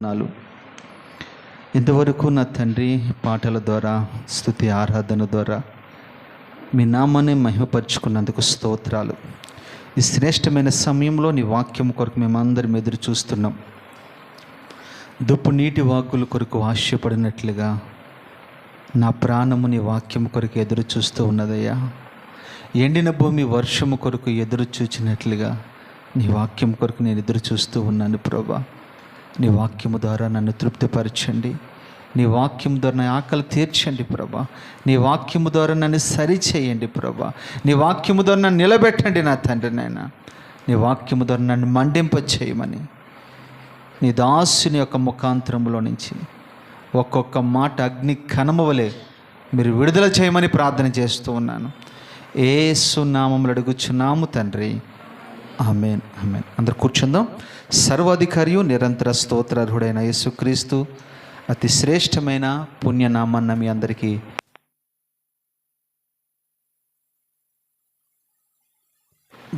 నాలు ఇంతవరకు నా తండ్రి పాటల ద్వారా స్తుతి ఆరాధన ద్వారా మీ నామాన్ని మహిమపరుచుకున్నందుకు స్తోత్రాలు. ఈ శ్రేష్టమైన సమయంలో నీ వాక్యం కొరకు మేమందరం ఎదురు చూస్తున్నాం. దుప్పు నీటి వాక్కుల కొరకు ఆశపడినట్లుగా నా ప్రాణము నీ వాక్యం కొరకు ఎదురు చూస్తూ ఉన్నదయ్యా. ఎండిన భూమి వర్షము కొరకు ఎదురు చూచినట్లుగా నీ వాక్యం కొరకు నేను ఎదురు చూస్తూ ఉన్నాను ప్రభా. నీ వాక్యము ద్వారా నన్ను తృప్తిపరచండి. నీ వాక్యము ద్వారా నా ఆకలి తీర్చండి ప్రభా. నీ వాక్యము ద్వారా నన్ను సరిచేయండి ప్రభా. నీ వాక్యము ద్వారా నన్ను నిలబెట్టండి నా తండ్రి. నాయన నీ వాక్యము ద్వారా నన్ను మండింప చేయమని నీ దాసుని యొక్క ముఖాంతరంలో నుంచి ఒక్కొక్క మాట అగ్ని కనమవలే మీరు విడుదల చేయమని ప్రార్థన చేస్తూ ఉన్నాను. యేసు నామములో అడుగుచున్నాము తండ్రి, ఆమేన్ ఆమేన్. అందరు కూర్చుందాం. సర్వాధికారియు నిరంతర స్తోత్రార్హుడైన యేసుక్రీస్తు అతి శ్రేష్టమైన పుణ్యనామాన్న మీ అందరికీ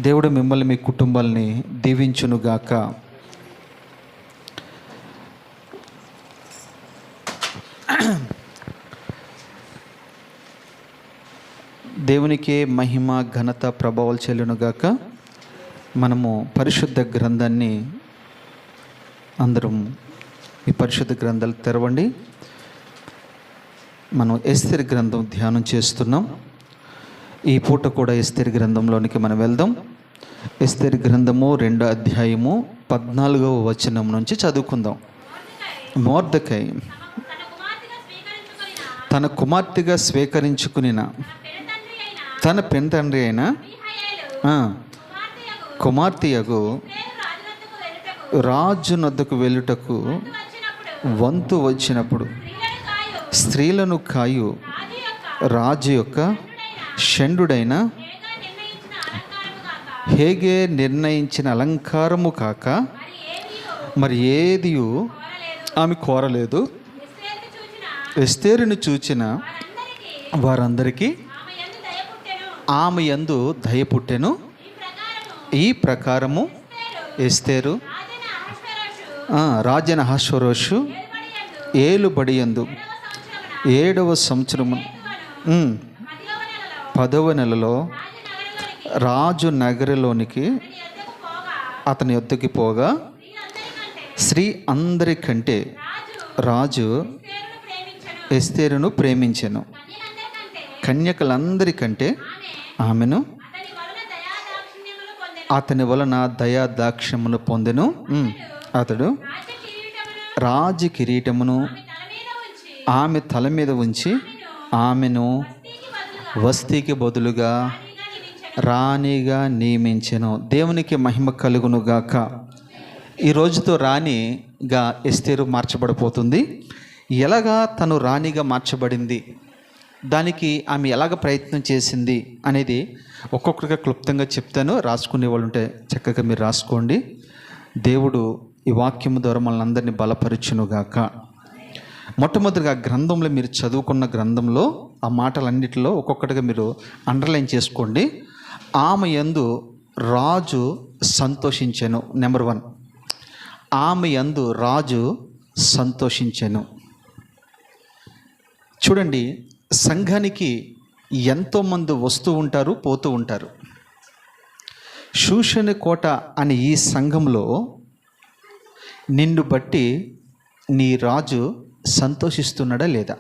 దేవుడు మిమ్మల్ని మీ కుటుంబాలని దీవించునుగాక. దేవునికే మహిమ ఘనత ప్రభావాలు చెల్లునుగాక. మనము పరిశుద్ధ గ్రంథాన్ని అందరం ఈ పరిశుద్ధ గ్రంథాలు తెరవండి. మనం ఎస్తేరు గ్రంథం ధ్యానం చేస్తున్నాం. ఈ పూట కూడా ఎస్తేరు గ్రంథంలోనికి మనం వెళ్దాం. ఎస్తేరు గ్రంథము 2వ అధ్యాయము 14వ వచనం నుంచి చదువుకుందాం. మొర్దెకై తన కుమార్తెగా స్వీకరించుకునిన తన పెనతండ్రి అయిన కుమార్తెయగు రాజు నొద్దకు వెళ్ళుటకు వంతు వచ్చినప్పుడు స్త్రీలను కాయు రాజు యొక్క షండుడైన హేగే నిర్ణయించిన అలంకారము కాక మరి ఏది ఆమె కోరలేదు. ఎస్తేరును చూచిన వారందరికీ ఆమె యందు దయ పుట్టెను. ఈ ప్రకారము ఎస్తేరు రాజైన అహష్వేరోషు ఏలుబడి యందు 7వ సంవత్సరము 10వ నెలలో రాజు నగరిలోనికి అతని యొద్దకి పోగా స్త్రీ అందరికంటే రాజు ఎస్తేరును ప్రేమించెను. కన్యకలందరికంటే ఆమెను అతని వలన దయా దాక్షిణ్యములు పొందెను. అతడు రాజు కిరీటమును ఆమె తల మీద ఉంచి ఆమెను వస్తీకి బదులుగా రాణిగా నియమించెను. దేవునికి మహిమ కలుగునుగాక. ఈ రోజుతో రాణిగా ఎస్తేరు మార్చబడిపోతుంది. ఎలాగా తను రాణిగా మార్చబడింది, దానికి ఆమె ఎలాగ ప్రయత్నం చేసింది అనేది ఒక్కొక్కరిగా క్లుప్తంగా చెప్తాను. రాసుకునే వాళ్ళు ఉంటే చక్కగా మీరు రాసుకోండి. దేవుడు ఈ వాక్యము ద్వారా మనల్ని అందరినీ బలపరచునుగాక. మొట్టమొదటిగా గ్రంథంలో మీరు చదువుకున్న గ్రంథంలో ఆ మాటలన్నిటిలో ఒక్కొక్కటిగా మీరు అండర్లైన్ చేసుకోండి. ఆమె యందు రాజు సంతోషించెను. నెంబర్ 1, ఆమె యందు రాజు సంతోషించెను. చూడండి, సంఘానికి ఎంతోమంది వస్తూ ఉంటారు, పోతూ ఉంటారు. షూషని కోట అనే ఈ సంఘంలో నిన్ను బట్టి నీ రాజు సంతోషిస్తున్నాడా లేదా?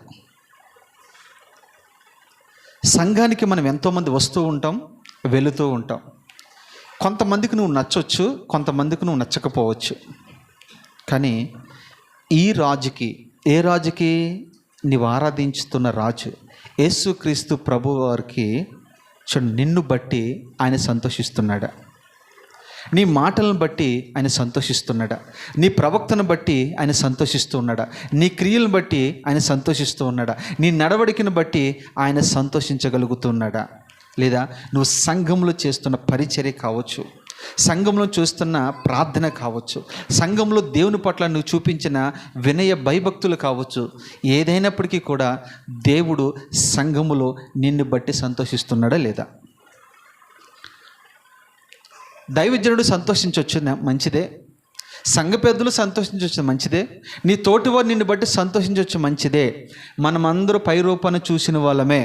సంఘానికి మనం ఎంతోమంది వస్తూ ఉంటాం, వెళుతూ ఉంటాం. కొంతమందికి నువ్వు నచ్చవచ్చు, కొంతమందికి నువ్వు నచ్చకపోవచ్చు. కానీ ఈ రాజుకి, ఏ రాజుకి? నీవు ఆరాధించుతున్న రాజు యేసుక్రీస్తు ప్రభు వారికి నిన్ను బట్టి ఆయన సంతోషిస్తున్నాడా? నీ మాటలను బట్టి ఆయన సంతోషిస్తున్నాడా? నీ ప్రవక్తను బట్టి ఆయన సంతోషిస్తూ ఉన్నాడా? నీ క్రియలను బట్టి ఆయన సంతోషిస్తూ ఉన్నాడా? నీ నడవడికను బట్టి ఆయన సంతోషించగలుగుతున్నాడా? లేదా నువ్వు సంఘంలో చేస్తున్న పరిచర్య కావచ్చు, సంఘంలో చూస్తున్న ప్రార్థన కావచ్చు, సంఘంలో దేవుని పట్ల నువ్వు చూపించిన వినయ భయభక్తులు కావచ్చు, ఏదైనప్పటికీ కూడా దేవుడు సంఘములో నిన్ను బట్టి సంతోషిస్తున్నాడా లేదా? దైవజనుడు సంతోషించవచ్చు, మంచిదే. సంఘ పెద్దలు సంతోషించవచ్చు, మంచిదే. నీ తోటివారు నిన్ను బట్టి సంతోషించవచ్చు, మంచిదే. మనమందరూ పై రూపాన్ని చూసిన వాళ్ళమే,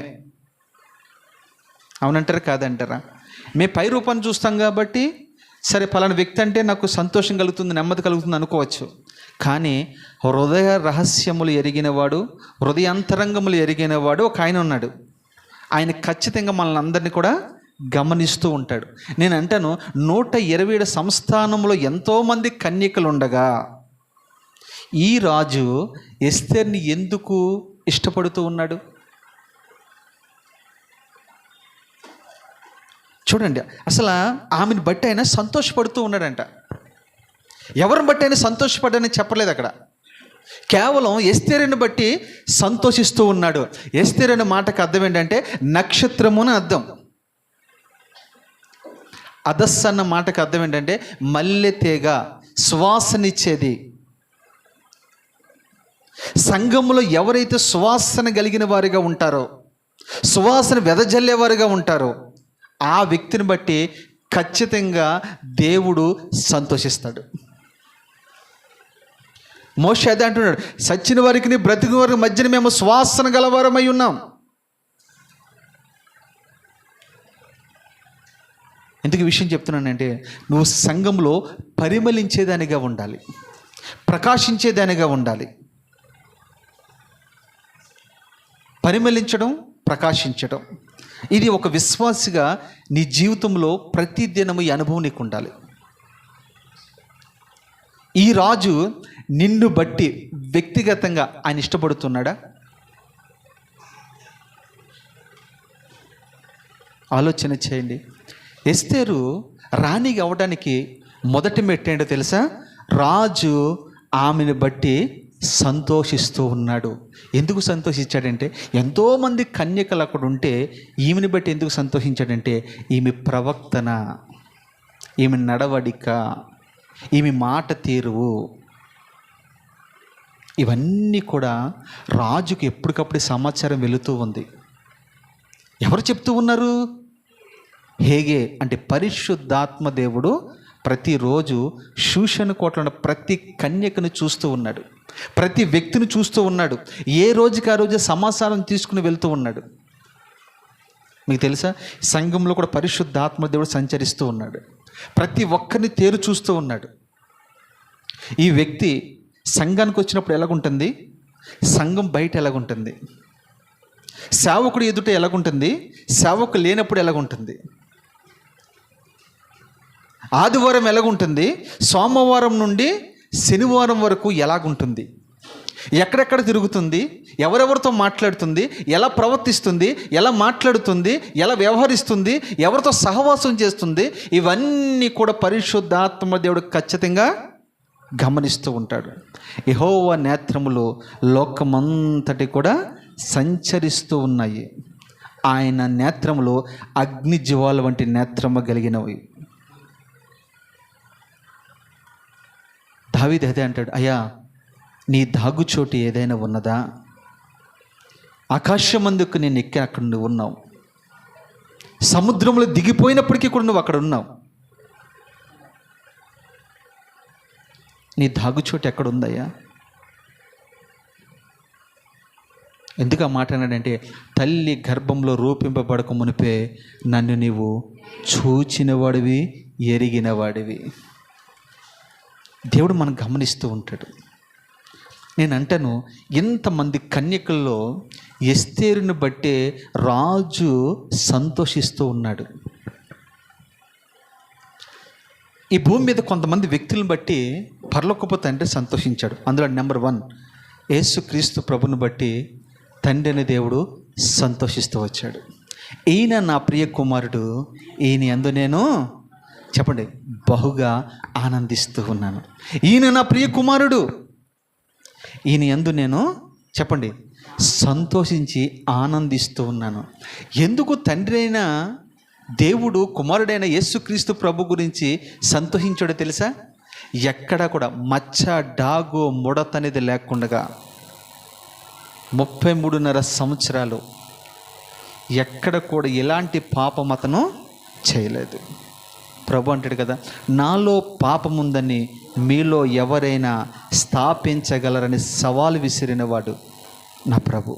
అవునంటారా కాదంటారా? మేము పై రూపాన్ని చూస్తాం కాబట్టి సరే పలానా వ్యక్తి అంటే నాకు సంతోషం కలుగుతుంది, నెమ్మది కలుగుతుంది అనుకోవచ్చు. కానీ హృదయ రహస్యములు ఎరిగినవాడు, హృదయాంతరంగములు ఎరిగినవాడు ఒక ఆయన ఉన్నాడు. ఆయన ఖచ్చితంగా మనల్ని అందరినీ కూడా గమనిస్తూ ఉంటాడు. నేను అంటాను, 127 సంస్థానంలో ఎంతోమంది కన్యకలు ఉండగా ఈ రాజు ఎస్తేర్ని ఎందుకు ఇష్టపడుతూ ఉన్నాడు? చూడండి, అసలు ఆమెను బట్టి ఆయన సంతోషపడుతూ ఉన్నాడంట. ఎవరిని బట్టి ఆయన సంతోషపడ్డానని చెప్పలేదు అక్కడ. కేవలం ఎస్తేరుని బట్టి సంతోషిస్తూ ఉన్నాడు. ఎస్తేరు అనే మాటకు అర్థం ఏంటంటే నక్షత్రము అని అర్థం. అదస్సు అన్న మాటకు అర్థం ఏంటంటే మల్లె తీగ, సువాసనిచ్చేది. సంఘములో ఎవరైతే సువాసన కలిగిన వారిగా ఉంటారో, సువాసన వెదజల్లేవారుగా ఉంటారో ఆ వ్యక్తిని బట్టి ఖచ్చితంగా దేవుడు సంతోషిస్తాడు. మోషే అదే అంటున్నాడు, సచ్చిన వారికి బ్రతికిన వారికి మధ్యన మేము సువాసన గలవారమై ఉన్నాం. ఎందుకు ఈ విషయం చెప్తున్నానంటే, నువ్వు సంఘంలో పరిమళించేదానిగా ఉండాలి, ప్రకాశించేదానిగా ఉండాలి. పరిమళించడం, ప్రకాశించడం, ఇది ఒక విశ్వాసిగా నీ జీవితంలో ప్రతిదినము ఈ అనుభవం నీకు ఉండాలి. ఈ రాజు నిన్ను బట్టి వ్యక్తిగతంగా ఆయన ఇష్టపడుతున్నాడా? ఆలోచన చేయండి. ఎస్తేరు రాణిగా అవ్వడానికి మొదటి మెట్టేంటో తెలుసా? రాజు ఆమెను బట్టి సంతోషిస్తూ ఉన్నాడు. ఎందుకు సంతోషించాడంటే, ఎంతోమంది కన్యకలు అక్కడ ఉంటే ఈమెను బట్టి ఎందుకు సంతోషించాడంటే, ఈమె ప్రవర్తన, ఈమె నడవడిక, ఈమె మాట తీరు, ఇవన్నీ కూడా రాజుకు ఎప్పటికప్పుడు సమాచారం వెళుతూ ఉంది. ఎవరు చెప్తూ ఉన్నారు? హేగే అంటే పరిశుద్ధాత్మ దేవుడు ప్రతిరోజు షూషను కోటలో ప్రతి కన్యకను చూస్తూ ఉన్నాడు, ప్రతి వ్యక్తిని చూస్తూ ఉన్నాడు. ఏ రోజుకి ఆ రోజు సమాచారం తీసుకుని వెళ్తూ ఉన్నాడు. మీకు తెలుసా, సంఘంలో కూడా పరిశుద్ధాత్మ దేవుడు సంచరిస్తూ ఉన్నాడు, ప్రతి ఒక్కరిని తేరు చూస్తూ ఉన్నాడు. ఈ వ్యక్తి సంఘానికి వచ్చినప్పుడు ఎలాగుంటుంది, సంఘం బయట ఎలాగుంటుంది, సేవకుడు ఎదుట ఎలాగుంటుంది, సేవకు లేనప్పుడు ఎలాగుంటుంది, ఆదివారం ఎలాగుంటుంది, సోమవారం నుండి శనివారం వరకు ఎలాగుంటుంది, ఎక్కడెక్కడ తిరుగుతుంది, ఎవరెవరితో మాట్లాడుతుంది, ఎలా ప్రవర్తిస్తుంది, ఎలా మాట్లాడుతుంది, ఎలా వ్యవహరిస్తుంది, ఎవరితో సహవాసం చేస్తుంది, ఇవన్నీ కూడా పరిశుద్ధాత్మ దేవుడు ఖచ్చితంగా గమనిస్తూ ఉంటాడు. యెహోవా నేత్రములు లోకమంతటి కూడా సంచరిస్తూ ఉన్నాయి. ఆయన నేత్రములు అగ్ని జ్వాల వంటి నేత్రము కలిగినవి. దావీదు అదే అంటాడు, అయ్యా నీ దాగుచోటు ఏదైనా ఉన్నదా? ఆకాశమందుకు నేను ఎక్కి అక్కడ నువ్వు ఉన్నావు, సముద్రంలో దిగిపోయినప్పటికీ కూడా నువ్వు అక్కడ ఉన్నావు. నీ దాగుచోటు ఎక్కడ ఉందయ్యా? ఎందుకు ఆ మాట అన్నాడంటే, తల్లి గర్భంలో రూపింపబడక మునిపే నన్ను నీవు చూచినవాడివి, ఎరిగినవాడివి. దేవుడు మనం గమనిస్తూ ఉంటాడు. నేను అంటాను, ఎంతమంది కన్యకల్లో ఎస్తేరుని బట్టే రాజు సంతోషిస్తూ ఉన్నాడు. ఈ భూమి మీద కొంతమంది వ్యక్తులను బట్టి పరలోకపు తండ్రి సంతోషించాడు. అందులో నెంబర్ 1 యేసుక్రీస్తు ప్రభుని బట్టి తండ్రి అనే దేవుడు సంతోషిస్తూ వచ్చాడు. ఈయన నా ప్రియ కుమారుడు, ఈయన యందు నేను చెప్పండి బహుగా ఆనందిస్తూ ఉన్నాను. ఈయన నా ప్రియ కుమారుడు, ఈయన యందు నేను చెప్పండి సంతోషించి ఆనందిస్తూ ఉన్నాను. ఎందుకు తండ్రి అయిన దేవుడు కుమారుడైన యేసుక్రీస్తు ప్రభు గురించి సంతోషించాడో తెలుసా? ఎక్కడ కూడా మచ్చ, డాగు, ముడత అనేది లేకుండా 33.5 సంవత్సరాలు ఎక్కడ కూడా ఎలాంటి పాపం అతను చేయలేదు. ప్రభు అంటాడు కదా, నాలో పాపం ఉందని మీలో ఎవరైనా స్థాపించగలరని సవాలు విసిరినవాడు నా ప్రభు.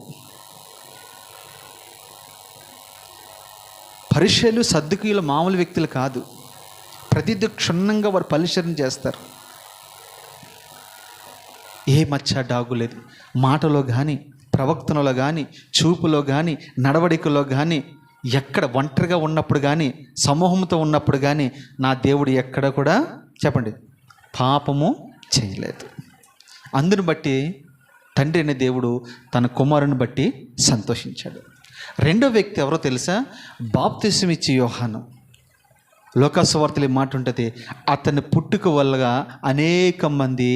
పరిసయ్యులు సద్దుకీయులు మామూలు వ్యక్తులు కాదు. ప్రతిదీ క్షుణ్ణంగా వారు పరిశీలన చేస్తారు. ఏ మచ్చ డాగు లేదు. మాటలో కానీ, ప్రవక్తనలో కానీ, చూపులో కానీ, నడవడికలో కానీ, ఎక్కడ ఒంటరిగా ఉన్నప్పుడు కానీ, సమూహంతో ఉన్నప్పుడు కానీ నా దేవుడు ఎక్కడ కూడా చెప్పండి పాపము చేయలేదు. అందుని బట్టి తండ్రి అనే దేవుడు తన కుమారుని బట్టి సంతోషించాడు. రెండో వ్యక్తి ఎవరో తెలుసా? బాప్తిసం ఇచ్చి యోహాను. లోకాసువార్తలో మాట ఉంటుంది, అతని పుట్టుక వల్ల అనేక మంది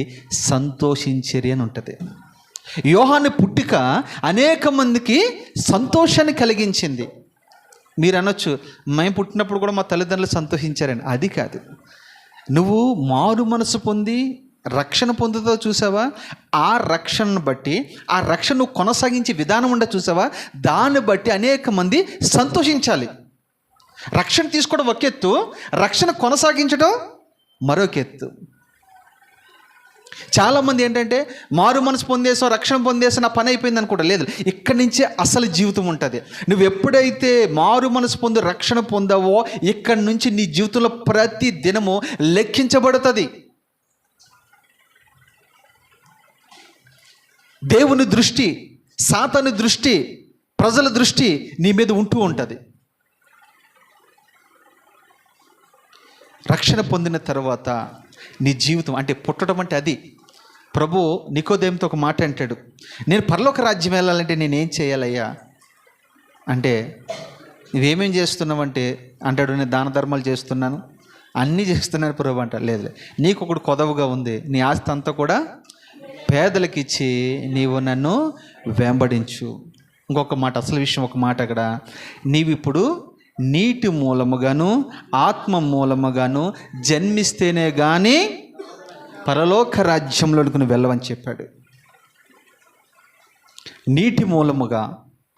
సంతోషించరి అని ఉంటుంది. యోహాను పుట్టుక అనేక మందికి సంతోషాన్ని కలిగించింది. మీరు అనొచ్చు, మేము పుట్టినప్పుడు కూడా మా తల్లిదండ్రులు సంతోషించారని. అది కాదు. నువ్వు మారు మనసు పొంది రక్షణ పొందుతో చూసావా, ఆ రక్షణను బట్టి, ఆ రక్షణ నువ్వు కొనసాగించే విధానం ఉండ చూసావా, దాన్ని బట్టి అనేక మంది సంతోషించాలి. రక్షణ తీసుకోవడం ఒక ఎత్తు, రక్షణ కొనసాగించడం మరొక ఎత్తు. చాలామంది ఏంటంటే మారు మనసు పొందేసో, రక్షణ పొందేసో, నా పని అయిపోయింది అనుకుంటా. లేదు, ఇక్కడి నుంచే అసలు జీవితం ఉంటుంది. నువ్వు ఎప్పుడైతే మారు మనసు పొంది రక్షణ పొందావో, ఇక్కడి నుంచి నీ జీవితంలో ప్రతి దినము లెక్కించబడుతుంది. దేవుని దృష్టి, సాతాను దృష్టి, ప్రజల దృష్టి నీ మీద ఉంటూ ఉంటుంది. రక్షణ పొందిన తర్వాత నీ జీవితం అంటే పుట్టడం అంటే అది. ప్రభు నికోదేముతో ఒక మాట అంటాడు, నేను పరలోక రాజ్యం వెళ్ళాలంటే నేనేం చేయాలయ్యా అంటే, నువ్వేమేం చేస్తున్నావంటే అంటాడు, నేను దాన ధర్మాలు చేస్తున్నాను, అన్నీ చేస్తున్నాను ప్రభు అంటాడు. లేదు, నీకు ఒకటి కొదవగా ఉంది, నీ ఆస్తి అంతా కూడా పేదలకు ఇచ్చి నీవు నన్ను వెంబడించు. ఇంకొక మాట, అసలు విషయం ఒక మాట అక్కడ, నీవిప్పుడు నీటి మూలముగాను ఆత్మ మూలముగాను జన్మిస్తేనే కానీ పరలోక రాజ్యంలోనికి నువ్వు వెళ్ళవని చెప్పాడు. నీటి మూలముగా,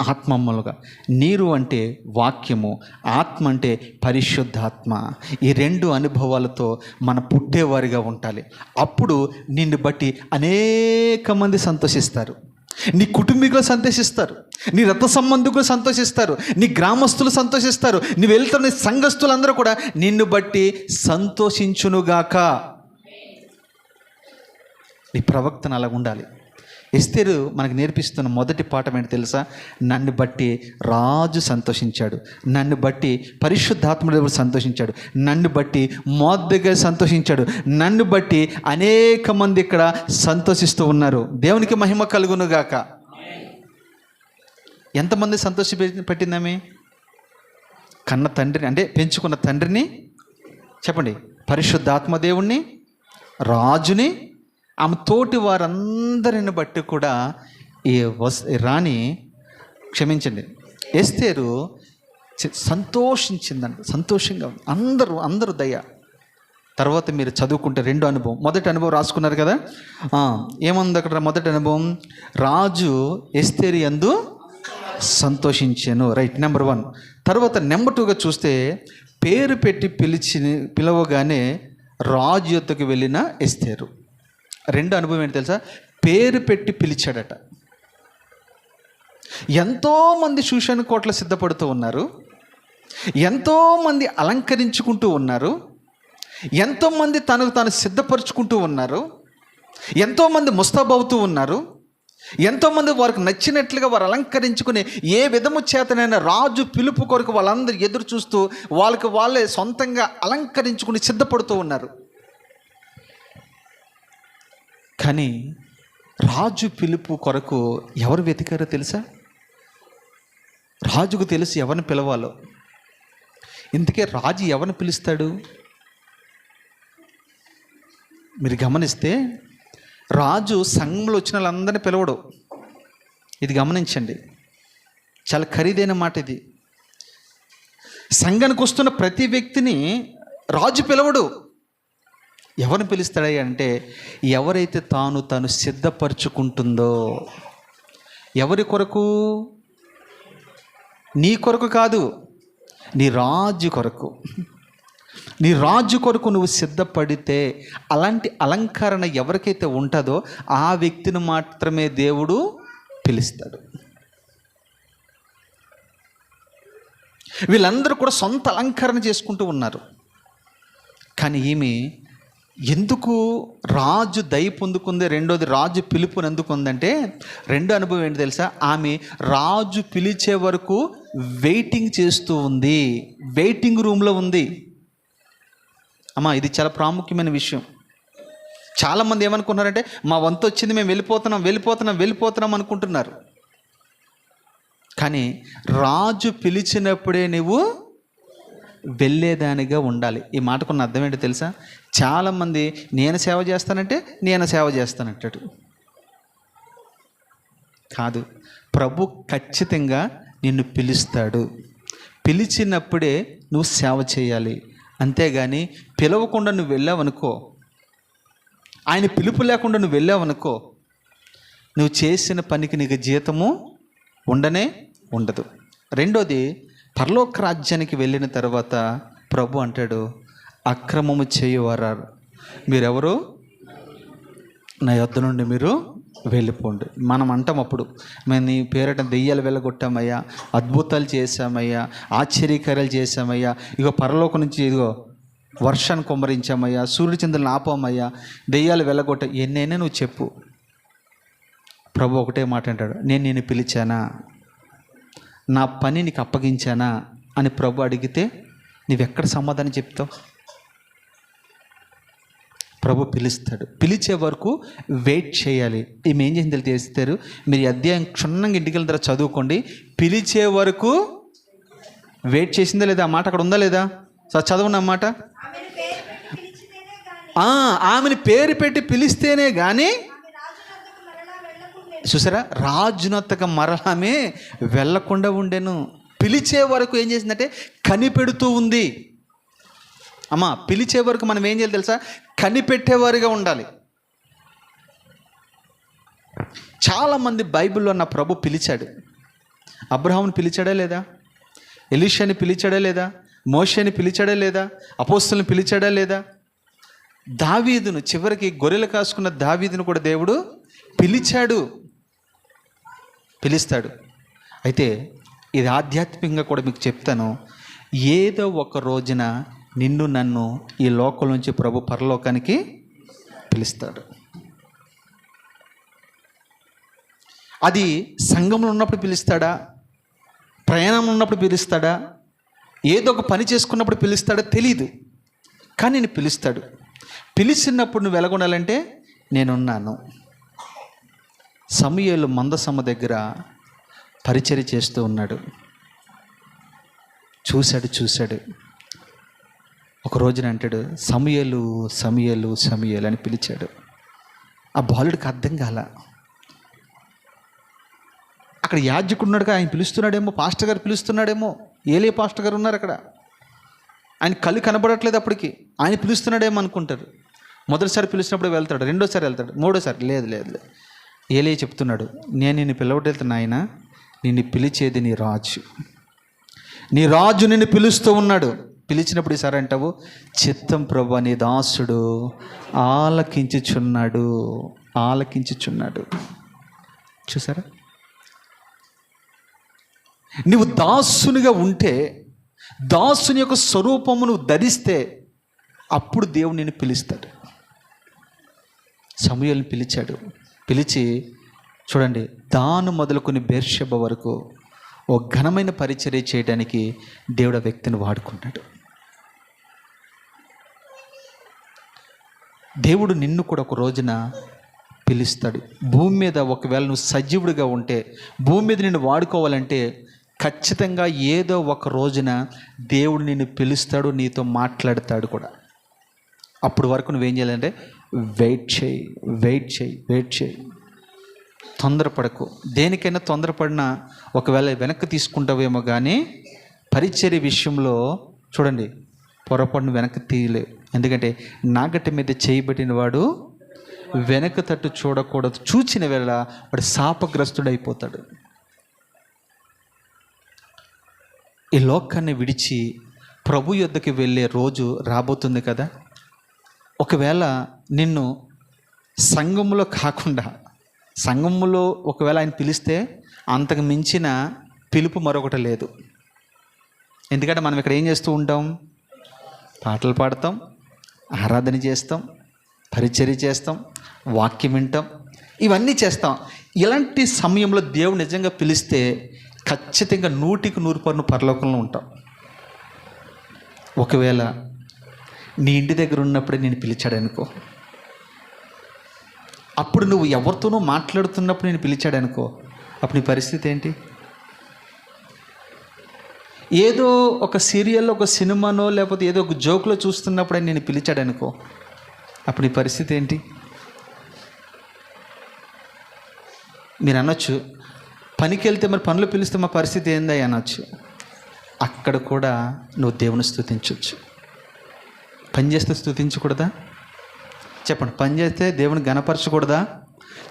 ఆత్మ మూలముగా. నీరు అంటే వాక్యము, ఆత్మ అంటే పరిశుద్ధాత్మ. ఈ రెండు అనుభవాలతో మన పుట్టేవారిగా ఉండాలి. అప్పుడు నిన్ను బట్టి అనేక మంది సంతోషిస్తారు. నీ కుటుంబీకులు సంతోషిస్తారు, నీ రక్త సంబంధికులు సంతోషిస్తారు, నీ గ్రామస్తులు సంతోషిస్తారు, నువ్వు వెళ్తున్న సంఘస్థులందరూ కూడా నిన్ను బట్టి సంతోషించునుగాక. నీ ప్రవక్తన అలా ఉండాలి. ఎస్తేరు మనకు నేర్పిస్తున్న మొదటి పాఠం ఏంటి తెలుసా? నన్ను బట్టి రాజు సంతోషించాడు, నన్ను బట్టి పరిశుద్ధాత్ముడు సంతోషించాడు, నన్ను బట్టి మొర్దెకై సంతోషించాడు, నన్ను బట్టి అనేక మంది ఇక్కడ సంతోషిస్తూ ఉన్నారు. దేవునికి మహిమ కలుగునుగాక. ఎంతమంది సంతోషి పెట్టిందామే? కన్న తండ్రిని, అంటే పెంచుకున్న తండ్రిని చెప్పండి, పరిశుద్ధాత్మ దేవుణ్ణి, రాజుని, ఆమె తోటి వారందరిని బట్టి కూడా ఈ రాణి, క్షమించండి, ఎస్తేరు సంతోషించిందంట. సంతోషంగా అందరూ దయ. తర్వాత మీరు చదువుకుంటే రెండో అనుభవం, మొదటి అనుభవం రాసుకున్నారు కదా, ఏముంది అక్కడ? మొదటి అనుభవం, రాజు ఎస్తేరు యందు సంతోషించాను. Right, number 1. తర్వాత నెంబర్ 2గా చూస్తే, పేరు పెట్టి పిలవగానే రాజు యొద్దకు వెళ్ళిన ఎస్తేరు. రెండో అనుభవం ఏంటి తెలుసా? పేరు పెట్టి పిలిచాడట. ఎంతోమంది శూషణ కోట్ల సిద్ధపడుతూ ఉన్నారు, ఎంతోమంది అలంకరించుకుంటూ ఉన్నారు, ఎంతోమంది తనకు తాను సిద్ధపరుచుకుంటూ ఉన్నారు, ఎంతోమంది ముస్తాబవుతూ ఉన్నారు, ఎంతోమంది వారికి నచ్చినట్లుగా వారు అలంకరించుకుని ఏ విధము చేతనైనా రాజు పిలుపు కొరకు వాళ్ళందరూ ఎదురు చూస్తూ వాళ్ళే సొంతంగా అలంకరించుకుని సిద్ధపడుతూ ఉన్నారు. కానీ రాజు పిలుపు కొరకు ఎవరు వెతికారో తెలుసా? రాజుకు తెలుసు ఎవరిని పిలవాలో. ఇందుకే రాజు ఎవరిని పిలుస్తాడు? మీరు గమనిస్తే రాజు సంఘంలో వచ్చిన వాళ్ళందరినీ పిలవడు. ఇది గమనించండి, చాలా ఖరీదైన మాట ఇది. సంఘానికి వస్తున్న ప్రతి వ్యక్తిని రాజు పిలవడు. ఎవరిని పిలుస్తాడు అంటే, ఎవరైతే తాను సిద్ధపరచుకుంటుందో. ఎవరి కొరకు? నీ కొరకు కాదు, నీ రాజు కొరకు. నీ రాజు కొరకు నువ్వు సిద్ధపడితే అలాంటి అలంకరణ ఎవరికైతే ఉంటుందో ఆ వ్యక్తిని మాత్రమే దేవుడు పిలుస్తాడు. వీళ్ళందరూ కూడా సొంత అలంకరణ చేసుకుంటూ ఉన్నారు. కానీ ఈమె ఎందుకు రాజు దయ పొందుకుంది, రెండోది రాజు పిలుపుని ఎందుకుందంటే, రెండో అనుభవం ఏంటి తెలుసా? ఆమె రాజు పిలిచే వరకు వెయిటింగ్ చేస్తూ ఉంది, వెయిటింగ్ రూమ్లో ఉంది. అమ్మా, ఇది చాలా ప్రాముఖ్యమైన విషయం. చాలామంది ఏమనుకున్నారంటే, మా వంతు వచ్చింది, మేము వెళ్ళిపోతున్నాం అనుకుంటున్నారు. కానీ రాజు పిలిచినప్పుడే నువ్వు వెళ్ళేదానిగా ఉండాలి. ఈ మాటకున్న అర్థం ఏంటో తెలుసా? చాలామంది నేను సేవ చేస్తానంటాడు. కాదు, ప్రభు ఖచ్చితంగా నిన్ను పిలుస్తాడు. పిలిచినప్పుడే నువ్వు సేవ చేయాలి. అంతేగాని పిలవకుండా నువ్వు వెళ్ళావనుకో, ఆయన పిలుపు లేకుండా నువ్వు వెళ్ళావనుకో, నువ్వు చేసిన పనికి నీకు జీతము ఉండదు. రెండోది, పరలోక రాజ్యానికి వెళ్ళిన తర్వాత ప్రభు అంటాడు, అక్రమము చేయువారా మీరెవరు, నా యొద్ద నుండి మీరు వెళ్ళిపోండి. మనం అంటాం అప్పుడు, మేము నీ పేరట దెయ్యాలు వెళ్ళగొట్టామయ్యా, అద్భుతాలు చేశామయ్యా, ఆశ్చర్యకార్యాలు చేశామయ్యా, ఇగో పరలోకం నుంచి ఇదిగో వర్షాన్ని కుమ్మరించామయ్యా, సూర్యచంద్రులను ఆపామయ్యా, దెయ్యాలు వెళ్ళగొట్ట, ఎన్నైనా నువ్వు చెప్పు. ప్రభు ఒకటే మాట అంటాడు, నేను నిన్ను పిలిచానా, నా పని నీకు అప్పగించానా అని ప్రభు అడిగితే నీవెక్కడ సమాధానం చెప్తావు? ప్రభు పిలుస్తాడు. పిలిచే వరకు వెయిట్ చేయాలి. ఈమె ఏం చేసింది తెలుస్తారు? మీరు ఈ అధ్యాయం క్షుణ్ణంగా ఇంటికి వెళ్ళిన తర్వాత చదువుకోండి. పిలిచే వరకు వెయిట్ చేసిందా లేదా? ఆ మాట అక్కడ ఉందా లేదా? చదవండి అన్నమాట. ఆమెను పేరు పెట్టి పిలిస్తేనే కానీ, చూసారా, రాజునొద్దకు మరలామే వెళ్ళకుండా ఉండెను. పిలిచే వరకు ఏం చేసిందంటే కనిపెడుతూ ఉంది. అమ్మా, పిలిచే వరకు మనం ఏం చేయాలి తెలుసా? కనిపెట్టేవారుగా ఉండాలి. చాలామంది బైబిల్లో నా ప్రభు పిలిచాడు. అబ్రహాముని పిలిచాడా లేదా? ఎలీషాని పిలిచాడా లేదా? మోషేని పిలిచాడా లేదా? అపోస్తలుని పిలిచాడా లేదా? దావీదును, చివరికి గొర్రెలు కాసుకున్న దావీదును కూడా దేవుడు పిలుస్తాడు. అయితే ఇది ఆధ్యాత్మికంగా కూడా మీకు చెప్తాను. ఏదో ఒక రోజున నిన్ను నన్ను ఈ లోకం నుంచి ప్రభు పరలోకానికి పిలుస్తాడు. అది సంఘంలో ఉన్నప్పుడు పిలుస్తాడా, ప్రయాణంలో ఉన్నప్పుడు పిలుస్తాడా, ఏదో ఒక పని చేసుకున్నప్పుడు పిలుస్తాడా తెలీదు. కానీ నేను పిలుస్తాడు. పిలిచినప్పుడు నువ్వు వెలగొనాలంటే నేనున్నాను. సమూయేలు మందసమ్మ దగ్గర పరిచర్య చేస్తూ ఉన్నాడు. చూశాడు. ఒక రోజున అంటాడు, సమూయేలు అని పిలిచాడు. ఆ బాలుడికి అర్థం కాల. అక్కడ యాజకుడు ఉన్నాడుగా, ఆయన పిలుస్తున్నాడేమో, పాస్టర్ గారు పిలుస్తున్నాడేమో, ఏలే పాస్టర్ గారు ఉన్నారు అక్కడ, ఆయన కళ్ళు కనబడట్లేదు అప్పటికి, ఆయన పిలుస్తున్నాడేమో అనుకుంటారు. మొదటిసారి పిలిచినప్పుడు వెళ్తాడు, రెండోసారి వెళ్తాడు, మూడోసారి లేదు. ఏలే చెప్తున్నాడు, నేను నిన్ను పిలవటెళ్తున్నా, ఆయన నిన్ను పిలిచేది నీ రాజు నిన్ను పిలుస్తూ ఉన్నాడు. పిలిచినప్పుడు ఈసారి అంటావు, చిత్తం ప్రభువా నీ దాసుడు ఆలకించుచున్నాడు. చూసారా, నువ్వు దాసునిగా ఉంటే, దాసుని యొక్క స్వరూపము నువ్వు ధరిస్తే, అప్పుడు దేవుడు నిన్ను పిలుస్తాడు. సమూయేలుని పిలిచి చూడండి, దాను మొదలుకొని బెర్షెబ వరకు ఓ ఘనమైన పరిచర్య చేయడానికి దేవుడు ఆ వ్యక్తిని వాడుకున్నాడు. దేవుడు నిన్ను కూడా ఒక రోజున పిలుస్తాడు. భూమి మీద ఒకవేళ నువ్వు సజీవుడిగా ఉంటే, భూమి మీద నిన్ను వాడుకోవాలంటే ఖచ్చితంగా ఏదో ఒక రోజున దేవుడు నిన్ను పిలుస్తాడు, నీతో మాట్లాడతాడు కూడా. అప్పుడు వరకు నువ్వేం చేయాలంటే వెయిట్ చేయి. తొందరపడకు. దేనికైనా తొందరపడినా ఒకవేళ వెనక్కి తీసుకుంటావేమో, కానీ పరిచర్య విషయంలో చూడండి, పొరపాటును వెనక్కి తీయలేవు. ఎందుకంటే నాగటి మీద చేయబడిన వాడు వెనక తట్టు చూడకూడదు. చూచిన వేళ వాడు శాపగ్రస్తుడైపోతాడు. ఈ లోకాన్ని విడిచి ప్రభు యొద్దకు వెళ్ళే రోజు రాబోతుంది కదా. ఒకవేళ నిన్ను సంఘములో కాకుండా, సంఘములో ఒకవేళ ఆయన పిలిస్తే అంతకు మించిన పిలుపు మరొకటి లేదు. ఎందుకంటే మనం ఇక్కడ ఏం చేస్తూ ఉంటాం? పాటలు పాడతాం, ఆరాధన చేస్తాం, పరిచర్య చేస్తాం, వాక్యం వింటాం, ఇవన్నీ చేస్తాం. ఇలాంటి సమయంలో దేవుడు నిజంగా పిలిస్తే ఖచ్చితంగా 100% పరలోకంలో ఉంటాం. ఒకవేళ నీ ఇంటి దగ్గర ఉన్నప్పుడే నేను పిలిచాడనుకో, అప్పుడు నువ్వు ఎవరితోనో మాట్లాడుతున్నప్పుడు నేను పిలిచాడనుకో, అప్పుడు నీ పరిస్థితి ఏంటి? ఏదో ఒక సీరియల్లో, ఒక సినిమానో, లేకపోతే ఏదో ఒక జోక్లో చూస్తున్నప్పుడే నేను పిలిచాడనుకో, అప్పుడు నీ పరిస్థితి ఏంటి? మీరు అనొచ్చు, పనికి వెళ్తే మరి పనులు పిలిస్తే మా పరిస్థితి ఏందా అనొచ్చు. అక్కడ కూడా నువ్వు దేవుని స్తుతించవచ్చు. పని చేస్తే స్తుతించకూడదా? చెప్పండి. పని చేస్తే దేవుని గణపరచకూడదా?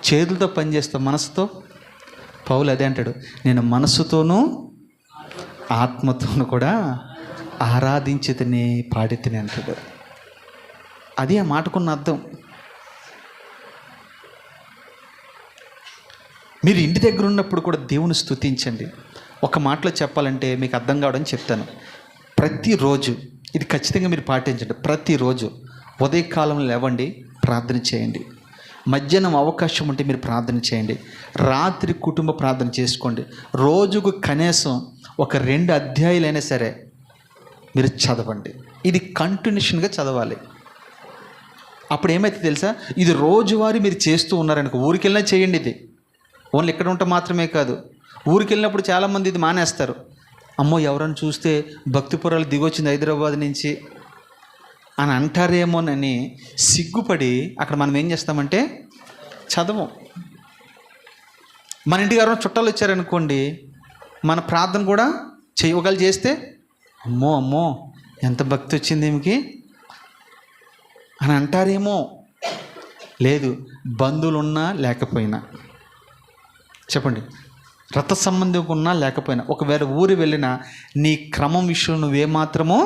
చేతులతో పని చేస్తాం, మనసుతో. పౌలు అదే అంటాడు, నేను మనసుతోనూ ఆత్మతోనూ కూడా ఆరాధించితిని, పాడితిని అంటాడు. అది ఆ మాటకున్న అర్థం. మీరు ఇంటి దగ్గర ఉన్నప్పుడు కూడా దేవుని స్తుతించండి. ఒక మాటలో చెప్పాలంటే మీకు అర్థం కావడం చెప్తాను. ప్రతిరోజు ఇది ఖచ్చితంగా మీరు పాటించండి. ప్రతిరోజు ఉదయకాలంలో లేవండి, ప్రార్థన చేయండి. మధ్యాహ్నం అవకాశం ఉంటే మీరు ప్రార్థన చేయండి. రాత్రి కుటుంబ ప్రార్థన చేసుకోండి. రోజుకు కనీసం ఒక 2 అధ్యాయాలైనా సరే మీరు చదవండి. ఇది కంటిన్యూషన్గా చదవాలి. అప్పుడు ఏమైతే తెలుసా, ఇది రోజువారీ మీరు చేస్తూ ఉన్నారనుకో, ఊరికి వెళ్ళినా చేయండి. ఇది ఓన్లీ ఇక్కడ ఉంటే మాత్రమే కాదు. ఊరికి వెళ్ళినప్పుడు చాలామంది ఇది మానేస్తారు. అమ్మో ఎవరైనా చూస్తే భక్తిపురాలు దిగొచ్చింది హైదరాబాద్ నుంచి అని అంటారేమోనని సిగ్గుపడి అక్కడ మనం ఏం చేస్తామంటే చదవం. మన ఇంటికి ఎవరైనా చుట్టాలు వచ్చారనుకోండి, మన ప్రార్థన కూడా చేయగలి చేస్తే అమ్మో అమ్మో ఎంత భక్తి వచ్చింది ఏమికి అని అంటారేమో. లేదు, బంధువులు ఉన్నా లేకపోయినా, చెప్పండి, రక్త సంబంధం ఉన్నా లేకపోయినా, ఒకవేళ ఊరు వెళ్ళినా నీ క్రమం విషయంలో నువ్వేమాత్రమో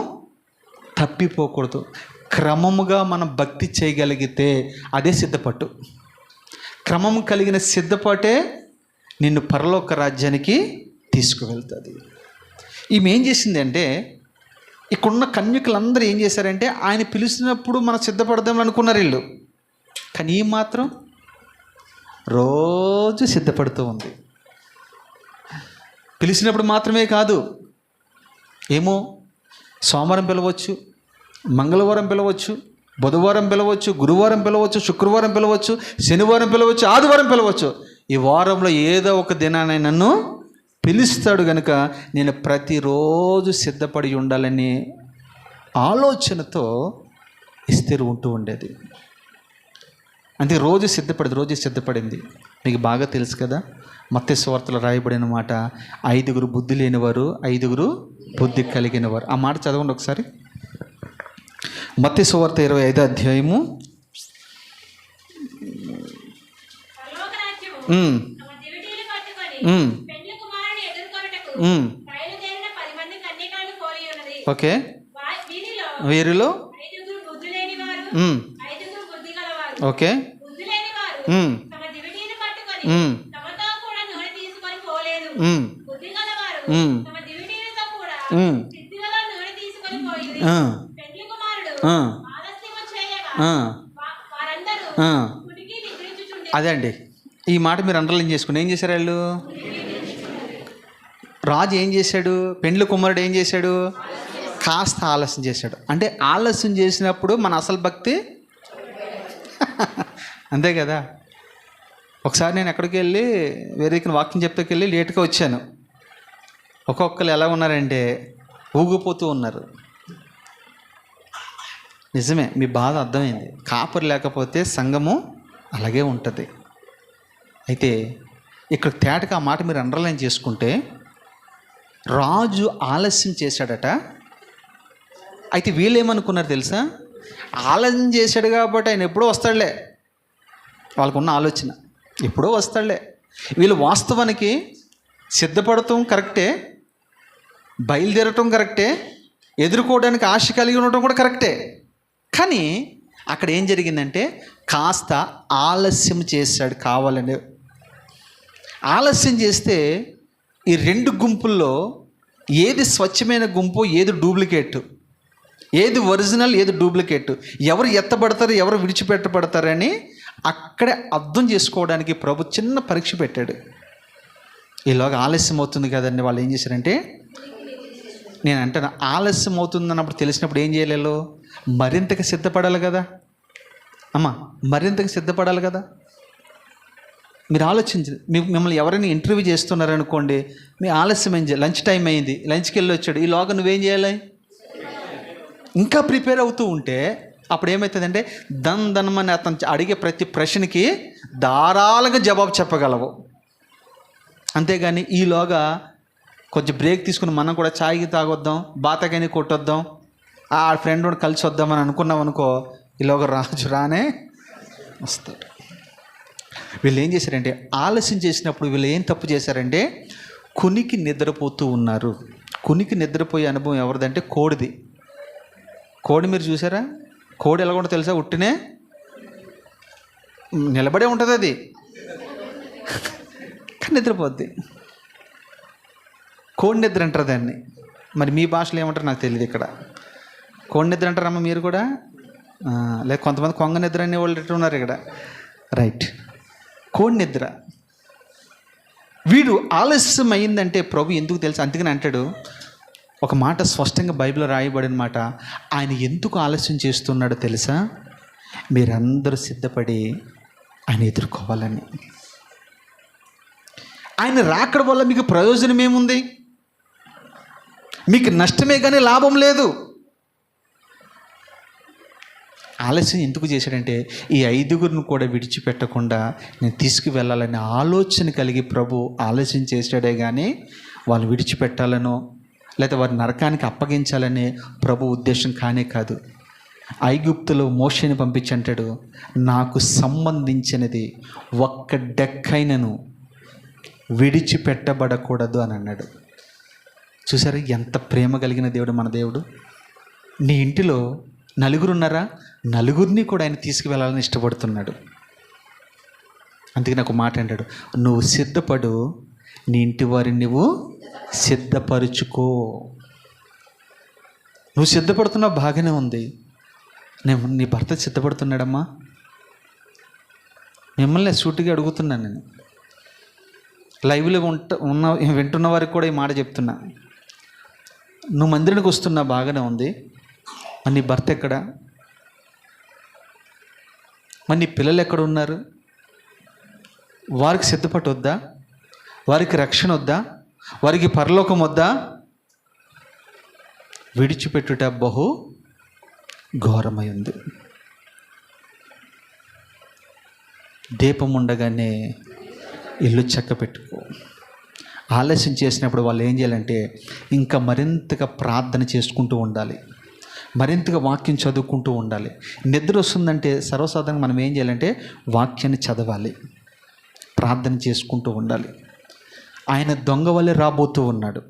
తప్పిపోకూడదు. క్రమముగా మనం భక్తి చేయగలిగితే అదే సిద్ధపట్టు. క్రమం కలిగిన సిద్ధపాటే నిన్ను పరలోక రాజ్యానికి తీసుకువెళ్తుంది. ఈమె ఏం చేసింది అంటే, ఇక్కడున్న కన్యకులందరూ ఏం చేశారంటే, ఆయన పిలిచినప్పుడు మనం సిద్ధపడదాం అనుకున్నారు వీళ్ళు. కానీ ఈ మాత్రం రోజు సిద్ధపడుతూ ఉంది. పిలిచినప్పుడు మాత్రమే కాదు, ఏమో సోమవారం పిలవచ్చు, మంగళవారం పిలవచ్చు, బుధవారం పిలవచ్చు, గురువారం పిలవచ్చు, శుక్రవారం పిలవచ్చు, శనివారం పిలవచ్చు, ఆదివారం పిలవచ్చు. ఈ వారంలో ఏదో ఒక దినాన్ని నన్ను పిలుస్తాడు కనుక నేను ప్రతిరోజు సిద్ధపడి ఉండాలని ఆలోచనతో ఎస్తేరు ఉంటూ ఉండేది. అందుకే రోజు సిద్ధపడింది. మీకు బాగా తెలుసు కదా, మత్తయి సువార్తలో రాయబడిన మాట, 5 బుద్ధి లేనివారు 5 బుద్ధి కలిగినవారు. ఆ మాట చదవండి ఒకసారి. మత్తయి సువార్త 25వ అధ్యాయము. ఓకే, వీరిలో ఓకే అదే అండి, ఈ మాట మీరు అండర్లైన్ చేసుకుని ఏం చేశారు వాళ్ళు? రాజు ఏం చేశాడు? పెండ్లి కుమారుడు ఏం చేశాడు? కాస్త ఆలస్యం చేశాడు. అంటే ఆలస్యం చేసినప్పుడు మన అసలు భక్తి అంతే కదా. ఒకసారి నేను ఎక్కడికి వెళ్ళి వేరే వాకింగ్ చెప్తేకెళ్ళి లేట్గా వచ్చాను. ఒక్కొక్కరు ఎలా ఉన్నారంటే ఊగిపోతూ ఉన్నారు. నిజమే, మీ బాధ అర్థమైంది. కాపరి లేకపోతే సంఘము అలాగే ఉంటుంది. అయితే ఇక్కడ తేటగా ఆ మాట మీరు అండర్లైన్ చేసుకుంటే, రాజు ఆలస్యం చేశాడట. అయితే వీళ్ళు ఏమనుకున్నారు తెలుసా? ఆలస్యం చేశాడు కాబట్టి ఆయన ఎప్పుడో వస్తాడులే, వాళ్ళకున్న ఆలోచన ఎప్పుడో వస్తాడులే. వీళ్ళు వాస్తవానికి సిద్ధపడటం కరెక్టే, బయలుదేరటం కరెక్టే, ఎదుర్కోవడానికి ఆశ కలిగి ఉండటం కూడా కరెక్టే. కానీ అక్కడ ఏం జరిగిందంటే కాస్త ఆలస్యం చేశాడు కావాలని. ఆలస్యం చేస్తే ఈ రెండు గుంపుల్లో ఏది స్వచ్ఛమైన గుంపు, ఏది డూప్లికేట్, ఏది ఒరిజినల్, ఏది డూప్లికేట్, ఎవరు ఎత్తబడతారు, ఎవరు విడిచిపెట్టబడతారని అక్కడే అర్థం చేసుకోవడానికి ప్రభు చిన్న పరీక్ష పెట్టాడు. ఈలోగా ఆలస్యం అవుతుంది కదండి, వాళ్ళు ఏం చేశారంటే, నేను అంటాను ఆలస్యం అవుతుంది అన్నప్పుడు తెలిసినప్పుడు ఏం చేయలేదు, మరింతగా సిద్ధపడాలి కదా అమ్మ, మరింతగా సిద్ధపడాలి కదా. మీరు ఆలోచించండి, మిమ్మల్ని ఎవరైనా ఇంటర్వ్యూ చేస్తున్నారనుకోండి, మీ ఆలస్యం ఏం చేయాలి, లంచ్ టైం అయింది, లంచ్కి వెళ్ళి వచ్చాడు, ఈలోగా నువ్వేం చేయాలి, ఇంకా ప్రిపేర్ అవుతూ ఉంటే అప్పుడు ఏమవుతుందంటే దన్మని అతను అడిగే ప్రతి ప్రశ్నకి ధారాళంగా జవాబు చెప్పగలవు. అంతేగాని ఈలోగా కొంచెం బ్రేక్ తీసుకుని మనం కూడా ఛాయ్కి తాగొద్దాం, బాతకని కొట్టొద్దాం, ఆ ఫ్రెండ్ కూడా కలిసి వద్దామని అనుకున్నాం అనుకో, ఈలోగా రాజు రానే వస్తాడు. వీళ్ళు ఏం చేశారంటే ఆలస్యం చేసినప్పుడు వీళ్ళు ఏం తప్పు చేశారంటే కునికి నిద్రపోతూ ఉన్నారు. కునికి నిద్రపోయే అనుభవం ఎవరిదంటే కోడిది. కోడి మీరు చూసారా? కోడి ఎలా ఉంటుందో తెలుసా? ఉట్టినే నిలబడే ఉంటుంది అది, కానీ నిద్రపోద్ది. కోడి నిద్ర అంటారు దాన్ని. మరి మీ భాషలో ఏమంటారు నాకు తెలియదు. ఇక్కడ కోడి నిద్ర అంటారమ్మా మీరు కూడా, లేక కొంతమంది కొంగ నిద్ర అనే వాళ్ళు ఉన్నారు ఇక్కడ. రైట్, కోడి నిద్ర. వీడు ఆలస్యం అయిందంటే ప్రభు ఎందుకు తెలుసు, అందుకని అంటాడు ఒక మాట స్పష్టంగా బైబిల్లో రాయబడిన మాట, ఆయన ఎందుకు ఆలస్యం చేస్తున్నాడో తెలుసా? మీరందరూ సిద్ధపడి ఆయన ఎదుర్కోవాలని. ఆయన రాకడ వల్ల మీకు ప్రయోజనం ఏముంది? మీకు నష్టమే కానీ లాభం లేదు. ఆలస్యం ఎందుకు చేశాడంటే ఈ 5గురిని కూడా విడిచిపెట్టకుండా నేను తీసుకువెళ్ళాలనే ఆలోచన కలిగి ప్రభు ఆలస్యం చేశాడే కానీ వాళ్ళు విడిచిపెట్టాలనో లేదా వారి నరకానికి అప్పగించాలనే ప్రభు ఉద్దేశం కానే కాదు. ఐగుప్తులో మోషేని పంపించి అంటాడు, నాకు సంబంధించినది ఒక్క డెక్కైనను విడిచిపెట్టబడకూడదు అని అన్నాడు. చూసారా ఎంత ప్రేమ కలిగిన దేవుడు మన దేవుడు. నీ ఇంటిలో నలుగురు ఉన్నారా, నలుగురిని కూడా ఆయన తీసుకువెళ్ళాలని ఇష్టపడుతున్నాడు. అందుకే నాకు మాట అంటాడు, నువ్వు సిద్ధపడు, నీ ఇంటి వారిని నువ్వు సిద్ధపరుచుకో. నువ్వు సిద్ధపడుతున్నావు బాగానే ఉంది, నీ భర్త సిద్ధపడుతున్నాడమ్మా? మిమ్మల్ని సూటిగా అడుగుతున్నాను నేను. లైవ్లో వింటున్న వారికి కూడా ఈ మాట చెప్తున్నా. నువ్వు మందిరానికి వస్తున్నా బాగానే ఉంది, మరి నీ భర్త ఎక్కడ? మరి నీ పిల్లలు ఎక్కడ ఉన్నారు? వారికి సిద్ధపట్టు వద్దా? వారికి రక్షణ వద్దా? వారికి పరలోకం వద్దా? విడిచిపెట్టుట బహు ఘోరమై ఉంది. దీపం ఉండగానే ఇల్లు చక్క పెట్టుకో. ఆలస్యం చేసినప్పుడు వాళ్ళు ఏం చేయాలంటే ఇంకా మరింతగా ప్రార్థన చేసుకుంటూ ఉండాలి, మరింతగా వాక్యం చదువుకుంటూ ఉండాలి. నిద్ర వస్తుందంటే సర్వసాధారణంగా మనం ఏం చేయాలంటే వాక్యాన్ని చదవాలి, ప్రార్థన చేసుకుంటూ ఉండాలి. ఆయన దొంగ వల్లే రాబోతూ ఉన్నాడు.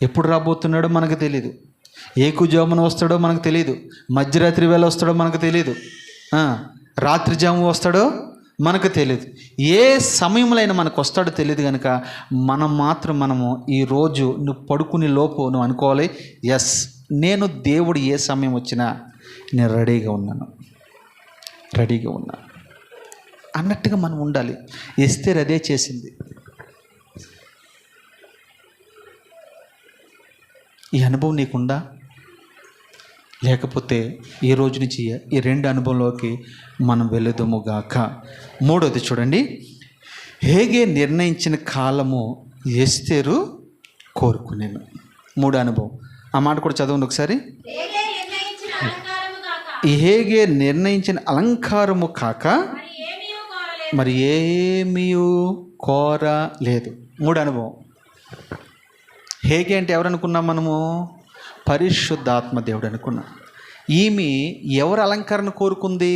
ఎప్పుడు రాబోతున్నాడో మనకు తెలియదు, ఏ కుజామున వస్తాడో మనకు తెలియదు, మధ్యరాత్రి వేళ వస్తాడో మనకు తెలియదు, రాత్రి జాము వస్తాడో మనకు తెలియదు, ఏ సమయంలో అయినా మనకు వస్తాడో తెలియదు. కనుక మనము ఈరోజు నువ్వు పడుకునే లోపు నువ్వు అనుకోవాలి, ఎస్ నేను దేవుడు ఏ సమయం వచ్చినా నేను రెడీగా ఉన్నాను అన్నట్టుగా మనం ఉండాలి. ఎస్తేర్ అదే చేసింది. ఈ అనుభవం నీకుందా? లేకపోతే ఈ రోజు నుంచి ఈ 2 అనుభవంలోకి మనం వెళుదుముగాక. 3వది చూడండి, హేగే నిర్ణయించిన కాలము ఎస్తేరు కోరుకునేను. 3 అనుభవం. ఆ మాట కూడా చదవండి ఒకసారి. హేగే నిర్ణయించిన అలంకారము కాక మరి ఏమీ కోరలేదు. 3 అనుభవం. హేగే అంటే ఎవరు అనుకున్నాం మనము? పరిశుద్ధాత్మ దేవుడు అనుకున్నాం. ఈమె ఎవరు అలంకరణ కోరుకుంది?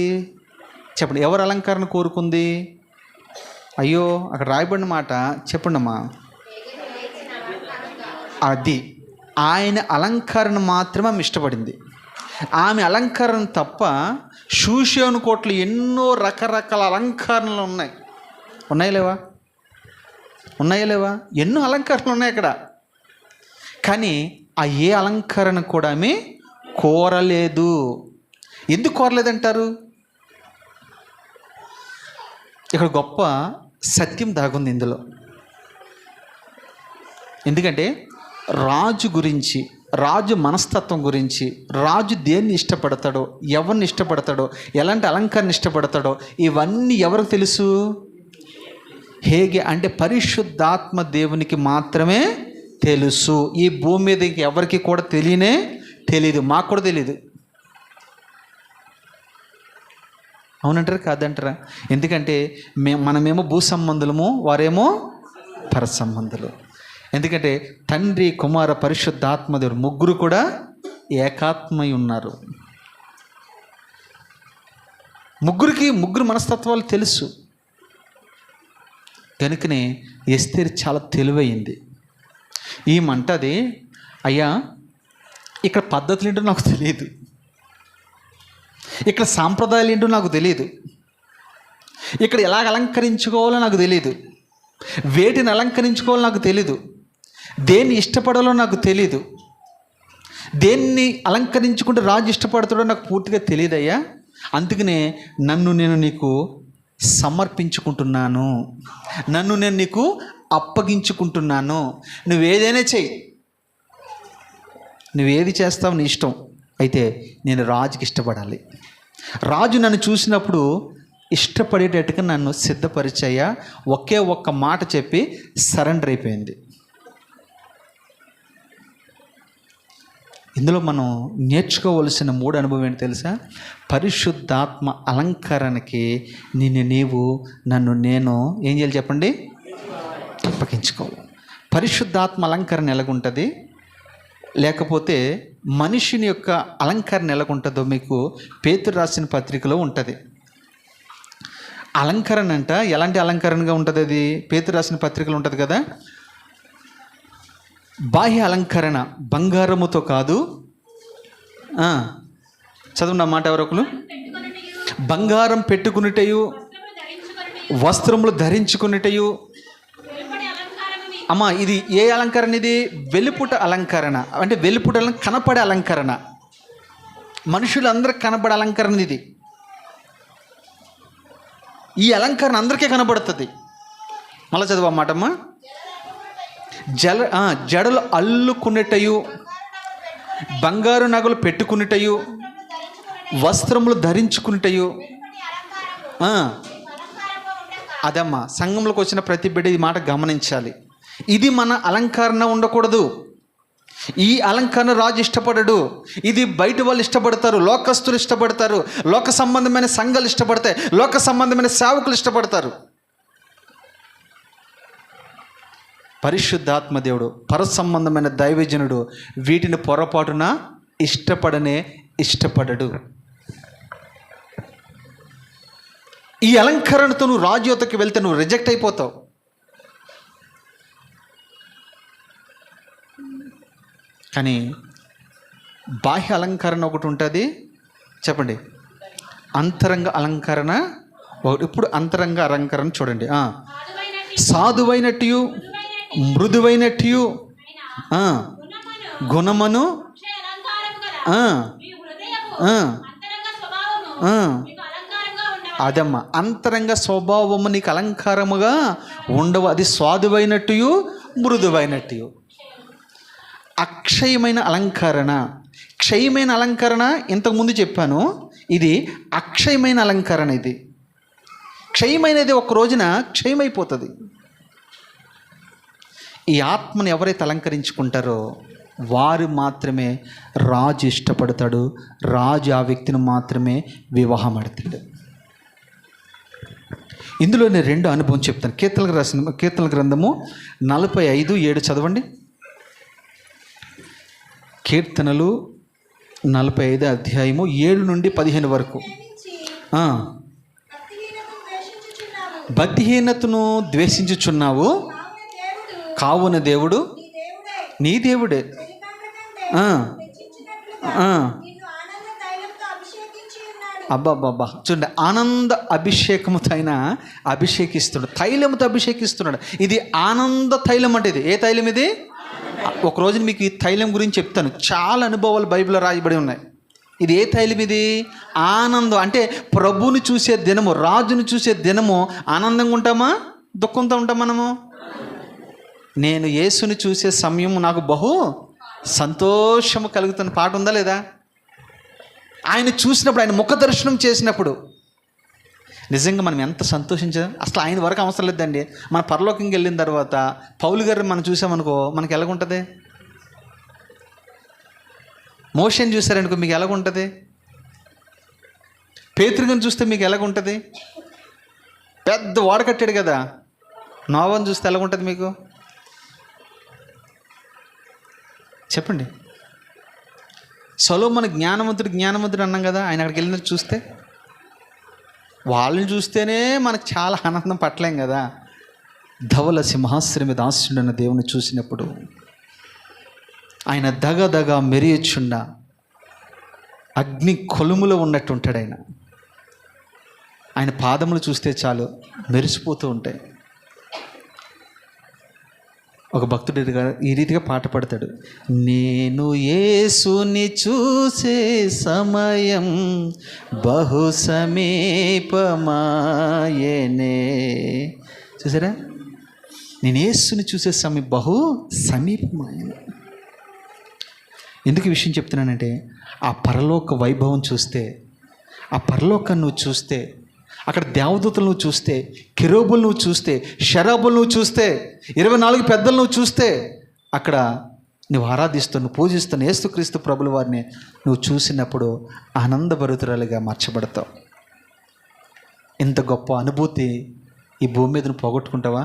చెప్పండి, ఎవరు అలంకరణ కోరుకుంది? అయ్యో అక్కడ రాయబడిన మాట చెప్పండి అమ్మా. అది ఆయన అలంకరణ మాత్రమే ఆమె ఇష్టపడింది. ఆమె అలంకరణ తప్ప షూషోను కోటలు ఎన్నో రకరకాల అలంకరణలు ఉన్నాయా లేవా? ఎన్నో అలంకరణలు ఉన్నాయి అక్కడ. కానీ ఆ ఏ అలంకరణ కూడా ఆమె కోరలేదు. ఎందుకు కోరలేదంటారు? ఇక్కడ గొప్ప సత్యం దాగుంది ఇందులో. ఎందుకంటే రాజు గురించి, రాజు మనస్తత్వం గురించి, రాజు దేన్ని ఇష్టపడతాడో, ఎవరిని ఇష్టపడతాడో, ఎలాంటి అలంకరణ ఇష్టపడతాడో ఇవన్నీ ఎవరికి తెలుసు? హేగే అంటే పరిశుద్ధాత్మ దేవునికి మాత్రమే తెలుసు. ఈ భూమి మీద ఎవరికి కూడా తెలియదు. మాకు కూడా తెలియదు. అవునంటారా కాదంటారా? ఎందుకంటే మనమేమో భూ సంబంధులము, వారేమో పర సంబంధులు. ఎందుకంటే తండ్రి, కుమార, పరిశుద్ధాత్మదేవుడు ముగ్గురు కూడా ఏకాత్మై ఉన్నారు. ముగ్గురు మనస్తత్వాలు తెలుసు. కనుకనే ఎస్తేరు చాలా తెలివైంది. ఈమంటది, అయ్యా ఇక్కడ పద్ధతులు ఏంటో నాకు తెలియదు, ఇక్కడ సాంప్రదాయాలు ఏంటో నాకు తెలియదు, ఇక్కడ ఎలాగ అలంకరించుకోవాలో నాకు తెలియదు, వేటిని అలంకరించుకోవాలో నాకు తెలీదు, దేన్ని ఇష్టపడాలో నాకు తెలీదు, దేన్ని అలంకరించుకుంటే రాజు ఇష్టపడతాడో నాకు పూర్తిగా తెలియదయ్యా. అందుకనే నన్ను నేను నీకు సమర్పించుకుంటున్నాను, నన్ను నేను నీకు అప్పగించుకుంటున్నాను. నువ్వేదైనా చెయ్యి, నువ్వేది చేస్తావు నీ ఇష్టం. అయితే నేను రాజుకి ఇష్టపడాలి. రాజు నన్ను చూసినప్పుడు ఇష్టపడేటట్టుగా నన్ను సిద్ధపరిచయ్యా. ఒకే ఒక్క మాట చెప్పి సరెండర్ అయిపోయింది. ఇందులో మనం నేర్చుకోవలసిన 3 అనుభవం ఏంటి తెలుసా? పరిశుద్ధాత్మ అలంకరణకి నన్ను నేను ఏం చేయాలి చెప్పండి? అప్పగించుకోవాలి. పరిశుద్ధాత్మ అలంకరణ ఎలాగుంటుంది, లేకపోతే మనిషిని యొక్క అలంకరణ ఎలాగుంటుందో మీకు పేతురు రాసిన పత్రికలో ఉంటుంది. అలంకరణ అంట ఎలాంటి అలంకరణగా ఉంటుంది? అది పేతురు రాసిన పత్రికలో ఉంటుంది కదా. బాహ్య అలంకరణ బంగారముతో కాదు. చదువున్న మాట ఎవరొకరు. బంగారం పెట్టుకునేటయు, వస్త్రములు ధరించుకునేటయు. అమ్మా ఇది ఏ అలంకరణ? ఇది వెలుపుట అలంకరణ. అంటే వెలుపుట కనపడే అలంకరణ, మనుషులందరికి కనపడే అలంకరణ ఇది. ఈ అలంకరణ అందరికీ కనబడుతుంది. మళ్ళీ చదువు అమ్మాటమ్మా. జడలు అల్లుకునేటయు, బంగారు నగలు పెట్టుకునేటయు, వస్త్రములు ధరించుకునేటయు. అదమ్మా సంఘంలోకి వచ్చిన ప్రతి బిడ్డ ఈ మాట గమనించాలి. ఇది మన అలంకరణ ఉండకూడదు. ఈ అలంకరణ రాజు ఇష్టపడడు. ఇది బయట వాళ్ళు ఇష్టపడతారు, లోకస్తులు ఇష్టపడతారు, లోక సంబంధమైన సంఘాలు ఇష్టపడతాయి, లోక సంబంధమైన సేవకులు ఇష్టపడతారు. పరిశుద్ధాత్మ దేవుడు, పర సంబంధమైన దైవజనుడు వీటిని పొరపాటున ఇష్టపడడు. ఈ అలంకరణతో నువ్వు రాజయోతకి వెళ్తే నువ్వు రిజెక్ట్ అయిపోతావు. కానీ బాహ్య అలంకరణ ఒకటి ఉంటుంది, చెప్పండి. అంతరంగ అలంకరణ. ఇప్పుడు అంతరంగ అలంకరణ చూడండి. సాధువైనట్టు, మృదువైనట్టు, గుణమును, అదమ్మా అంతరంగ స్వభావము నీకు అలంకారముగా ఉండవు. అది స్వాదువైనట్టు, మృదువైనట్టు. అక్షయమైన అలంకరణ, క్షయమైన అలంకరణ ఇంతకుముందు చెప్పాను. ఇది అక్షయమైన అలంకరణ. ఇది క్షయమైనది ఒక రోజున క్షయమైపోతుంది. ఈ ఆత్మను ఎవరైతే అలంకరించుకుంటారో వారు మాత్రమే రాజు ఇష్టపడతాడు. రాజు ఆ వ్యక్తిని మాత్రమే వివాహం ఆడతాడు. ఇందులో నేను 2 అనుభవం చెప్తాను. కీర్తనల గ్రంథము 45:7 చదవండి. కీర్తనలు 45 అధ్యాయము 7 నుండి 15 వరకు. భక్తిహీనతను ద్వేషించుచున్నావు, కావున దేవుడు నీ దేవుడే అబ్బాబ్బాబ్బా చూడండి, ఆనంద అభిషేకముతో ఆయన అభిషేకిస్తున్నాడు, తైలముతో అభిషేకిస్తున్నాడు. ఇది ఆనంద తైలం అంటే ఇది ఏ తైలం ఇది? ఒక రోజున మీకు ఈ తైలం గురించి చెప్తాను. చాలా అనుభవాలు బైబిల్లో రాయబడి ఉన్నాయి. ఇది ఏ తైలం ఇది? ఆనందం. అంటే ప్రభువుని చూసే దినము, రాజుని చూసే దినము ఆనందంగా ఉంటామా, దుఃఖంతో ఉంటాం మనము? నేను యేసుని చూసే సమయం నాకు బహు సంతోషము కలుగుతున్న పాట ఉందా లేదా? ఆయన చూసినప్పుడు, ఆయన ముఖ దర్శనం చేసినప్పుడు నిజంగా మనం ఎంత సంతోషించాం. అసలు ఆయన వరకు అవసరం లేదండి. మన పరలోకంకి వెళ్ళిన తర్వాత పౌలు గారిని మనం చూసామనుకో, మనకి ఎలాగుంటుంది? మోషన్ చూసారనుకో మీకు ఎలాగుంటుంది? పేతురుని చూస్తే మీకు ఎలాగుంటుంది? పెద్ద వాడ కట్టాడు కదా, నోవాను చూస్తే ఎలాగుంటుంది మీకు? చెప్పండి. సొలొమోను జ్ఞానవంతుడు అన్నాం కదా, ఆయన అక్కడికి వెళ్ళిన చూస్తే వాళ్ళని చూస్తేనే మనకు చాలా ఆనందం పట్టలేం కదా. ధవల సింహాసనం మీద ఆసీనుడైన దేవుని చూసినప్పుడు ఆయన దగ మెరియుచుండ అగ్ని కొలుములో ఉన్నట్టు ఉంటాడు. ఆయన పాదములు చూస్తే చాలు మెరిసిపోతూ ఉంటాయి. ఒక భక్తుడు ఈ రీతిగా పాట పాడతాడు. నేను యేసుని చూసే సమయం బహు సమీపమాయనే. చూసారా, నేను యేసుని చూసే సమయం బహు సమీపమాయనే. ఎందుకు ఈ విషయం చెప్తున్నానంటే, ఆ పరలోక వైభవం చూస్తే, ఆ పరలోకాన్ని నువ్వు చూస్తే, అక్కడ దేవదూతలు నువ్వు చూస్తే, కెరూబులు నువ్వు చూస్తే, షరాబులు నువ్వు చూస్తే, 24 పెద్దలు నువ్వు చూస్తే, అక్కడ నువ్వు ఆరాధిస్తున్న పూజిస్తున్న యేసుక్రీస్తు ప్రభుల వారిని నువ్వు చూసినప్పుడు ఆనందభరితురాలిగా మార్చబడతావు. ఇంత గొప్ప అనుభూతి ఈ భూమి మీద నువ్వు పోగొట్టుకుంటావా?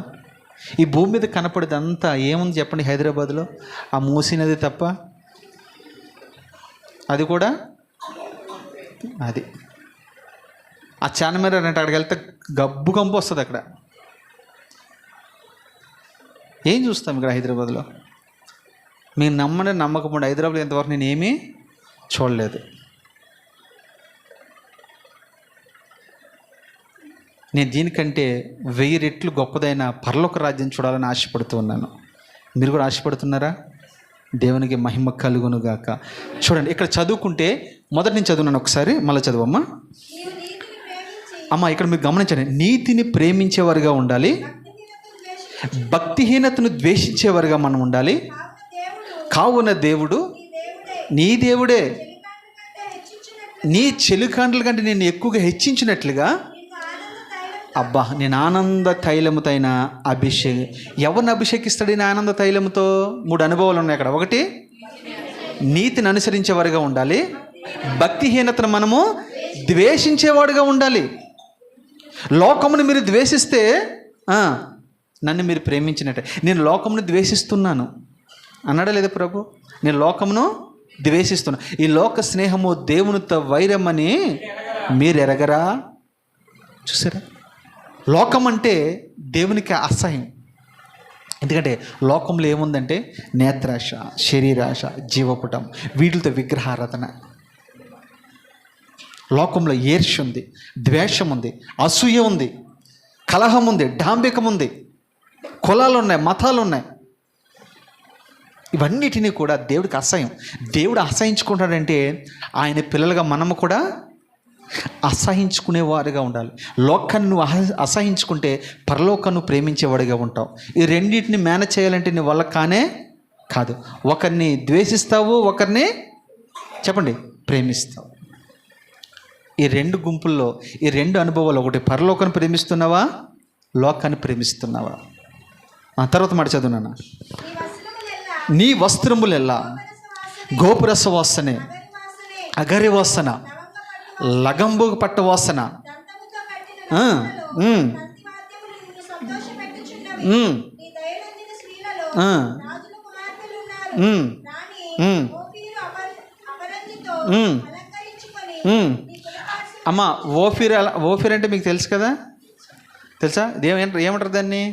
ఈ భూమి మీద కనపడేదంతా ఏముంది చెప్పండి? హైదరాబాద్లో ఆ మూసీ నది తప్ప. అది కూడా అది ఆ చార్మినార్ అంటే అక్కడికి వెళ్తే గబ్బు కంపు వస్తుంది. అక్కడ ఏం చూస్తాం ఇక్కడ హైదరాబాద్లో? మీరు నమ్మని నమ్మకం హైదరాబాద్లో ఇంతవరకు నేను ఏమీ చూడలేదు. నేను దీనికంటే 1000 రెట్లు గొప్పదైన పరలోక రాజ్యం చూడాలని ఆశపడుతూ ఉన్నాను. మీరు కూడా ఆశపడుతున్నారా? దేవునికి మహిమ కలుగునుగాక. చూడండి, ఇక్కడ చదువుకుంటే మొదటి నుంచి చదువున్నాను, ఒకసారి మళ్ళీ చదువమ్మా. అమ్మ ఇక్కడ మీరు గమనించండి, నీతిని ప్రేమించేవారుగా ఉండాలి, భక్తిహీనతను ద్వేషించేవారుగా మనం ఉండాలి. కావున దేవుడు నీ దేవుడే నీ చెలికాండ్ల కంటే నేను ఎక్కువగా హెచ్చించినట్లుగా, అబ్బా నేను ఆనంద తైలముతైన అభిషేకం. ఎవరిని అభిషేకిస్తాడు ఈయన ఆనంద తైలముతో? 3 అనుభవాలు ఉన్నాయి అక్కడ. ఒకటి, నీతిని అనుసరించేవారుగా ఉండాలి, భక్తిహీనతను మనము ద్వేషించేవాడుగా ఉండాలి. లోకమును మీరు ద్వేషిస్తే నన్ను మీరు ప్రేమించినట్టే. నేను లోకమును ద్వేషిస్తున్నాను అన్నాడా లేదా ప్రభు? నేను లోకమును ద్వేషిస్తున్నా. ఈ లోక స్నేహము దేవునితో వైరమని మీరు ఎరగరా? చూసారా, లోకం అంటే దేవునికి అసహ్యం. ఎందుకంటే లోకంలో ఏముందంటే నేత్రాశ, శరీరాశ, జీవపుటం, వీటితో విగ్రహారాధన. లోకంలో ఈర్ష్య ఉంది, ద్వేషం ఉంది, అసూయ ఉంది, కలహం ఉంది, డాంబికం ఉంది, కులాలు ఉన్నాయి, మతాలు ఉన్నాయి. ఇవన్నిటినీ కూడా దేవుడికి అసహ్యం. దేవుడు అసహించుకుంటాడంటే ఆయన పిల్లలుగా మనము కూడా అసహించుకునేవారుగా ఉండాలి. లోకాన్ని నువ్వు అసహించుకుంటే పరలోకాన్ని ప్రేమించేవాడిగా ఉంటావు. ఈ రెండింటిని మేనేజ్ చేయాలంటే నీ వల్ల కానే కాదు. ఒకరిని ద్వేషిస్తావు, ఒకరిని చెప్పండి ప్రేమిస్తావు. ఈ 2 గుంపుల్లో ఈ 2 అనుభవాలు, ఒకటి పరలోకాన్ని ప్రేమిస్తున్నావా, లోకాన్ని ప్రేమిస్తున్నావా? తర్వాత మాట చదువునా. నీ వస్త్రములెల్లా గోపురస వాసనే, అగరి వాసన, లగంబు పట్ట వాసన, అమ్మ ఓఫీర్ అంటే మీకు తెలుసు కదా, తెలుసా? ఏమంటారు దాన్ని?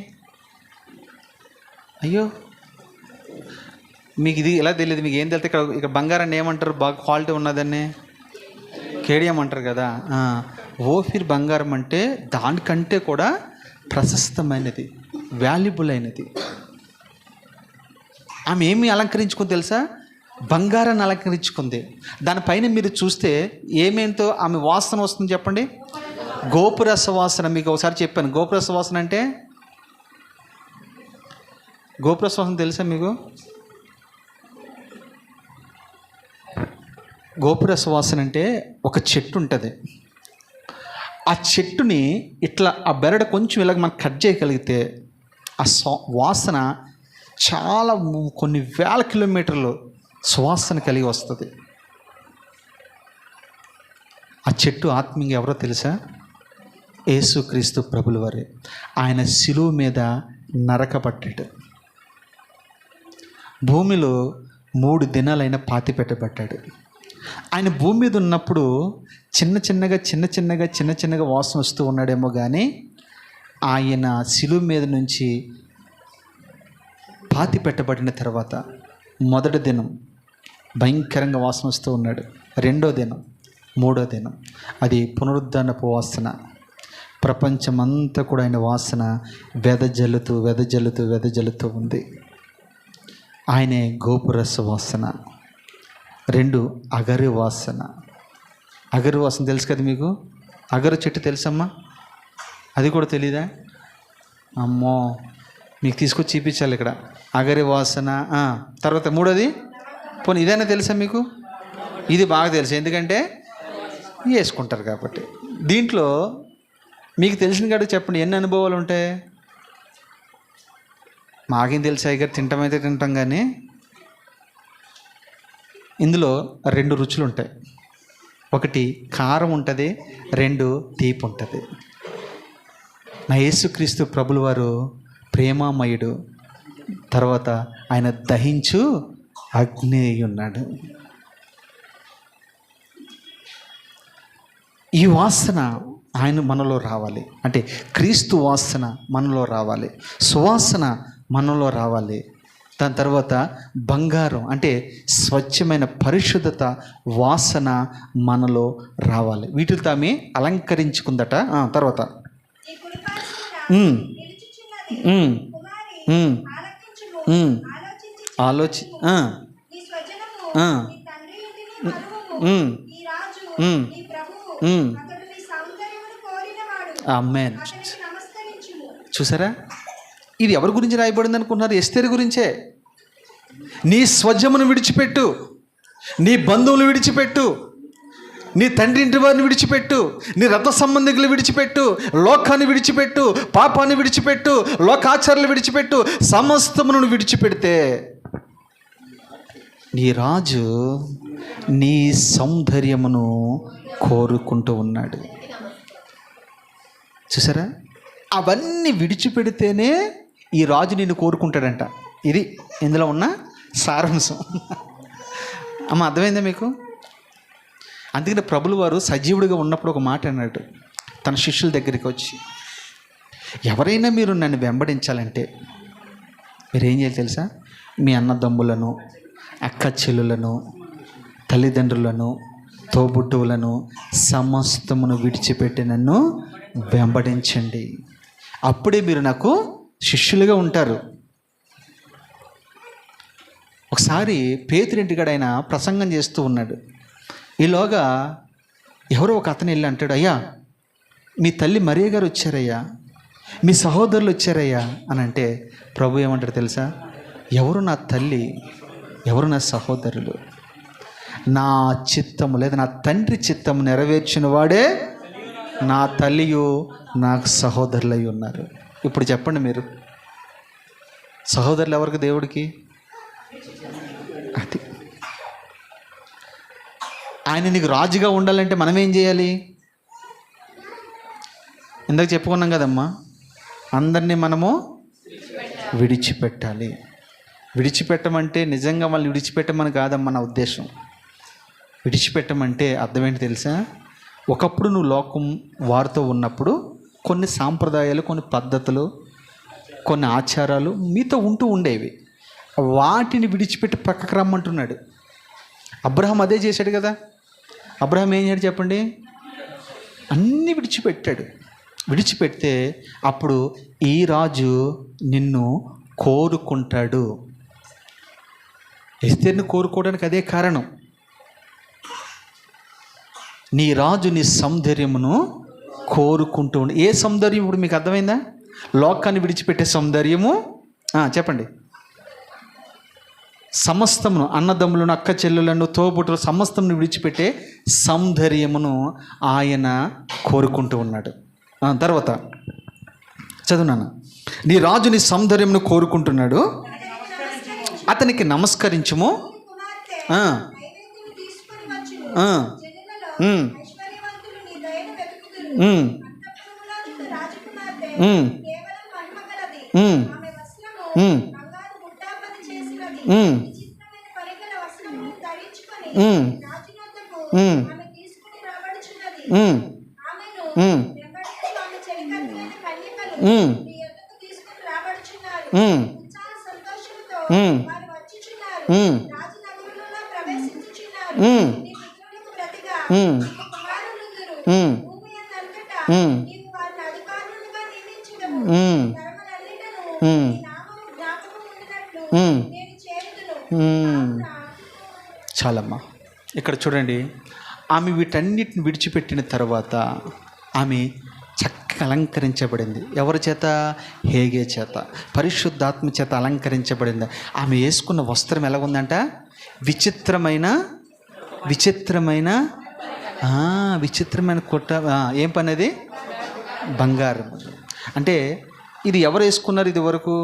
అయ్యో మీకు ఇది ఎలా తెలియదు, మీకు ఏం తెలితే ఇక్కడ బంగారాన్ని ఏమంటారు, బాగా క్వాలిటీ ఉన్నదాన్ని కేడియం అంటారు కదా. ఓఫీర్ బంగారం అంటే దానికంటే కూడా ప్రశస్తమైనది, వాల్యుబుల్ అయినది. ఆమె ఏమి అలంకరించుకుంది తెలుసా? బంగారాన్ని అలంకరించుకుంది. దానిపైన మీరు చూస్తే ఏమేంతో ఆమె వాసన వస్తుంది చెప్పండి? గోపురస వాసన. మీకు ఒకసారి చెప్పాను గోపురస వాసన అంటే. గోపురస వాసన తెలుసా మీకు? గోపురస వాసన అంటే ఒక చెట్టు ఉంటుంది. ఆ చెట్టుని ఇట్లా ఆ బెరడు కొంచెం ఇలాగ మనం కట్ చేయగలిగితే ఆ వాసన చాలా కొన్ని వేల కిలోమీటర్లు సువాసన కలిగి వస్తుంది. ఆ చెట్టు ఆత్మీయంగా ఎవరో తెలుసా? యేసుక్రీస్తు ప్రభుల వారే. ఆయన శిలువ మీద నరకబడ్డాడు. భూమిలో 3 దినాలైన పాతి పెట్టబడ్డాడు. ఆయన భూమి మీద ఉన్నప్పుడు చిన్న చిన్నగా వాసన వస్తూ ఉన్నాడేమో కానీ ఆయన శిలువ మీద నుంచి పాతి పెట్టబడిన తర్వాత మొదటి దినం భయంకరంగా వాసన వస్తూ ఉన్నాడు. 2వ దినం, 3వ దినం అది పునరుద్ధానపు వాసన. ప్రపంచమంతా కూడా ఆయన వాసన వెదజల్లుతూ ఉంది. ఆయనే గోపురస వాసన. 2 అగరు వాసన. అగరు వాసన తెలుసు కదా మీకు? అగరు చెట్టు తెలుసమ్మా? అది కూడా తెలీదా? అమ్మో, మీకు తీసుకొచ్చి చూపించాలి ఇక్కడ. అగరి వాసన. తర్వాత 3వది పోనీ ఇదైనా తెలుసా మీకు? ఇది బాగా తెలుసు, ఎందుకంటే వేసుకుంటారు కాబట్టి. దీంట్లో మీకు తెలిసిన కాదు చెప్పండి, ఎన్ని అనుభవాలు ఉంటాయి? మాకేం తెలుసు అయ్యగారు, తింటామైతే తింటాం, కానీ ఇందులో 2 రుచులు ఉంటాయి. ఒకటి కారం ఉంటుంది, 2 తీపి ఉంటుంది. నా యేసుక్రీస్తు ప్రభుల వారు ప్రేమామయుడు. తర్వాత ఆయన దహించు అగ్ని ఉన్నాడు. ఈ వాసన ఆయన మనలో రావాలి అంటే క్రీస్తు వాసన మనలో రావాలి, సువాసన మనలో రావాలి. దాని తర్వాత బంగారం అంటే స్వచ్ఛమైన పరిశుద్ధత వాసన మనలో రావాలి. వీటితో ఆమె అలంకరించుకుందట. తర్వాత ఆలోచి ఆమేన్. చూసారా, ఇది ఎవరి గురించి రాయబడింది అనుకుంటున్నారు? ఎస్తేరు గురించే. నీ స్వజమును విడిచిపెట్టు, నీ బంధువులు విడిచిపెట్టు, నీ తండ్రి ఇంటి వారిని విడిచిపెట్టు, నీ రక్త సంబంధికులు విడిచిపెట్టు, లోకాన్ని విడిచిపెట్టు, పాపాన్ని విడిచిపెట్టు, లోకాచారాలు విడిచిపెట్టు, సమస్తమును విడిచిపెడితే నీ రాజు నీ సౌందర్యమును కోరుకుంటూ ఉన్నాడు. చూసారా, అవన్నీ విడిచిపెడితేనే ఈ రాజు నిన్ను కోరుకుంటాడంట. ఇది ఇందులో ఉన్న సారాంశం. అమ్మ, అర్థమైందా మీకు? అందుకని ప్రభులు వారు సజీవుడిగా ఉన్నప్పుడు ఒక మాట అన్నాడు తన శిష్యుల దగ్గరికి వచ్చి, ఎవరైనా మీరు నన్ను వెంబడించాలంటే మీరేం చేయాలి తెలుసా? మీ అన్నదమ్ములను, అక్క చెల్లులను, తల్లిదండ్రులను, తోబుట్టువులను సమస్తమును విడిచిపెట్టి నన్ను వెంబడించండి. అప్పుడే మీరు నాకు శిష్యులుగా ఉంటారు. ఒకసారి పేతురింటికాడ ఆయన ప్రసంగం చేస్తూ ఉన్నాడు. ఈలోగా ఎవరో ఒక అతను వెళ్ళి అంటాడు, అయ్యా మీ తల్లి మరియ గారు వచ్చారయ్యా, మీ సహోదరులు వచ్చారయ్యా అని అంటే ప్రభు ఏమంటారు తెలుసా? ఎవరు నా తల్లి, ఎవరు నా సహోదరులు? నా చిత్తము లేదా నా తండ్రి చిత్తము నెరవేర్చిన వాడే నా తల్లియు నాకు సహోదరులై ఉన్నారు. ఇప్పుడు చెప్పండి, మీరు సహోదరులు ఎవరికి? దేవుడికి. అది ఆయన నీకు రాజుగా ఉండాలంటే మనం ఏం చేయాలి? ఇందాక చెప్పుకున్నాం కదమ్మా, అందరినీ మనము విడిచిపెట్టాలి. విడిచిపెట్టమంటే నిజంగా వాళ్ళు విడిచిపెట్టమని కాదమ్మా నా ఉద్దేశం. విడిచిపెట్టమంటే అర్థం ఏంటి తెలుసా? ఒకప్పుడు నువ్వు లోకం వారితో ఉన్నప్పుడు కొన్ని సాంప్రదాయాలు, కొన్ని పద్ధతులు, కొన్ని ఆచారాలు మీతో ఉంటూ ఉండేవి. వాటిని విడిచిపెట్టి పక్కకు రమ్మంటున్నాడు. అబ్రహాం అదే చేశాడు కదా. అబ్రహాం ఏం చేశాడు చెప్పండి? అన్నీ విడిచిపెట్టాడు. విడిచిపెడితే అప్పుడు ఈ రాజు నిన్ను కోరుకుంటాడు. ఎస్తేర్ని కోరుకోవడానికి అదే కారణం. నీ రాజు నీ సౌందర్యమును కోరుకుంటూ ఉండి. ఏ సౌందర్యం ఇప్పుడు మీకు అర్థమైందా? లోకాన్ని విడిచిపెట్టే సౌందర్యము. చెప్పండి. సమస్తమును, అన్నదమ్ములను, అక్క చెల్లెలను, తోబుట్టులు సమస్తమును విడిచిపెట్టే సౌందర్యమును ఆయన కోరుకుంటూ ఉన్నాడు. తర్వాత చదువునాను. నీ రాజు నీ సౌందర్యమును కోరుకుంటున్నాడు, అతనికి నమస్కరించుము. చాలమ్మా. ఇక్కడ చూడండి, ఆమె వీటన్నిటిని విడిచిపెట్టిన తర్వాత ఆమె చక్కగా అలంకరించబడింది. ఎవరి చేత? హేగే చేత, పరిశుద్ధాత్మ చేత అలంకరించబడింది. ఆమె వేసుకున్న వస్త్రం ఎలా ఉందంట? విచిత్రమైన కొట్ట. ఏం పని అది? బంగారం. అంటే ఇది ఎవరు వేసుకున్నారు? ఇది వరకు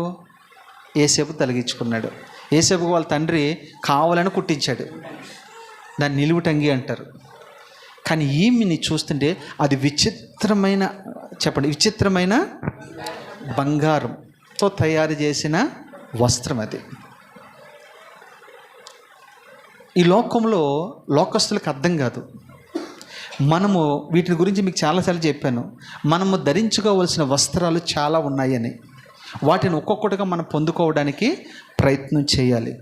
యేసేపు తొలగించుకున్నాడు. యేసేపుకు వాళ్ళ తండ్రి కావాలని కుట్టించాడు. దాన్ని నిలువుటంగి అంటారు. కానీ ఈమెని చూస్తుంటే అది విచిత్రమైన, చెప్పండి, విచిత్రమైన బంగారంతో తయారు చేసిన వస్త్రం అది. ఈ లోకంలో లోకస్తులకు అర్థం కాదు. మనము వీటిని గురించి మీకు చాలాసార్లు చెప్పాను. మనము ధరించుకోవలసిన వస్త్రాలు చాలా ఉన్నాయని, వాటిని ఒక్కొక్కటిగా మనం పొందుకోవడానికి ప్రయత్నం చేయాలి.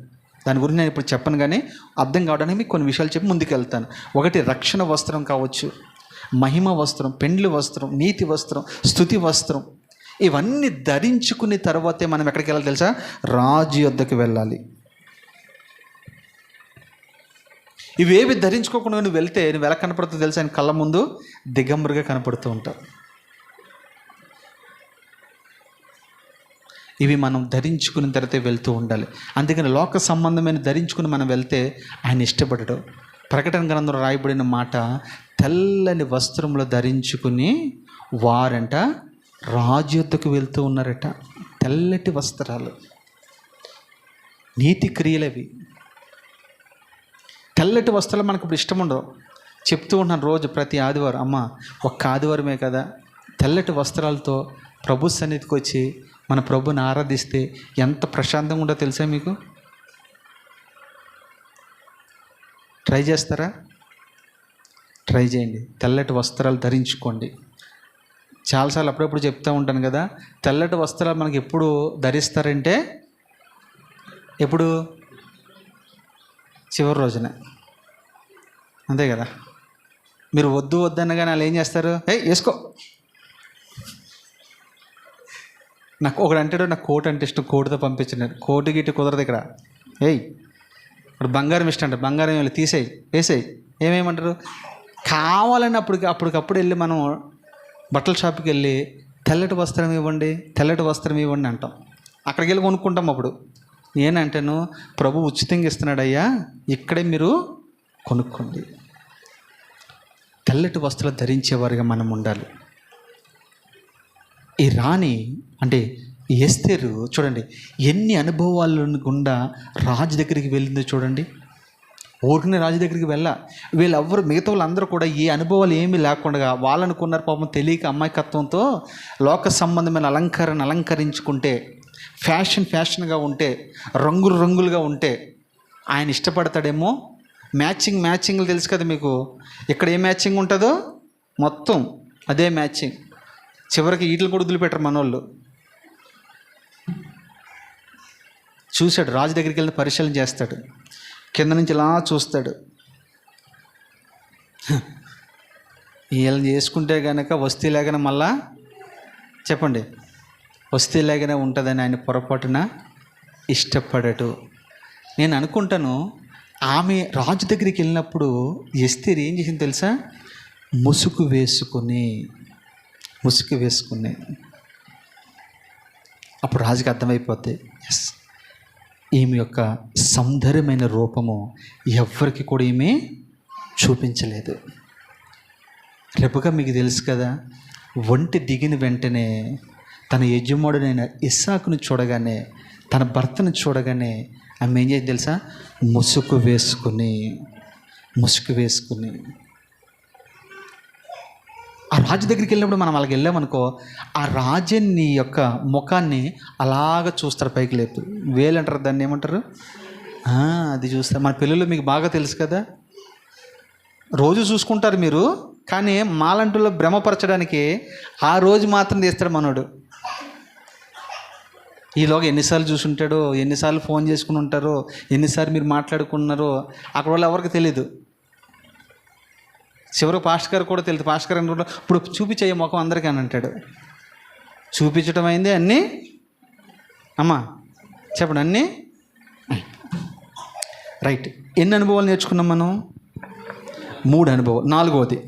దాని గురించి నేను ఇప్పుడు చెప్పను, కానీ అర్థం కావడానికి మీకు కొన్ని విషయాలు చెప్పి ముందుకు వెళ్తాను. ఒకటి, రక్షణ వస్త్రం కావచ్చు, మహిమ వస్త్రం, పెండ్లి వస్త్రం, నీతి వస్త్రం, స్తుతి వస్త్రం. ఇవన్నీ ధరించుకునే తర్వాతే మనం ఎక్కడికి వెళ్ళాలి తెలుసా? రాజు యొద్దకు వెళ్ళాలి. ఇవేవి ధరించుకోకుండా నువ్వు వెళ్తే నువ్వు ఎలా కనపడుతుందో తెలుసా? ఆయన కళ్ళ ముందు దిగంబరుగా కనపడుతూ ఉంటావు. ఇవి మనం ధరించుకున్న తర్వాత వెళ్తూ ఉండాలి. అందుకని లోక సంబంధమైన ధరించుకుని మనం వెళ్తే ఆయన ఇష్టపడడు. ప్రకటన గ్రంథంలో రాయబడిన మాట, తెల్లని వస్త్రములు ధరించుకుని వారంట రాజు యొద్దకు వెళ్తూ ఉన్నారట. తెల్లటి వస్త్రాలు, నీతి క్రియలవి. తెల్లటి వస్త్రాలు మనకు ఇప్పుడు ఇష్టం ఉండవు. చెప్తూ ఉన్నాను రోజు, ప్రతి ఆదివారం, అమ్మ ఒక్క ఆదివారమే కదా, తెల్లటి వస్త్రాలతో ప్రభు సన్నిధికి వచ్చి మన ప్రభుని ఆరాధిస్తే ఎంత ప్రశాంతంగా ఉందో తెలుసా మీకు? ట్రై చేస్తారా? ట్రై చేయండి. తెల్లటి వస్త్రాలు ధరించుకోండి. చాలాసార్లు అప్పుడప్పుడు చెప్తూ ఉంటాను కదా, తెల్లటి వస్త్రాలు మనకి ఎప్పుడు ధరిస్తారంటే, ఎప్పుడు? చివరి రోజున, అంతే కదా. మీరు వద్దు వద్దనగానే వాళ్ళు ఏం చేస్తారు? వేసుకో. నాకు ఒకడు అంటాడు, నాకు కోట్ అంటే ఇష్టం, కోటుతో పంపించినాడు. కోటు గిట్టు కుదరదు ఇక్కడ. ఇప్పుడు బంగారం ఇష్టం అంటే, బంగారం వెళ్ళి తీసేయి, వేసేయి. ఏమేమంటారు? కావాలని అప్పటికప్పుడు వెళ్ళి మనం బట్టల షాప్కి వెళ్ళి తెల్లటి వస్త్రం ఇవ్వండి, తెల్లటి వస్త్రం ఇవ్వండి అంటాం. అక్కడికి వెళ్ళి కొనుక్కుంటాం. అప్పుడు నేనంటాను, ప్రభు ఉచితంగా ఇస్తున్నాడయ్యా, ఇక్కడే మీరు కొనుక్కోండి. తెల్లటి వస్త్రాలు ధరించేవారుగా మనం ఉండాలి. ఈ రాణి అంటే ఎస్తేరు చూడండి, ఎన్ని అనుభవాల గుండా రాజు దగ్గరికి వెళ్ళిందో చూడండి. ఊరికనే రాజు దగ్గరికి వీళ్ళెవ్వరు, మిగతా వాళ్ళందరూ కూడా ఏ అనుభవాలు ఏమీ లేకుండా వాళ్ళనుకున్నారు పాపం తెలియక అమాయకత్వంతో లోక సంబంధమైన అలంకరించుకుంటే, ఫ్యాషన్గా ఉంటే, రంగులుగా ఉంటే ఆయన ఇష్టపడతాడేమో. మ్యాచింగ్లు తెలుసు కదా మీకు. ఇక్కడ ఏ మ్యాచింగ్ ఉంటుందో మొత్తం అదే మ్యాచింగ్. చివరికి వీటిని కూడా వదిలిపెట్టరు మనోళ్ళు. చూశాడు, రాజు దగ్గరికి వెళ్ళి పరిశీలన చేస్తాడు. కింద నుంచి ఇలా చూస్తాడు. వీళ్ళని చేసుకుంటే కనుక వస్తీ లేకనే మళ్ళా చెప్పండి వస్తీ లేకనే ఉంటుందని ఆయన పొరపాటున ఇష్టపడడు. నేను అనుకుంటాను ఆమె రాజు దగ్గరికి వెళ్ళినప్పుడు ఎస్తేరు ఏం చేసింది తెలుసా? ముసుగు వేసుకుని అప్పుడు రాజుకి అర్థమైపోద్ది, ఎస్, ఈమె యొక్క సౌందర్యమైన రూపము ఎవ్వరికి కూడా ఈమె చూపించలేదు. రెబెకా మీకు తెలుసు కదా, ఒంటి దిగిన వెంటనే తన యజమానుడైన ఇస్సాకును చూడగానే, తన భర్తను చూడగానే ఆమె ఏం చేసింది తెలుసా? ముసుగు వేసుకుని ఆ రాజు దగ్గరికి వెళ్ళినప్పుడు మనం అలాగ వెళ్ళామనుకో, ఆ రాజు నీ యొక్క ముఖాన్ని అలాగ చూస్తారు, పైకి లేపు వేలు అంటారు, దాన్ని ఏమంటారు, అది చూస్తారు. మన పిల్లలు మీకు బాగా తెలుసు కదా, రోజు చూసుకుంటారు మీరు, కానీ మాలంటులో భ్రమపరచడానికి ఆ రోజు మాత్రం తీస్తాడు మనోడు. ఈలోగా ఎన్నిసార్లు చూసుంటాడో, ఎన్నిసార్లు ఫోన్ చేసుకుని ఉంటారో, ఎన్నిసార్లు మీరు మాట్లాడుకున్నారో అక్కడ వాళ్ళు ఎవరికి తెలియదు. చివరికి పాస్టర్ గారు కూడా తెలియదు. పాస్టర్ గారు అంటే ఇప్పుడు చూపించే ముఖం అందరికీ అని అంటాడు. చూపించడం అయింది అన్నీ. అమ్మా చెప్పండి, అన్నీ రైట్. ఎన్ని అనుభవాలు నేర్చుకున్నాం మనం? 3 అనుభవాలు. 4వది,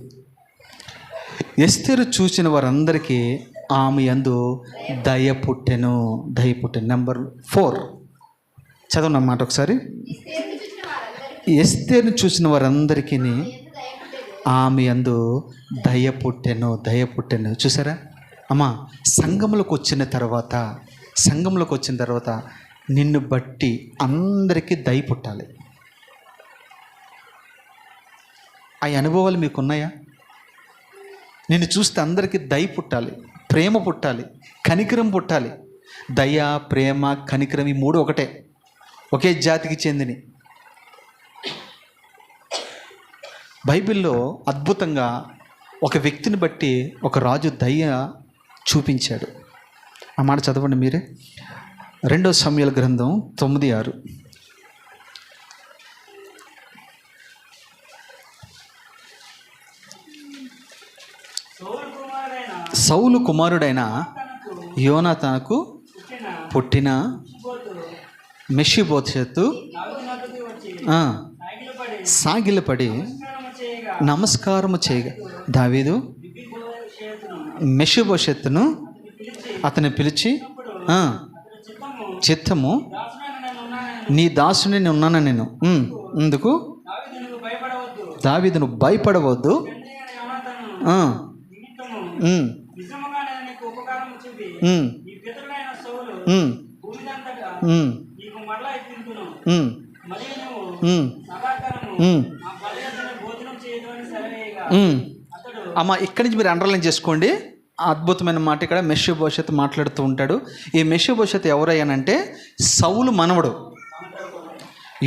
ఎస్తేరు చూసిన వారందరికీ ఆమె యందు దయ పుట్టెను. నెంబర్ 4 చదవనమాట ఒకసారి. ఎస్తేరును చూసిన వారందరికీ ఆమె యందు దయ పుట్టెను. చూసారా అమ్మా, సంఘంలోకి వచ్చిన తర్వాత నిన్ను బట్టి అందరికీ దయ పుట్టాలి. ఆ అనుభవాలు మీకున్నాయా? నిన్ను చూస్తే అందరికీ దయ పుట్టాలి, ప్రేమ పుట్టాలి, కనికరం పుట్టాలి. దయ, ప్రేమ, కనికరం ఈ 3 ఒకటే, ఒకే జాతికి చెందినవి. బైబిల్లో అద్భుతంగా ఒక వ్యక్తిని బట్టి ఒక రాజు దయ చూపించాడు. ఆ మాట చదవండి మీరే. 2 సమూయేలు గ్రంథం 9:6. సౌలు కుమారుడైన యోనాతానుకు పుట్టిన మెషిబోషెతు సాగిలపడి నమస్కారము చేయగా దావీదు మెషిబోషెతును అతన్ని పిలిచి, చిత్తము నీ దాసుని ఉన్నాను నేను, ఎందుకు దావీదు నువ్వు భయపడవద్దు, అమ్మ ఇక్కడి నుంచి మీరు అండర్లైన్ చేసుకోండి. అద్భుతమైన మాట ఇక్కడ మెషిబోషెతు మాట్లాడుతూ ఉంటాడు. ఈ మెషిబోషెతు ఎవరయ్యానంటే సౌలు మనవడు,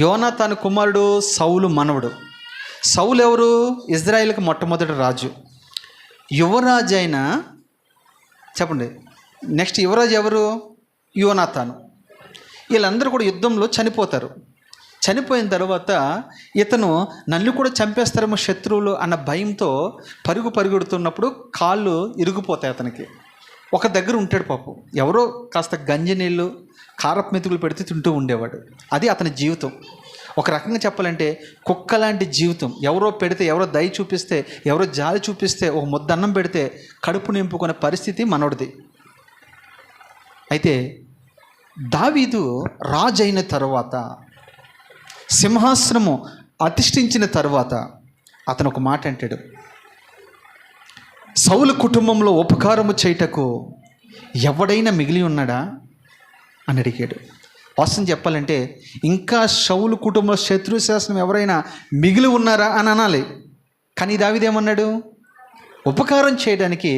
యోనాతాను కుమారుడు, సౌలు మనవడు. సౌలు ఎవరు? ఇజ్రాయేల్కి మొట్టమొదటి రాజు, యువరాజు అయిన, చెప్పండి నెక్స్ట్ యువరాజు ఎవరు? యోనాతాను. వీళ్ళందరూ కూడా యుద్ధంలో చనిపోతారు. చనిపోయిన తర్వాత ఇతను నన్ను కూడా చంపేస్తారేమో శత్రువులు అన్న భయంతో పరుగుడుతున్నప్పుడు కాళ్ళు ఇరిగిపోతాయి అతనికి. ఒక దగ్గర ఉంటాడు పాపం, ఎవరో కాస్త గంజి నీళ్ళు, కారపు మెతుకులు పెడితే తింటూ ఉండేవాడు. అది అతని జీవితం. ఒక రకంగా చెప్పాలంటే కుక్క లాంటి జీవితం. ఎవరో పెడితే, ఎవరో దయ చూపిస్తే, ఎవరో జాలి చూపిస్తే, ఒక ముద్ద అన్నం పెడితే కడుపు నింపుకునే పరిస్థితి మనోడిది. అయితే దావీదు రాజు అయిన తర్వాత, సింహాసనము అధిష్ఠించిన తర్వాత అతను ఒక మాట అంటాడు, సౌలు కుటుంబంలో ఉపకారము చేయుటకు ఎవడైనా మిగిలి ఉన్నాడా అని అడిగాడు. వాస్తవం చెప్పాలంటే ఇంకా సౌలు కుటుంబంలో శత్రు శాసనం ఎవరైనా మిగిలి ఉన్నారా అని అనాలి. కానీ దావీదు ఏమన్నాడు? ఉపకారం చేయడానికి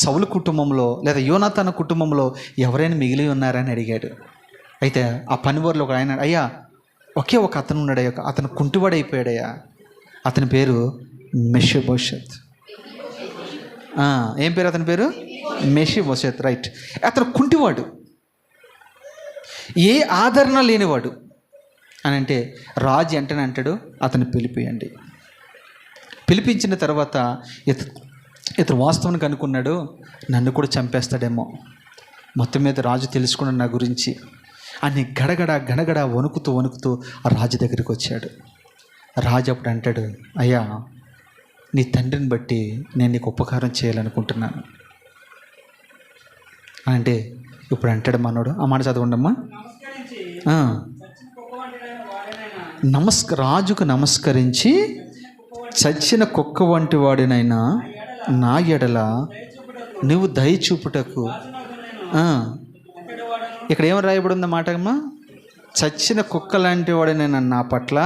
సౌలు కుటుంబంలో లేదా యోనాతాను కుటుంబంలో ఎవరైనా మిగిలి ఉన్నారా అని అడిగాడు. అయితే ఆ పనివారిలో ఒక ఆయన, అయ్యా ఒకే ఒక అతను ఉన్నాడయ్యా, అతను కుంటివాడైపోయాడయ్యా, అతని పేరు మెషిబోషెత్. ఏం పేరు అతని పేరు? మెషిబోషెత్, రైట్. అతను కుంటివాడు. ఏ ఆదరణ లేనివాడు అని అంటే రాజు వెంటనే అంటాడు, అతన్ని పిలిపియండి. పిలిపించిన తర్వాత ఇతను వాస్తవానికి అనుకున్నాడు, నన్ను కూడా చంపేస్తాడేమో, మొత్తం మీద రాజు తెలుసుకున్నాడు నా గురించి అని గడగడ వణుకుతూ ఆ రాజు దగ్గరికి వచ్చాడు. రాజు అప్పుడు అంటాడు, అయ్యా, నీ తండ్రిని బట్టి నేను నీకు ఉపకారం చేయాలనుకుంటున్నాను అంటే ఇప్పుడు అంటాడు మనోడు. ఆ మాట చదవండమ్మా. రాజుకు నమస్కరించి, చచ్చిన కుక్క వంటి వాడినైనా నా ఎడల నువ్వు దయ చూపుటకు. ఇక్కడ ఏం రాయబడి ఉందన్నమాట అమ్మా? చచ్చిన కుక్క లాంటి వాడినైనా నా పట్ల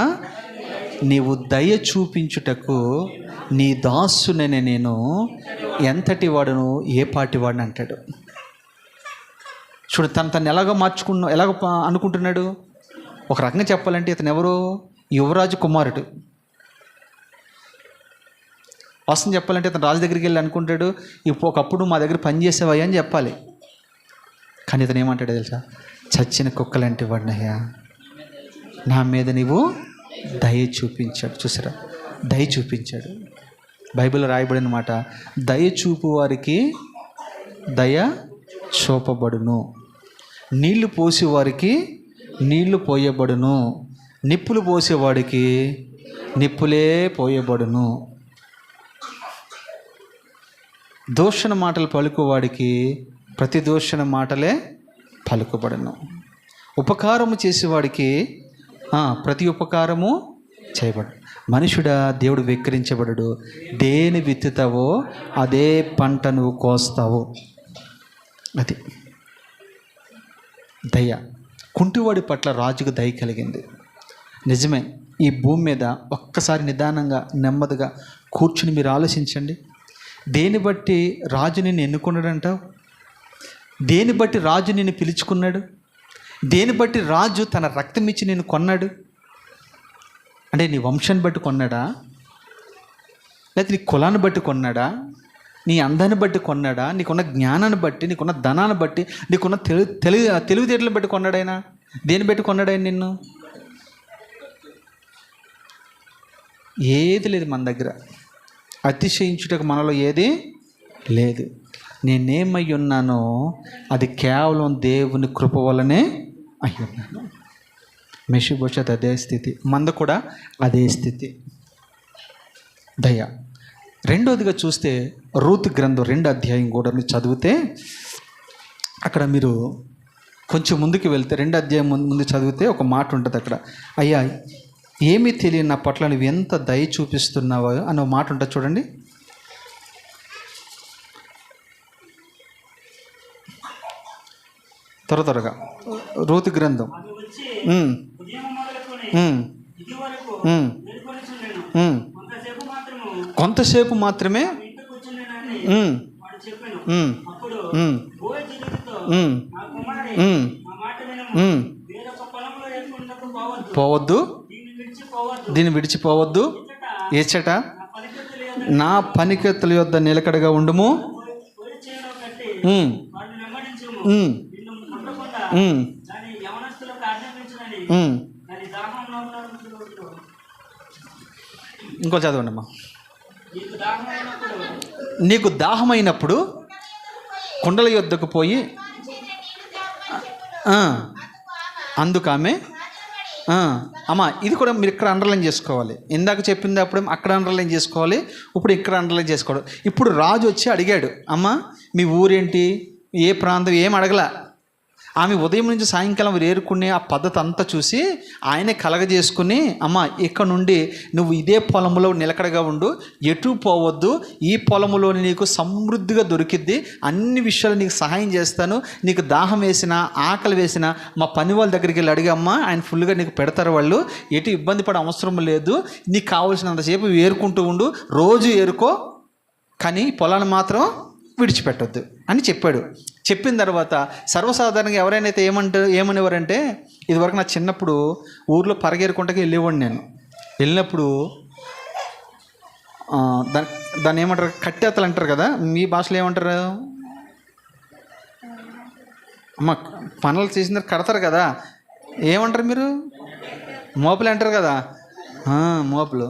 నీవు దయ చూపించుటకు నీ దాసునని నేను ఎంతటి వాడును, ఏ పాటి వాడిని అంటాడు. చూడు, తను ఎలాగ అనుకుంటున్నాడు. ఒక రకంగా చెప్పాలంటే ఇతను ఎవరు? యువరాజు కుమారుడు. వాస్తవం చెప్పాలంటే ఇతను రాజు దగ్గరికి వెళ్ళి అనుకుంటాడు, ఒకప్పుడు మా దగ్గర పనిచేసేవయ్యా అని చెప్పాలి. కానీ ఇతను ఏమంటాడు తెలుసా? చచ్చిన కుక్కలాంటి వాడినయ్యా, నా మీద నీవు దయ చూపించాడు. చూసారా, దయ చూపించాడు. బైబిల్లో రాయబడిన మాట, దయ చూపు వారికి దయ చూపబడును, నీళ్లు పోసేవారికి నీళ్లు పోయబడును, నిప్పులు పోసేవాడికి నిప్పులే పోయబడును, దూషణ మాటలు పలుకువాడికి ప్రతి దూషణ మాటలే పలుకుబడును, ఉపకారము చేసేవాడికి ప్రతి ఉపకారము చేయబడు. మనుషుడా, దేవుడు వెక్కిరించబడడు, దేని విత్తుతావో అదే పంట నువ్వు కోస్తావు. అది దయ. కుంటివాడి పట్ల రాజుకు దయ కలిగింది. నిజమే, ఈ భూమి మీద ఒక్కసారి నిదానంగా నెమ్మదిగా కూర్చుని మీరు ఆలోచించండి. దేని బట్టి రాజు నిన్ను ఎన్నుకున్నాడంటావు? దేని బట్టి రాజు నిన్ను పిలుచుకున్నాడు? దేని బట్టి రాజు తన రక్తం ఇచ్చి నిన్ను కొన్నాడు? అంటే నీ వంశాన్ని బట్టి కొన్నాడా? లేకపోతే నీ కులాన్ని బట్టి కొన్నాడా? నీ అందాన్ని బట్టి కొన్నాడా? నీకున్న జ్ఞానాన్ని బట్టి, నీకున్న ధనాన్ని బట్టి, నీకున్న తెలివితేటలను బట్టి కొన్నాడైనా? దేని బట్టి కొన్నాడైనా నిన్ను? ఏది లేదు మన దగ్గర. అతిశయించుటకు మనలో ఏది లేదు. నేనేమై ఉన్నానో అది కేవలం దేవుని కృప వల్లనే అయి ఉన్నాను. మెషిబోషత్ అదే స్థితి, మంద కూడా అదే స్థితి. దయ. రెండోదిగా చూస్తే రూతు గ్రంథం 2వ అధ్యాయం కూడా మీరు చదివితే, అక్కడ మీరు కొంచెం ముందుకు వెళ్తే 2వ అధ్యాయం ముందు చదివితే ఒక మాట ఉంటుంది అక్కడ, అయ్యా ఏమీ తెలియని నా పట్ల నువ్వు ఎంత దయ చూపిస్తున్నావో అనే ఒక మాట ఉంటుంది చూడండి. త్వరగా రూతు గ్రంథం కొంతసేపు మాత్రమే పోవద్దు, దీన్ని విడిచిపోవద్దు, ఏచట నా పనికెత్తుల యొద్ద నిలకడగా ఉండుము, ఇంకో చదవండి అమ్మా. నీకు దాహమైనప్పుడు కుండల యొద్దకు పోయి, అందుకు ఆమె అమ్మా, ఇది కూడా మీరు ఇక్కడ అండర్లైన్ చేసుకోవాలి. ఇందాక చెప్పింది అప్పుడు అక్కడ అండర్లైన్ చేసుకోవాలి, ఇప్పుడు ఇక్కడ అండర్లైన్ చేసుకోవడం. ఇప్పుడు రాజు వచ్చి అడిగాడు, అమ్మ మీ ఊరేంటి, ఏ ప్రాంతం, ఏం అడగలా. ఆమె ఉదయం నుంచి సాయంకాలం ఏరుకునే ఆ పద్ధతి అంతా చూసి ఆయనే కలగజేసుకుని, అమ్మ ఇక్కడ నుండి నువ్వు ఇదే పొలంలో నిలకడగా ఉండు, ఎటు పోవద్దు, ఈ పొలంలోని నీకు సమృద్ధిగా దొరికిద్ది, అన్ని విషయాలు నీకు సహాయం చేస్తాను, నీకు దాహం వేసినా ఆకలి వేసినా మా పని వాళ్ళ దగ్గరికి వెళ్ళి అడిగమ్మా, ఆయన ఫుల్గా నీకు పెడతారు, వాళ్ళు ఎటు ఇబ్బంది పడే అవసరం లేదు, నీకు కావాల్సినంతసేపు ఏరుకుంటూ ఉండు, రోజు ఏరుకో, కానీ పొలాన్ని మాత్రం విడిచిపెట్టొద్దు అని చెప్పాడు. చెప్పిన తర్వాత సర్వసాధారణంగా ఎవరైనా ఏమనేవారంటే, ఇదివరకు నా చిన్నప్పుడు ఊర్లో పరగేరుకుంటకి వెళ్ళేవాడిని. నేను వెళ్ళినప్పుడు దాన్ని ఏమంటారు, కట్టెత్తలు అంటారు కదా, మీ భాషలో ఏమంటారు? అమ్మ పనులు చేసిన కడతారు కదా, ఏమంటారు మీరు? మోపులు అంటారు కదా, మోపులు.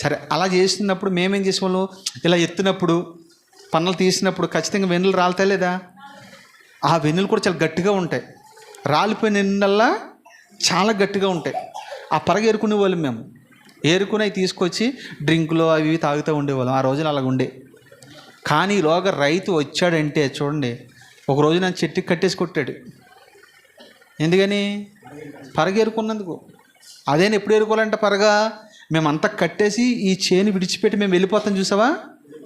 సరే, అలా చేస్తున్నప్పుడు మేమేం చేసేవాళ్ళం, ఇలా ఎత్తినప్పుడు పనులు తీసినప్పుడు ఖచ్చితంగా వెన్నులు రాలుతాయి లేదా? ఆ వెన్నులు కూడా చాలా గట్టిగా ఉంటాయి. రాలిపోయిన వెన్నులల్లా చాలా గట్టిగా ఉంటాయి. ఆ పరగ ఏరుకునే వాళ్ళం మేము. ఏరుకుని అవి తీసుకొచ్చి డ్రింకులు అవి తాగుతూ ఉండేవాళ్ళం. ఆ రోజులు అలాగ ఉండే. కానీ ఈలోగా రైతు వచ్చాడంటే చూడండి, ఒక రోజు నన్ను చెట్టుకి కట్టేసి కొట్టాడు. ఎందుకని? పరగ ఏరుకున్నందుకు. అదేనా ఎప్పుడు ఏరుకోవాలంటే పరగా మేమంతా కట్టేసి ఈ చేను విడిచిపెట్టి మేము వెళ్ళిపోతాం చూసావా,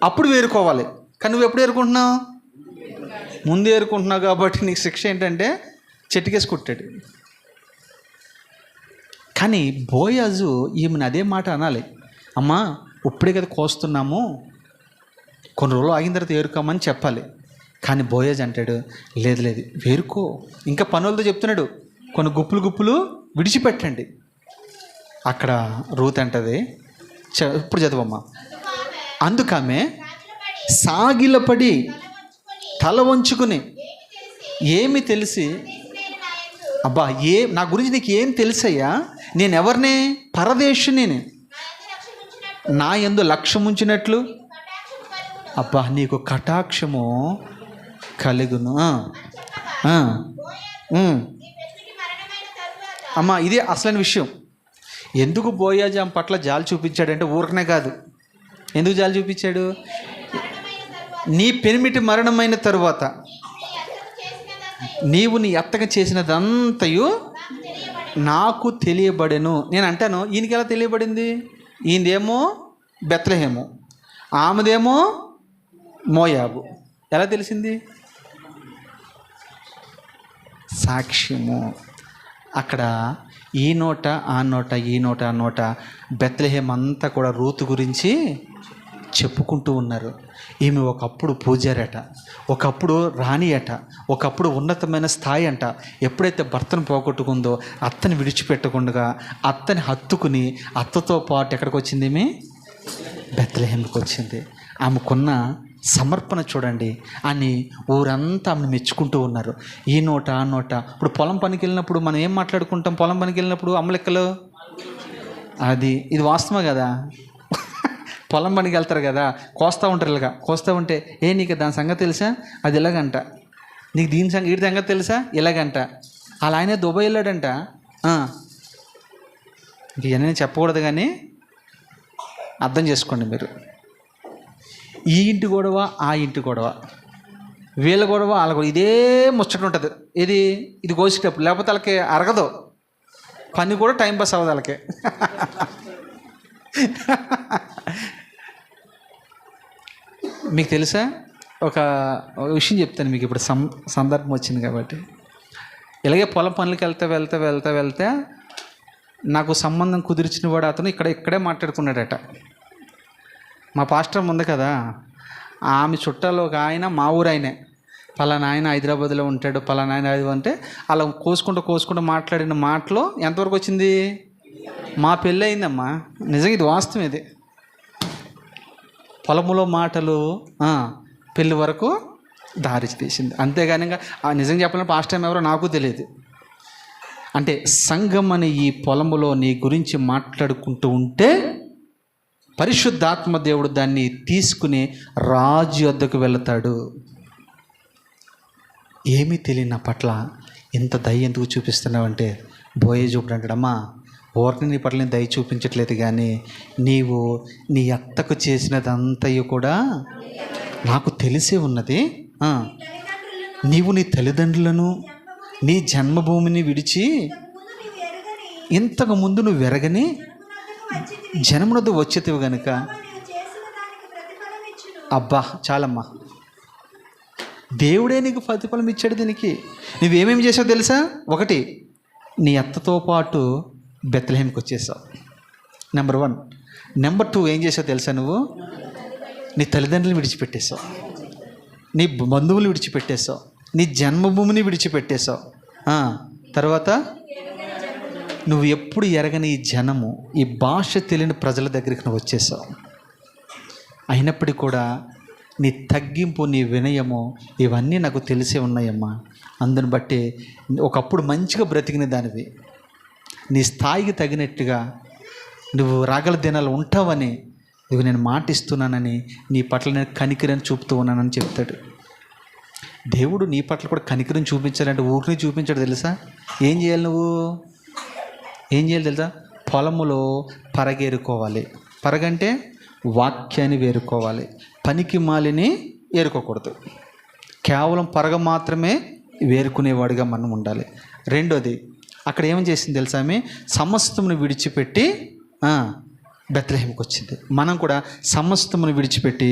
అప్పుడు వేరుకోవాలి. కానీ నువ్వు ఎప్పుడు ఏరుకుంటున్నావు? ముందు ఏరుకుంటున్నావు. కాబట్టి నీకు శిక్ష ఏంటంటే చెట్టుకేసి కొట్టాడు. కానీ బోయాజు ఈమెను అదే మాట అనాలి, అమ్మా ఇప్పుడే కదా కోస్తున్నాము, కొన్ని రోజులు ఆగిన తర్వాత ఏరుకోమని చెప్పాలి. కానీ బోయాజు అంటాడు, లేదు లేదు వేరుకో. ఇంకా పనులతో చెప్తున్నాడు, కొన్ని గుప్పులు విడిచిపెట్టండి. అక్కడ రూత్ అంటది, ఇప్పుడు చదవమ్మా. అందుకమే సాగిలపడి తల వంచుకుని, ఏమి తెలిసి, అబ్బా నా గురించి నీకు ఏం తెలుసయ్యా, నేను ఎవరిని? పరదేశుని, నా యందు లక్ష్యం ఉంచినట్లు అబ్బా నీకు కటాక్షము కలుగును. అమ్మా ఇది అసలైన విషయం. ఎందుకు బోయాజు ఆమె పట్ల జాలి చూపించాడంటే ఊరకనే కాదు. ఎందుకు జాలి చూపించాడు? నీ పెనిమిటి మరణమైన తరువాత నీవు నీ అత్తగా చేసినదంతయు నాకు తెలియబడెను. నేను అంటాను, ఈయనకి ఎలా తెలియబడింది? ఈయనదేమో బెత్లెహేము, ఆమెదేమో మోయాబు. ఎలా తెలిసింది? సాక్ష్యము. అక్కడ ఈ నోట ఆ నోట, ఈ నోట ఆ నోట బెత్లెహేం అంతా కూడా రూతు గురించి చెప్పుకుంటూ ఉన్నారు. ఈమె ఒకప్పుడు పూజారట, ఒకప్పుడు రాణి అట, ఒకప్పుడు ఉన్నతమైన స్థాయి అంట. ఎప్పుడైతే భర్తను పోగొట్టుకుందో అత్తని విడిచిపెట్టకుండా అత్తని హత్తుకుని అత్తతో పాటు ఎక్కడికి వచ్చింది? ఈమె బెత్లెహేంకి వచ్చింది. ఆమెకున్న సమర్పణ చూడండి అని ఊరంతా ఆమెను మెచ్చుకుంటూ ఉన్నారు. ఈ నోట ఆ నోట. ఇప్పుడు పొలం పనికి వెళ్ళినప్పుడు మనం ఏం మాట్లాడుకుంటాం? పొలం పనికి వెళ్ళినప్పుడు అమ్మలెక్కలు, అది ఇది వాస్తవమే కదా. పొలం పనికి వెళ్తారు కదా, కోస్తూ ఉంటారు. ఇలాగా కోస్తూ ఉంటే, నీకు దాని సంగతి తెలుసా, అది ఇలాగంట, నీకు దీని వీటి సంగతి తెలుసా, ఇలాగంట. అలా ఆయనే దుబాయ్ వెళ్ళాడంట. ఇవన్నీ చెప్పకూడదు కానీ అర్థం చేసుకోండి మీరు. ఈ ఇంటి గొడవ, ఆ ఇంటి గొడవ, వీళ్ళ గొడవ, వాళ్ళ గొడవ, ఇదే ముచ్చట ఉంటుంది. ఇది కోసేటప్పుడు, లేకపోతే వాళ్ళకి అరగదు పని కూడా, టైం పాస్ అవ్వదు వాళ్ళకి. మీకు తెలుసా, ఒక విషయం చెప్తాను మీకు. ఇప్పుడు సందర్భం వచ్చింది కాబట్టి. ఇలాగే పొలం పనులకి వెళ్తే నాకు సంబంధం కుదిర్చిన వాడు అతను ఇక్కడే మాట్లాడుకున్నాడట. మా పాస్టర్ ఉంది కదా, ఆమె చుట్టాలు ఒక ఆయన, మా ఊరు ఆయనే, పలానా ఆయన హైదరాబాద్లో ఉంటాడు, పలానా ఆయన అంటే అలా కోసుకుంటూ మాట్లాడిన మాటలో ఎంతవరకు వచ్చింది? మా పెళ్ళి అయిందమ్మా. నిజంగా ఇది వాస్తవం. ఇది పొలములో మాటలు పెళ్ళి వరకు దారి తీసింది. అంతేగాని నిజంగా చెప్పాలంటే పాస్ట్ టైం ఎవరో నాకు తెలియదు. అంటే సంఘం అనే ఈ పొలములో నీ గురించి మాట్లాడుకుంటూ ఉంటే పరిశుద్ధాత్మ దేవుడు దాన్ని తీసుకుని రాజు వద్దకు వెళతాడు. ఏమీ తెలియని నా పట్ల ఇంత దయ ఎందుకు చూపిస్తున్నావంటే, బోయేజు ఇప్పుడు అంటాడమ్మా, ఓర్ని నీ పట్ల నేను దయ చూపించట్లేదు, కానీ నీవు నీ అత్తకు చేసినదంతయు కూడా నాకు తెలిసే ఉన్నది. నీవు నీ తల్లిదండ్రులను, నీ జన్మభూమిని విడిచి ఇంతకు ముందు నువ్వు వెరగని జనమునదు వచ్చేతివి గనుక. అబ్బా చాలమ్మా, దేవుడే నీకు ప్రతిఫలం ఇచ్చాడు దీనికి. నువ్వేమేమి చేసావు తెలుసా? ఒకటి, నీ అత్తతో పాటు బెత్లెహేంకి వచ్చేసావు, నెంబర్ 1. నెంబర్ 2 ఏం చేసావు తెలుసా? నువ్వు నీ తల్లిదండ్రులను విడిచిపెట్టేశావు, నీ బంధువులు విడిచిపెట్టేశావు, నీ జన్మభూమిని విడిచిపెట్టేశావు. తర్వాత నువ్వు ఎప్పుడు ఎరగని ఈ జనము, ఈ భాష తెలియని ప్రజల దగ్గరికి నువ్వు వచ్చేసావు. అయినప్పటికీ కూడా నీ తగ్గింపు, నీ వినయము ఇవన్నీ నాకు తెలిసే ఉన్నాయమ్మా. అందుని బట్టి ఒకప్పుడు మంచిగా బ్రతికిన దానివి, నీ స్థాయికి తగినట్టుగా నువ్వు రాగల దినాలు ఉంటావని నువ్వు నేను మాటిస్తున్నానని నీ పట్ల నేను కనికరం చూపుతూ ఉన్నానని చెప్తాడు. దేవుడు నీ పట్ల కూడా కనికరం చూపించాలంటే ఊరిని చూపించాడు తెలుసా? ఏం చేయాలి? నువ్వు ఏం చేయాలి తెలుసా? పొలములో పరగేరుకోవాలి. పరగంటే వాక్యాన్ని వేరుకోవాలి, పనికి మాలిని ఏరుకోకూడదు. కేవలం పరగ మాత్రమే వేరుకునేవాడిగా మనం ఉండాలి. రెండోది, అక్కడ ఏం చేసింది తెలుసా? ఆమె సమస్తమును విడిచిపెట్టి బెత్లెహేముకి వచ్చింది. మనం కూడా సమస్తమును విడిచిపెట్టి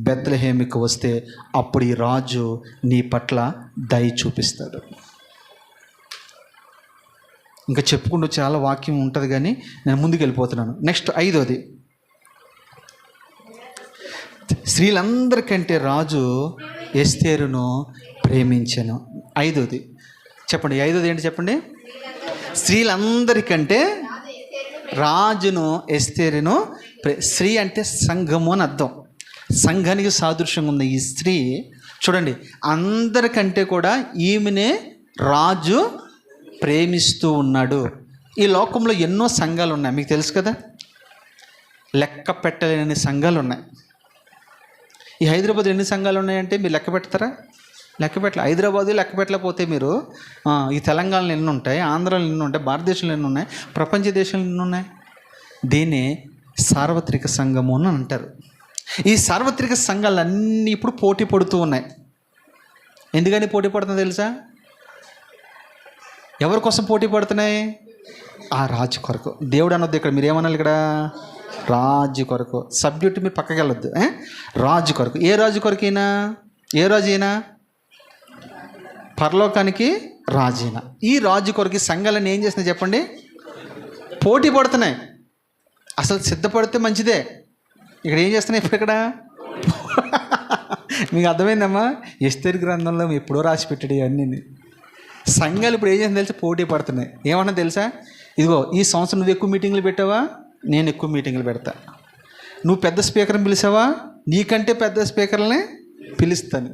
బెత్లెహేముకి వస్తే అప్పుడు ఈ రాజు నీ పట్ల దయ చూపిస్తాడు. ఇంకా చెప్పుకుంటూ చాలా వాక్యం ఉంటుంది, కానీ నేను ముందుకు వెళ్ళిపోతున్నాను. నెక్స్ట్ 5వది, స్త్రీలందరికంటే రాజు ఎస్తేరును ప్రేమించెను. 5వది చెప్పండి. 5వది ఏంటి చెప్పండి? స్త్రీలందరికంటే రాజును ఎస్తేరును స్త్రీ అంటే సంఘము అని అర్థం. సంఘానికి సాదృశ్యంగా ఉంది ఈ స్త్రీ. చూడండి, అందరికంటే కూడా ఈమెనే రాజు ప్రేమిస్తూ ఉన్నాడు. ఈ లోకంలో ఎన్నో సంఘాలు ఉన్నాయి, మీకు తెలుసు కదా. లెక్క పెట్టలేని సంఘాలు ఉన్నాయి. ఈ హైదరాబాద్లో ఎన్ని సంఘాలు ఉన్నాయంటే మీరు లెక్క పెడతారా? లెక్క పెట్టలే. హైదరాబాద్ లెక్క పెట్టలేకపోతే మీరు ఈ తెలంగాణలో ఎన్ని ఉంటాయి, ఆంధ్రాలో ఎన్ని ఉంటాయి, భారతదేశంలో ఎన్ని ఉన్నాయి, ప్రపంచ దేశంలో ఎన్ని ఉన్నాయి? దీన్ని సార్వత్రిక సంఘము అని అంటారు. ఈ సార్వత్రిక సంఘాలన్నీ ఇప్పుడు పోటీ పడుతూ ఉన్నాయి. ఎందుకని పోటీ పడుతుందో తెలుసా? ఎవరి కోసం పోటీ పడుతున్నాయి? ఆ రాజు కొరకు. దేవుడు అనొద్దు ఇక్కడ, మీరు ఏమనాలి ఇక్కడ? రాజు కొరకు. సబ్జెక్ట్ మీరు పక్కకి వెళ్ళొద్దు. రాజు కొరకు. ఏ రాజు కొరకైనా? ఏ రాజు అయినా? పరలోకానికి రాజైనా. ఈ రాజు కొరకు సంఘాలన్నీ ఏం చేస్తున్నాయి చెప్పండి? పోటీ పడుతున్నాయి. అసలు సిద్ధపడితే మంచిదే. ఇక్కడ ఏం చేస్తున్నాయి? ఇప్పుడు ఇక్కడ మీకు అర్థమైందమ్మా? ఎస్తేరు గ్రంథంలో ఎప్పుడో రాసి పెట్టాడు ఇవన్నీ. సంఘాలు ఇప్పుడు ఏం చేస్తుంది తెలుసా? పోటీ పడుతున్నాయి. ఏమన్నా తెలుసా? ఇదిగో ఈ సంవత్సరం నువ్వు ఎక్కువ మీటింగ్లు పెట్టావా, నేను ఎక్కువ మీటింగ్లు పెడతా. నువ్వు పెద్ద స్పీకర్ని పిలిచావా, నీకంటే పెద్ద స్పీకర్ని పిలుస్తాను.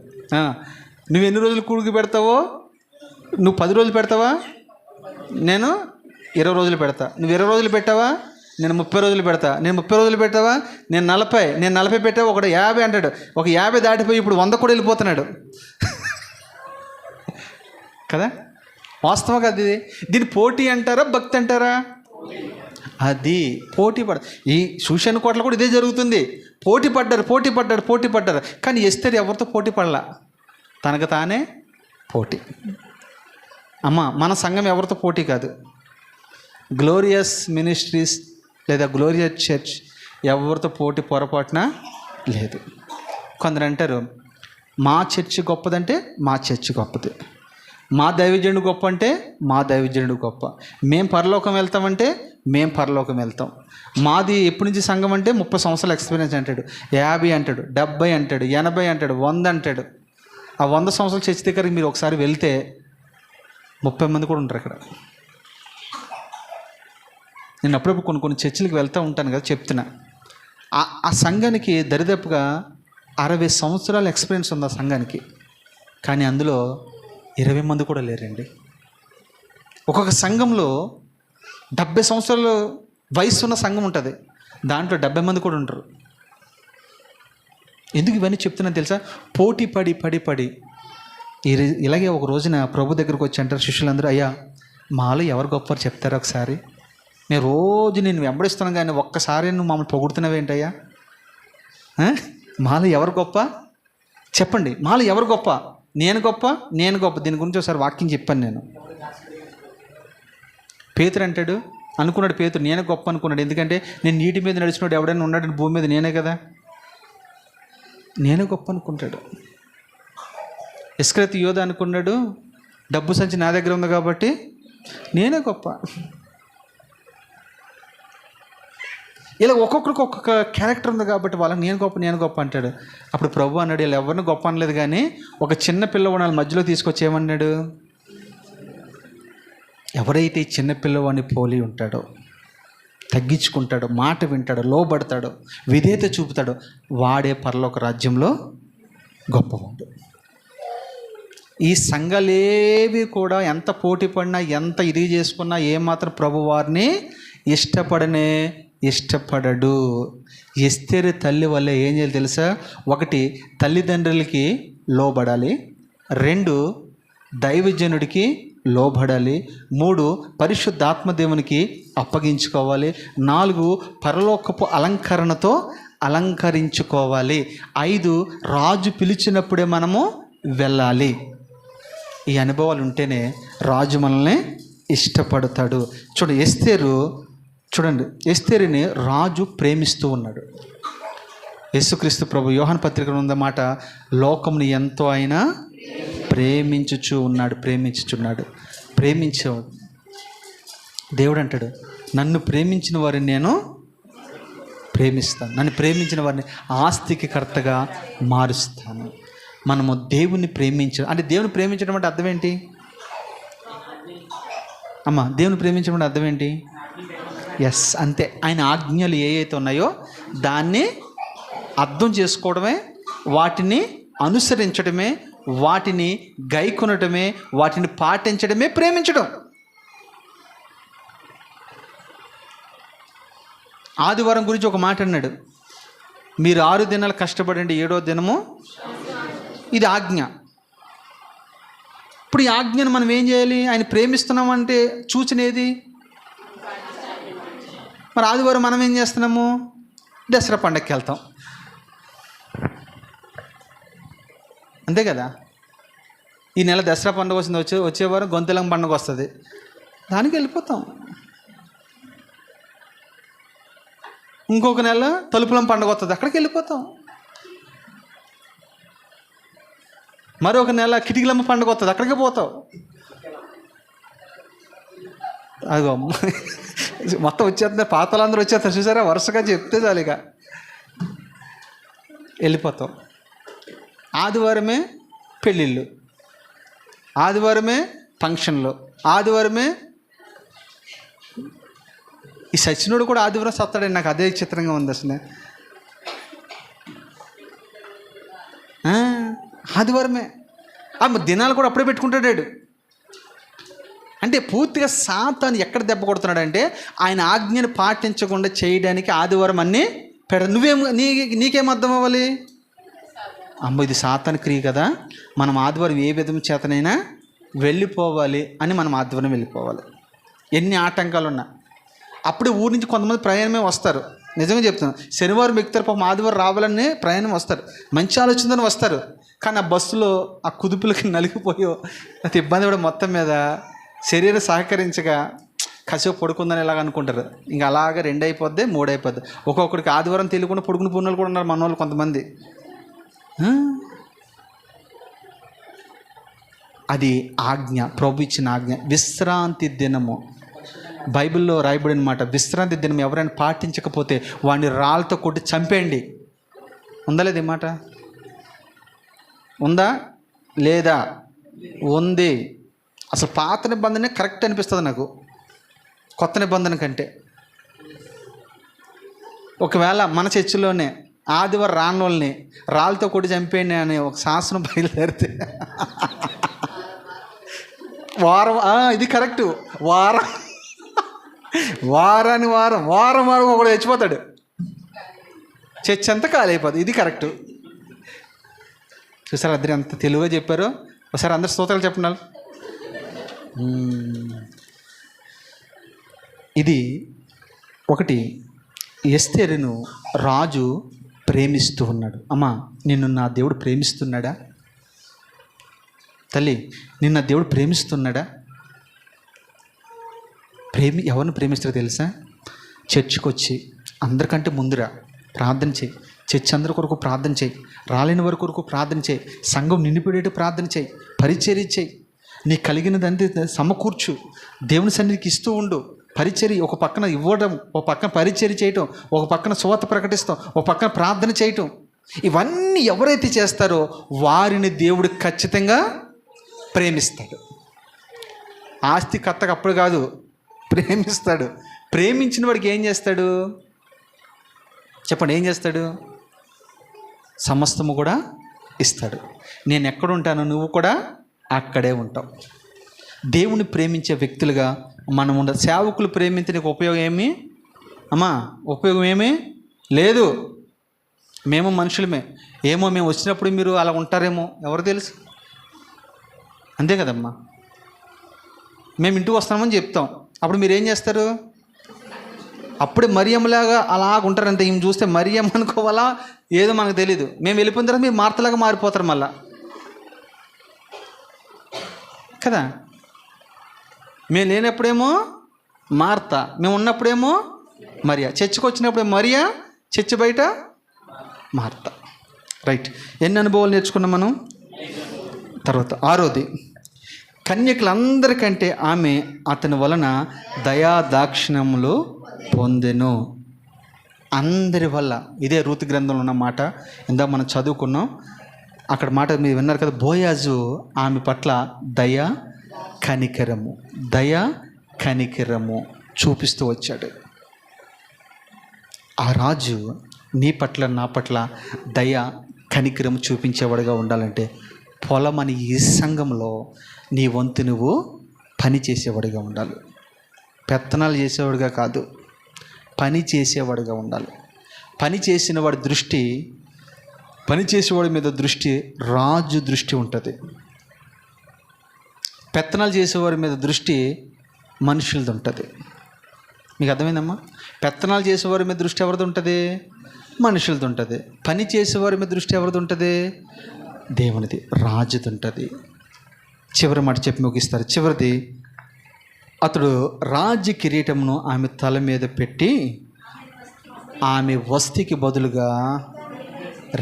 నువ్వు ఎన్ని రోజులు కూడికి పెడతావో, నువ్వు 10 రోజులు పెడతావా, నేను 20 రోజులు పెడతా. నువ్వు 20 రోజులు పెట్టావా, నేను 30 రోజులు పెడతా. నేను 30 రోజులు పెట్టావా, నేను 40. నేను 40 పెట్టావా, ఒకడు 50 అంటాడు. ఒక 50 దాటిపోయి ఇప్పుడు 100 కూడా వెళ్ళిపోతున్నాడు కదా. వాస్తవం కదా ఇది. దీన్ని పోటీ అంటారా, భక్తి అంటారా? అది పోటీ ఈ సూషన్ కోటలు కూడా ఇదే జరుగుతుంది. పోటీ పడ్డారు. కానీ ఎస్తేరు ఎవరితో పోటీ పడలా, తనకు తానే పోటీ. మన సంఘం ఎవరితో పోటీ కాదు. గ్లోరియస్ మినిస్ట్రీస్ లేదా గ్లోరియస్ చర్చ్ ఎవరితో పోటీ పొరపాటున లేదు. కొందరు అంటారు మా చర్చి గొప్పదంటే మా చర్చి గొప్పది, మా దైవజనుడు గొప్ప అంటే మా దైవజనుడు గొప్ప, మేము పరలోకం వెళ్తామంటే మేము పరలోకం వెళ్తాం. మాది ఎప్పటి నుంచి సంఘం అంటే 30 సంవత్సరాల ఎక్స్పీరియన్స్ అంటాడు, 50 అంటాడు, 70 అంటాడు, 80 అంటాడు, 100 అంటాడు. ఆ 100 సంవత్సరాల చర్చి దగ్గరికి మీరు ఒకసారి వెళ్తే 30 మంది కూడా ఉంటారు అక్కడ. నేను అప్పుడప్పుడు కొన్ని చర్చిలకు వెళ్తూ ఉంటాను కదా, చెప్తున్నా. ఆ సంఘానికి దరిదాపుగా 60 సంవత్సరాల ఎక్స్పీరియన్స్ ఉంది ఆ సంఘానికి. కానీ అందులో 20 మంది కూడా లేరండి. ఒక్కొక్క సంఘంలో 70 సంవత్సరాల వయసు ఉన్న సంఘం ఉంటుంది, దాంట్లో 70 మంది కూడా ఉంటారు. ఎందుకు ఇవన్నీ చెప్తున్నా తెలుసా? పోటీ పడి ఇలాగే ఒక రోజున ప్రభు దగ్గరకు వచ్చి అంటారు శిష్యులందరూ, అయ్యా మాలో ఎవరు గొప్ప చెప్తారు ఒకసారి, నేను రోజు నేను వెంబడిస్తున్నాను కానీ ఒక్కసారి నువ్వు మమ్మల్ని పొగుడుతున్నావేంటయ్యా, మాలో ఎవరు గొప్ప చెప్పండి, మాలో ఎవరు గొప్ప, నేను గొప్ప. దీని గురించి ఒకసారి వాక్యం చెప్పాను నేను. పేతురు అంటాడు, అనుకున్నాడు పేతురు నేను గొప్ప అనుకున్నాడు. ఎందుకంటే నేను నీటి మీద నడిచినోడు ఎవడైనా ఉన్నాడు భూమి మీద నేనే కదా, నేనే గొప్ప అనుకుంటాడు. ఇస్కరియోతు యోధ అనుకున్నాడు డబ్బు సంచి నా దగ్గర ఉంది కాబట్టి నేనే గొప్ప. ఇలా ఒక్కొక్కరికి ఒక్కొక్క క్యారెక్టర్ ఉంది కాబట్టి వాళ్ళకి నేను గొప్ప అంటాడు. అప్పుడు ప్రభు అన్నాడు, వీళ్ళు ఎవరిని గొప్ప అనలేదు కానీ ఒక చిన్న పిల్లవాడిని మధ్యలో తీసుకొచ్చి ఏమన్నాడు, ఎవరైతే ఈ చిన్న పిల్లవాడిని పోలి ఉంటాడో, తగ్గించుకుంటాడో, మాట వింటాడో, లోబడతాడో, విధేయత చూపుతాడో, వాడే పరలోక రాజ్యంలో గొప్పవాడు. ఈ సంఘాలేవి కూడా ఎంత పోటీ పడినా, ఎంత ఇది చేసుకున్నా ఏమాత్రం ప్రభువారిని ఇష్టపడడు. ఎస్తేరు తల్లి వల్ల ఏం చేయాలి తెలుసా? 1, తల్లిదండ్రులకి లోబడాలి. 2, దైవజనుడికి లోబడాలి. 3, పరిశుద్ధాత్మ దేవునికి అప్పగించుకోవాలి. 4, పరలోకపు అలంకరణతో అలంకరించుకోవాలి. 5, రాజు పిలిచినప్పుడే మనము వెళ్ళాలి. ఈ అనుభవాలు ఉంటేనే రాజు మనల్ని ఇష్టపడతాడు. చూడండి, ఎస్తేరుని రాజు ప్రేమిస్తూ ఉన్నాడు. యేసుక్రీస్తు ప్రభు యోహాను పత్రికలో ఉందన్నమాట, లోకముని ఎంతో ఆయన ప్రేమించుచున్నాడు. ప్రేమించేవాడు. దేవుడు అంటాడు, నన్ను ప్రేమించిన వారిని నేను ప్రేమిస్తాను, నన్ను ప్రేమించిన వారిని ఆస్తికి కర్తగా మారుస్తాను. మనము దేవుణ్ణి అంటే దేవుని ప్రేమించడం అంటే అర్థం ఏంటి అమ్మా? దేవుని ప్రేమించడం అంటే అర్థం ఏంటి? ఎస్, అంతే. ఆయన ఆజ్ఞలు ఏవైతే ఉన్నాయో దాన్ని అర్థం చేసుకోవడమే, వాటిని అనుసరించడమే, వాటిని గైకొనటమే, వాటిని పాటించడమే ప్రేమించడం. ఆదివారం గురించి ఒక మాట అన్నాడు, మీరు 6 దినాలు కష్టపడండి, 7వ దినము ఇది ఆజ్ఞ. ఇప్పుడు ఈ ఆజ్ఞను మనం ఏం చేయాలి? ఆయన ప్రేమిస్తున్నామంటే సూచనేది? మరి ఆదివారం మనం ఏం చేస్తున్నాము? దసరా పండగకి వెళ్తాం, అంతే కదా. ఈ నెల దసరా పండుగ వస్తుంది, వచ్చే వారం గొంతులం పండుగ వస్తుంది, దానికి వెళ్ళిపోతాం. ఇంకొక నెల తలుపులం పండుగ వస్తుంది, అక్కడికి వెళ్ళిపోతాం. మరొక నెల కిటికీలమ్మ పండుగ వస్తుంది, అక్కడికి పోతావు. అదిగో మొత్తం వచ్చేస్తున్నారు, పాతలందరూ వచ్చేస్తారు, చూసారా? వరుసగా చెప్తే చాలిగా వెళ్ళిపోతాం. ఆదివారమే పెళ్ళిళ్ళు, ఆదివారమే ఫంక్షన్లు, ఆదివారమే ఈ సచినుడు కూడా ఆదివారం సత్తాడండి. నాకు అదే చిత్రంగా ఉంది అసలు. ఆదివారమే దినాలు కూడా అప్పుడే పెట్టుకుంటాడు. అంటే పూర్తిగా సాతాను ఎక్కడ దెబ్బ కొడుతున్నాడంటే ఆయన ఆజ్ఞను పాటించకుండా చేయడానికి ఆదివారం అన్నీ నీకేం అర్థం అవ్వాలి? ఇది సాతాను క్రియ కదా, మనం ఆదివారం ఏ విధం చేతనైనా వెళ్ళిపోవాలి అని మనం ఆదివారం వెళ్ళిపోవాలి. ఎన్ని ఆటంకాలు ఉన్నా అప్పుడే ఊరి నుంచి కొంతమంది ప్రయాణమే వస్తారు. నిజంగా చెప్తున్నాను, శనివారం ఎక్కుతారు, పాపం ఆదివారం రావాలని ప్రయాణం వస్తారు, మంచి ఆలోచనతో వస్తారు. కానీ ఆ బస్సులో ఆ కుదుపులకి నలిగిపోయో అది ఇబ్బంది కూడా మొత్తం మీద శరీరం సహకరించగా కసేపు పడుకుందని ఇలాగ అనుకుంటారు. ఇంకా అలాగ 2 అయిపోద్ది, 3 అయిపోద్ది. ఒక్కొక్కడికి ఆదివారం తెలియకుండా పడుకుని పూర్ణాలు కూడా ఉన్నారు మన వాళ్ళు కొంతమంది. అది ఆజ్ఞ, ప్రభు ఇచ్చిన ఆజ్ఞ. విశ్రాంతి దినము బైబిల్లో రాయబడిన మాట. విశ్రాంతి దినం ఎవరైనా పాటించకపోతే వాడిని రాళ్ళతో కొట్టి చంపేయండి. ఉందా లేదా? ఈ మాట ఉందా లేదా? ఉంది. అసలు పాత నిబంధనే కరెక్ట్ అనిపిస్తుంది నాకు కొత్త నిబంధన కంటే. ఒకవేళ మన చర్చిలోనే ఆదివారం రాని వాళ్ళని రాళ్ళతో కొట్టి చంపేయండి అని ఒక శాసనం బయలుదేరితే వారం, ఇది కరెక్టు. వారాన్ని వారం ఒకడు చచ్చిపోతాడు, చర్చ్ అంతా ఖాళీ అయిపోతుంది. ఇది కరెక్టు. చూసారు అందరూ అంత తెలుగుగా చెప్పారు. ఒకసారి అందరు స్తోత్రాలు చెప్పండి. ఇది ఒకటి. ఎస్తేరును రాజు ప్రేమిస్తూ ఉన్నాడు. అమ్మా, నిన్ను నా దేవుడు ప్రేమిస్తున్నాడా? తల్లి, నిన్న దేవుడు ప్రేమిస్తున్నాడా? ఎవరిని ప్రేమిస్తారో తెలుసా? చర్చికి వచ్చి అందరికంటే ముందురా ప్రార్థన చేయి, చర్చ్ అందరి కొరకు ప్రార్థన చేయి, రాలేని వారి కొరకు ప్రార్థన చేయి, సంఘం నిండిపోయేట ప్రార్థన చేయి, పరిచర్య చేయి, నీకు కలిగినదంటే సమకూర్చు, దేవుని సన్నిధికి ఇస్తూ ఉండు. పరిచర్య ఒక పక్కన ఇవ్వడం, ఒక పక్కన పరిచర్య చేయటం, ఒక పక్కన సువార్త ప్రకటిస్తాం, ఒక పక్కన ప్రార్థన చేయటం. ఇవన్నీ ఎవరైతే చేస్తారో వారిని దేవుడు ఖచ్చితంగా ప్రేమిస్తాడు. ఆస్తి కత్తకు అప్పుడు కాదు, ప్రేమిస్తాడు. ప్రేమించిన వాడికి ఏం చేస్తాడు చెప్పండి? ఏం చేస్తాడు? సమస్తము కూడా ఇస్తాడు. నేను ఎక్కడుంటానో నువ్వు కూడా అక్కడే ఉంటావు. దేవుని ప్రేమించే వ్యక్తులుగా మనం ఉండ. సేవకులు ప్రేమించడానికి ఉపయోగం ఏమి అమ్మా? ఉపయోగం ఏమీ లేదు. మేము మనుషులమే. ఏమో మేము వచ్చినప్పుడు మీరు అలా ఉంటారేమో ఎవరు తెలుసు, అంతే కదమ్మా. మేము ఇంటికి వస్తామని చెప్తాం, అప్పుడు మీరు ఏం చేస్తారు? అప్పుడే మరియమ్మలాగా అలాగుంటారంటే ఈమె చూస్తే మరియమ్మ అనుకోవాలా ఏదో మనకు తెలీదు. మేము వెళ్ళిపోయిన తర్వాత మీరు మార్తలాగా మారిపోతారు మళ్ళా కదా. మేము లేనప్పుడేమో మార్త, మేము ఉన్నప్పుడేమో మరియా, చర్చికి వచ్చినప్పుడు మరియా, చర్చి బయట మార్త. రైట్. ఎన్ని అనుభవాలు నేర్చుకున్నాం మనం? తర్వాత 6వది, కన్యకులందరికంటే ఆమె అతని వలన దయాదాక్షిణ్యములు పొందెను. అందరి వల్ల. ఇదే రూతు గ్రంథంలో ఉన్న మాట, ఇందాక మనం చదువుకున్నాం. అక్కడ మాట మీరు విన్నారు కదా, బోయాజు ఆమె పట్ల దయ కనికరము చూపిస్తూ వచ్చాడు. ఆ రాజు నీ పట్ల నా పట్ల దయ కనికరము చూపించేవాడుగా ఉండాలంటే పొలం అని ఈ సంఘంలో నీ వంతు నువ్వు పని చేసేవాడిగా ఉండాలి. పెత్తనాలు చేసేవాడిగా కాదు, పని చేసేవాడిగా ఉండాలి. పని చేసేవాడి మీద దృష్టి రాజు దృష్టి ఉంటుంది. పెత్తనాలు చేసేవారి మీద దృష్టి మనుషులది ఉంటుంది. మీకు అర్థమైందమ్మా? పెత్తనాలు చేసేవారి మీద దృష్టి ఎవరిది ఉంటుంది? మనుషులది ఉంటుంది. పని చేసేవారి మీద దృష్టి ఎవరిది ఉంటుంది? దేవునిది, రాజుది ఉంటుంది. చివరి మాట చెప్పి ముగిస్తారు. చివరిది, అతడు రాజ్య కిరీటమును ఆమె తల మీద పెట్టి ఆమె వస్తికి బదులుగా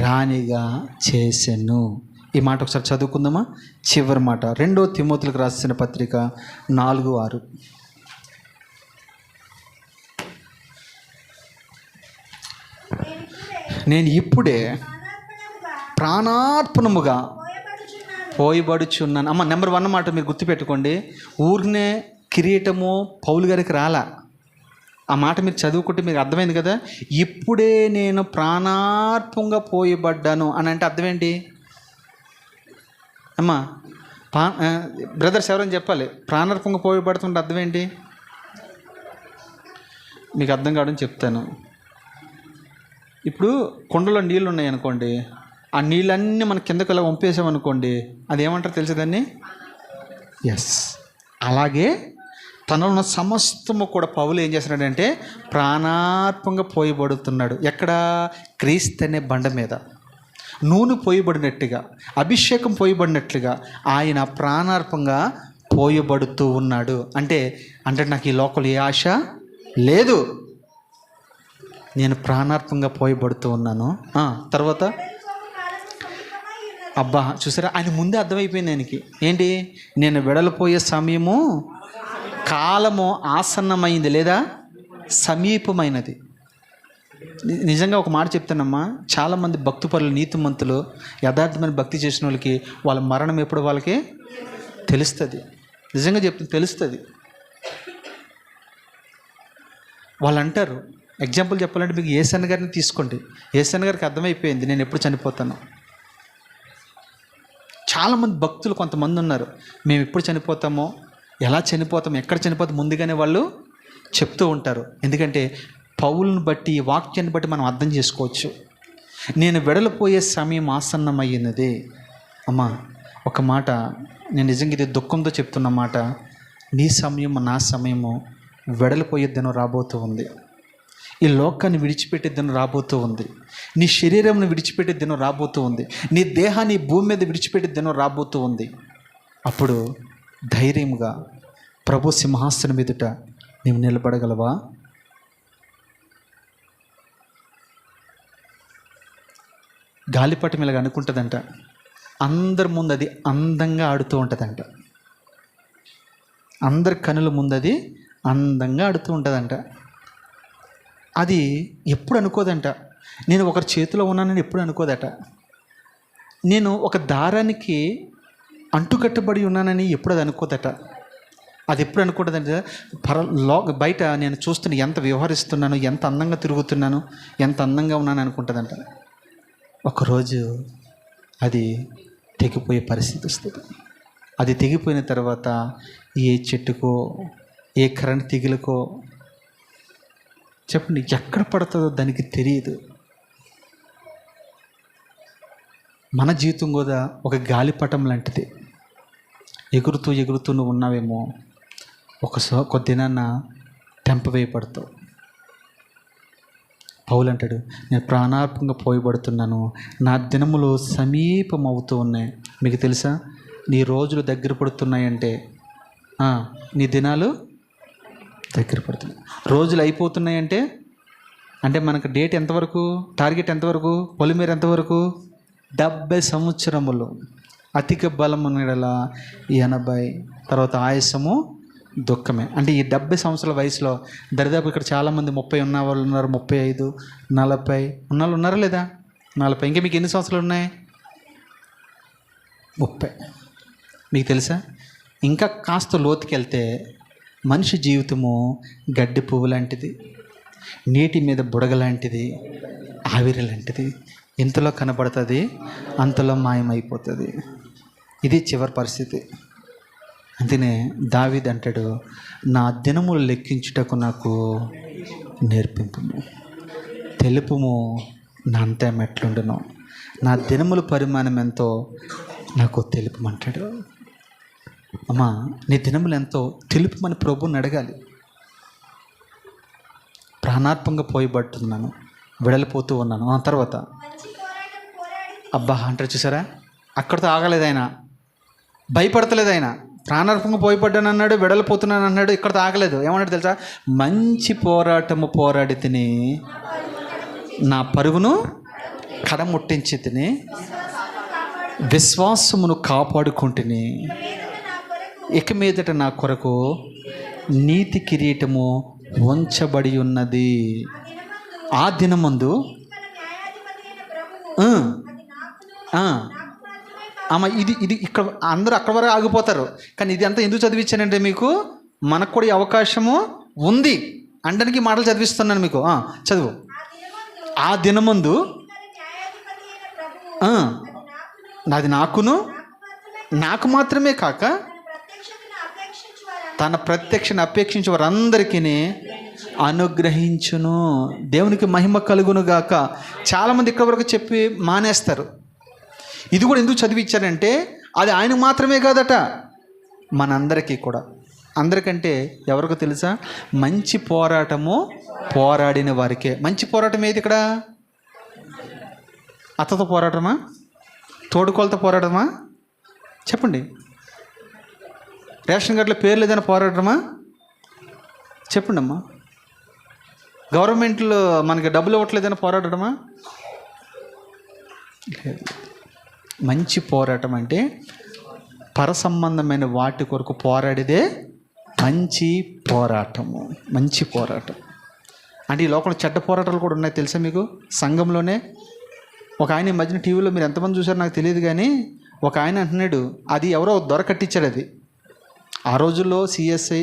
రాణిగా చేసెను. ఈ మాట ఒకసారి చదువుకుందామా? చివరి మాట 2 తిమోతిలకు రాసిన పత్రిక 4:6. నేను ఇప్పుడే ప్రాణార్పణముగా పోయబడుచున్నాను. అమ్మ, నెంబర్ 1 మాట మీరు గుర్తుపెట్టుకోండి. ఊరినే కిరీటము పౌలు గారికి రాలా. ఆ మాట మీరు చదువుకుంటే మీకు అర్థమైంది కదా. ఇప్పుడే నేను ప్రాణార్పంగా పోయబడ్డాను అని అంటే అర్థం ఏంటి అమ్మా? బ్రదర్స్ ఎవరైనా చెప్పాలి. ప్రాణార్పంగా పోయబడుతుంటే అర్థం ఏంటి? మీకు అర్థం కావడం చెప్తాను. ఇప్పుడు కుండలో నీళ్ళు ఉన్నాయి అనుకోండి, ఆ నీళ్ళన్నీ మన కిందకు ఇలా వంపేసామనుకోండి, అదేమంటారు తెలిసేదాన్ని? ఎస్. అలాగే తనలో ఉన్న సమస్తము కూడా పౌలు ఏం చేస్తున్నాడంటే ప్రాణార్పంగా పోయబడుతున్నాడు. ఎక్కడ? క్రీస్తు అనే బండ మీద నూనె పోయబడినట్టుగా, అభిషేకం పోయబడినట్లుగా ఆయన ప్రాణార్పంగా పోయబడుతూ ఉన్నాడు. అంటే నాకు ఈ లోకంలో ఏ ఆశ లేదు, నేను ప్రాణార్పంగా పోయబడుతూ ఉన్నాను. తర్వాత అబ్బా, చూసారా, ఆయన ముందే అర్థమైపోయింది ఆయనకి. ఏంటి? నేను వెడలిపోయే సమయము, కాలము ఆసన్నమైంది, లేదా సమీపమైనది. నిజంగా ఒక మాట చెప్తానమ్మా, చాలామంది భక్తిపరులు, నీతిమంతులు, యథార్థమైన భక్తి చేసిన వాళ్ళకి వాళ్ళ మరణం ఎప్పుడు వాళ్ళకి తెలుస్తుంది. నిజంగా చెప్తుంది, తెలుస్తుంది. వాళ్ళు అంటారు, ఎగ్జాంపుల్ చెప్పాలంటే మీకు యేసన్న గారిని తీసుకోండి. యేసన్న గారికి అర్థమైపోయింది నేను ఎప్పుడు చనిపోతాను. చాలామంది భక్తులు కొంతమంది ఉన్నారు, మేము ఎప్పుడు చనిపోతామో, ఎలా చనిపోతామో, ఎక్కడ చనిపోతామో ముందుగానే వాళ్ళు చెప్తూ ఉంటారు. ఎందుకంటే పౌలుని బట్టి, వాక్యాన్ని బట్టి మనం అర్థం చేసుకోవచ్చు. నేను వెడలిపోయే సమయం ఆసన్నమయ్యినది. అమ్మా, ఒక మాట నేను నిజంగా ఇది దుఃఖంతో చెప్తున్న మాట, నీ సమయము నా సమయము వెడలిపోయే దినం రాబోతూ ఉంది. ఈ లోకాన్ని విడిచిపెట్టే దినం రాబోతూ ఉంది. నీ శరీరంను విడిచిపెట్టే దినం రాబోతూ ఉంది. నీ దేహాన్ని భూమి మీద విడిచిపెట్టే దినం రాబోతూ ఉంది. అప్పుడు ధైర్యంగా ప్రభు సింహాసనం ఎదుట నీవు నిలబడగలవా? గాలిపటం ఇలాగ అనుకుంటుందంట, అందరి ముందు అది అందంగా ఆడుతూ ఉంటుందంట, అందరి కనుల ముందు అది అందంగా ఆడుతూ ఉంటుందంట. అది ఎప్పుడు అనుకోదంట నేను ఒకరి చేతిలో ఉన్నానని ఎప్పుడు అనుకోదట. నేను ఒక దారానికి అంటుకట్టబడి ఉన్నానని ఎప్పుడు అది అనుకోదట. అది ఎప్పుడు అనుకుంటుందంటే బయట నేను చూస్తున్న ఎంత వ్యవహరిస్తున్నాను, ఎంత అందంగా తిరుగుతున్నాను, ఎంత అందంగా ఉన్నాను అనుకుంటుందంట. ఒకరోజు అది తెగిపోయే పరిస్థితి వస్తుంది. అది తెగిపోయిన తర్వాత ఏ చెట్టుకో ఏ కరెంట్ తీగలకో చెప్పండి ఎక్కడ పడుతుందో దానికి తెలియదు. మన జీవితం కూడా ఒక గాలిపటం లాంటిది. ఎగురుతూ ఎగురుతూ నువ్వు ఉన్నావేమో, ఒక దినాన్న తెంపవేయబడతావు. పౌలు అంటాడు, నేను ప్రాణార్పంగా పోయబడుతున్నాను, నా దినములు సమీపం అవుతూ ఉన్నాయి. మీకు తెలుసా, నీ రోజులు దగ్గర పడుతున్నాయంటే నీ దినాలు దగ్గర పడుతున్నాయి. రోజులు అయిపోతున్నాయంటే అంటే మనకు డేట్ ఎంతవరకు, టార్గెట్ ఎంతవరకు, పొలిమేర ఎంతవరకు? 70 సంవత్సరములు. అధిక బలము నెడల 80, తర్వాత ఆయాసము దుఃఖమే. అంటే ఈ 70 సంవత్సరాల వయసులో దరిదాపు ఇక్కడ చాలామంది 30 ఉన్న వాళ్ళు ఉన్నారు, 35, 40 ఉన్నవాళ్ళు ఉన్నారా లేదా? 40. ఇంకా మీకు ఎన్ని సంవత్సరాలు ఉన్నాయి? 30. మీకు తెలుసా, ఇంకా కాస్త లోతుకెళ్తే మనిషి జీవితము గడ్డి పువ్వు లాంటిది, నీటి మీద బుడగ లాంటిది, ఆవిరి లాంటిది. ఇంతలో కనబడుతుంది, అంతలో మాయమైపోతుంది. ఇది చివరి పరిస్థితి. అందుకనే దావీదు అంటాడు, నా దినములు లెక్కించుటకు నాకు నేర్పింపుము, తెలుపుము నా అంతం ఎట్లుండును, నా దినముల పరిమాణం ఎంతో నాకు తెలుపమంటాడు. అమ్మా, నీ దినములు ఎంతో తెలుపమని ప్రభువుని అడగాలి. ప్రాణార్పంగా పోయబడుతున్నాను, వెడలిపోతూ ఉన్నాను. ఆ తర్వాత అబ్బా అంటారు చూసారా, అక్కడితో ఆగలేదు ఆయన, భయపడతలేదు ఆయన. ప్రాణార్పంగా పోయబడ్డాను అన్నాడు, వెడలిపోతున్నాను అన్నాడు, ఇక్కడితో ఆగలేదు. ఏమన్నాడు తెలుసా, మంచి పోరాటము పోరాడి తిని నా పరుగును కడముట్టించి తిని విశ్వాసమును కాపాడుకుంటుని, ఇక మీదట నా కొరకు నీతి కిరీటము ఉంచబడి ఉన్నది. ఆ దినమందు ఇది ఇక్కడ అందరూ అక్కడ వరకు ఆగిపోతారు. కానీ ఇది అంతా ఎందుకు చదివించానంటే మీకు, మనకు కూడా ఈ అవకాశము ఉంది అనడానికి మాటలు చదివిస్తున్నాను మీకు. చదువు. ఆ దినమందు నాది నాకు మాత్రమే కాక తన ప్రత్యక్షను అపేక్షించే వారందరికీ అనుగ్రహించును. దేవునికి మహిమ కలుగును గాక. చాలామంది ఇక్కడ వరకు చెప్పి మానేస్తారు. ఇది కూడా ఎందుకు చదివించారంటే, అది ఆయన మాత్రమే కాదట, మనందరికీ కూడా. అందరికంటే ఎవరికి తెలుసా, మంచి పోరాటము పోరాడిన వారికే. మంచి పోరాటం ఏది ఇక్కడ? అత్తతో పోరాటమా, తోడుకోలతో పోరాటమా? చెప్పండి. రేషన్ కార్డులో పేర్లు ఏదైనా పోరాటమా? చెప్పండి అమ్మా. గవర్నమెంట్లో మనకి డబ్బులు ఇవ్వట్లేదని పోరాడమా? మంచి పోరాటం అంటే పరసంబంధమైన వాటి కొరకు పోరాడిదే మంచి పోరాటము. మంచి పోరాటం అంటే ఈ లోకంలో చెడ్డ పోరాటాలు కూడా ఉన్నాయి తెలుసా మీకు? సంఘంలోనే ఒక ఆయన ఈ మధ్యన టీవీలో మీరు ఎంతమంది చూసారో నాకు తెలియదు, కానీ ఒక ఆయన అంటున్నాడు, అది ఎవరో దొర కట్టించాడు. అది ఆ రోజుల్లో సిఎస్ఐ,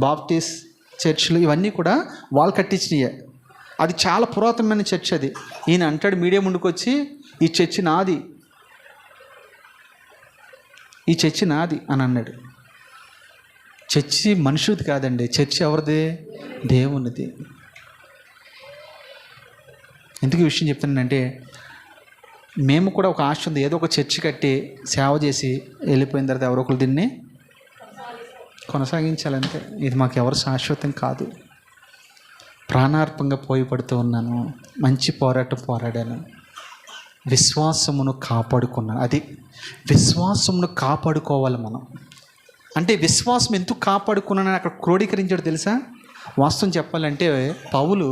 బాప్టిస్ట్ చర్చ్లు ఇవన్నీ కూడా వాళ్ళు కట్టించినాయే. అది చాలా పురాతనమైన చర్చ్. అది ఈయన అంటాడు మీడియా ముందుకు వచ్చి, ఈ చర్చి నాది, ఈ చర్చి నాది అని అన్నాడు. చర్చి మనుషులది కాదండి, చర్చి ఎవరిది? దేవునిది. ఎందుకు ఈ విషయం చెప్తున్నానంటే, మేము కూడా ఒక ఆశ ఉంది, ఏదో ఒక చర్చి కట్టి సేవ చేసి వెళ్ళిపోయిన తర్వాత ఎవరో ఒకరు దీన్ని కొనసాగించాలంటే. ఇది మాకు ఎవరు శాశ్వతం కాదు. ప్రాణార్పంగా పోయబడుతూ ఉన్నాను, మంచి పోరాటం పోరాడాను, విశ్వాసమును కాపాడుకున్నాను. అది విశ్వాసమును కాపాడుకోవాలి మనం. అంటే విశ్వాసం ఎందుకు కాపాడుకున్నానని అక్కడ క్రోడీకరించాడు తెలుసా? వాస్తవం చెప్పాలంటే పౌలు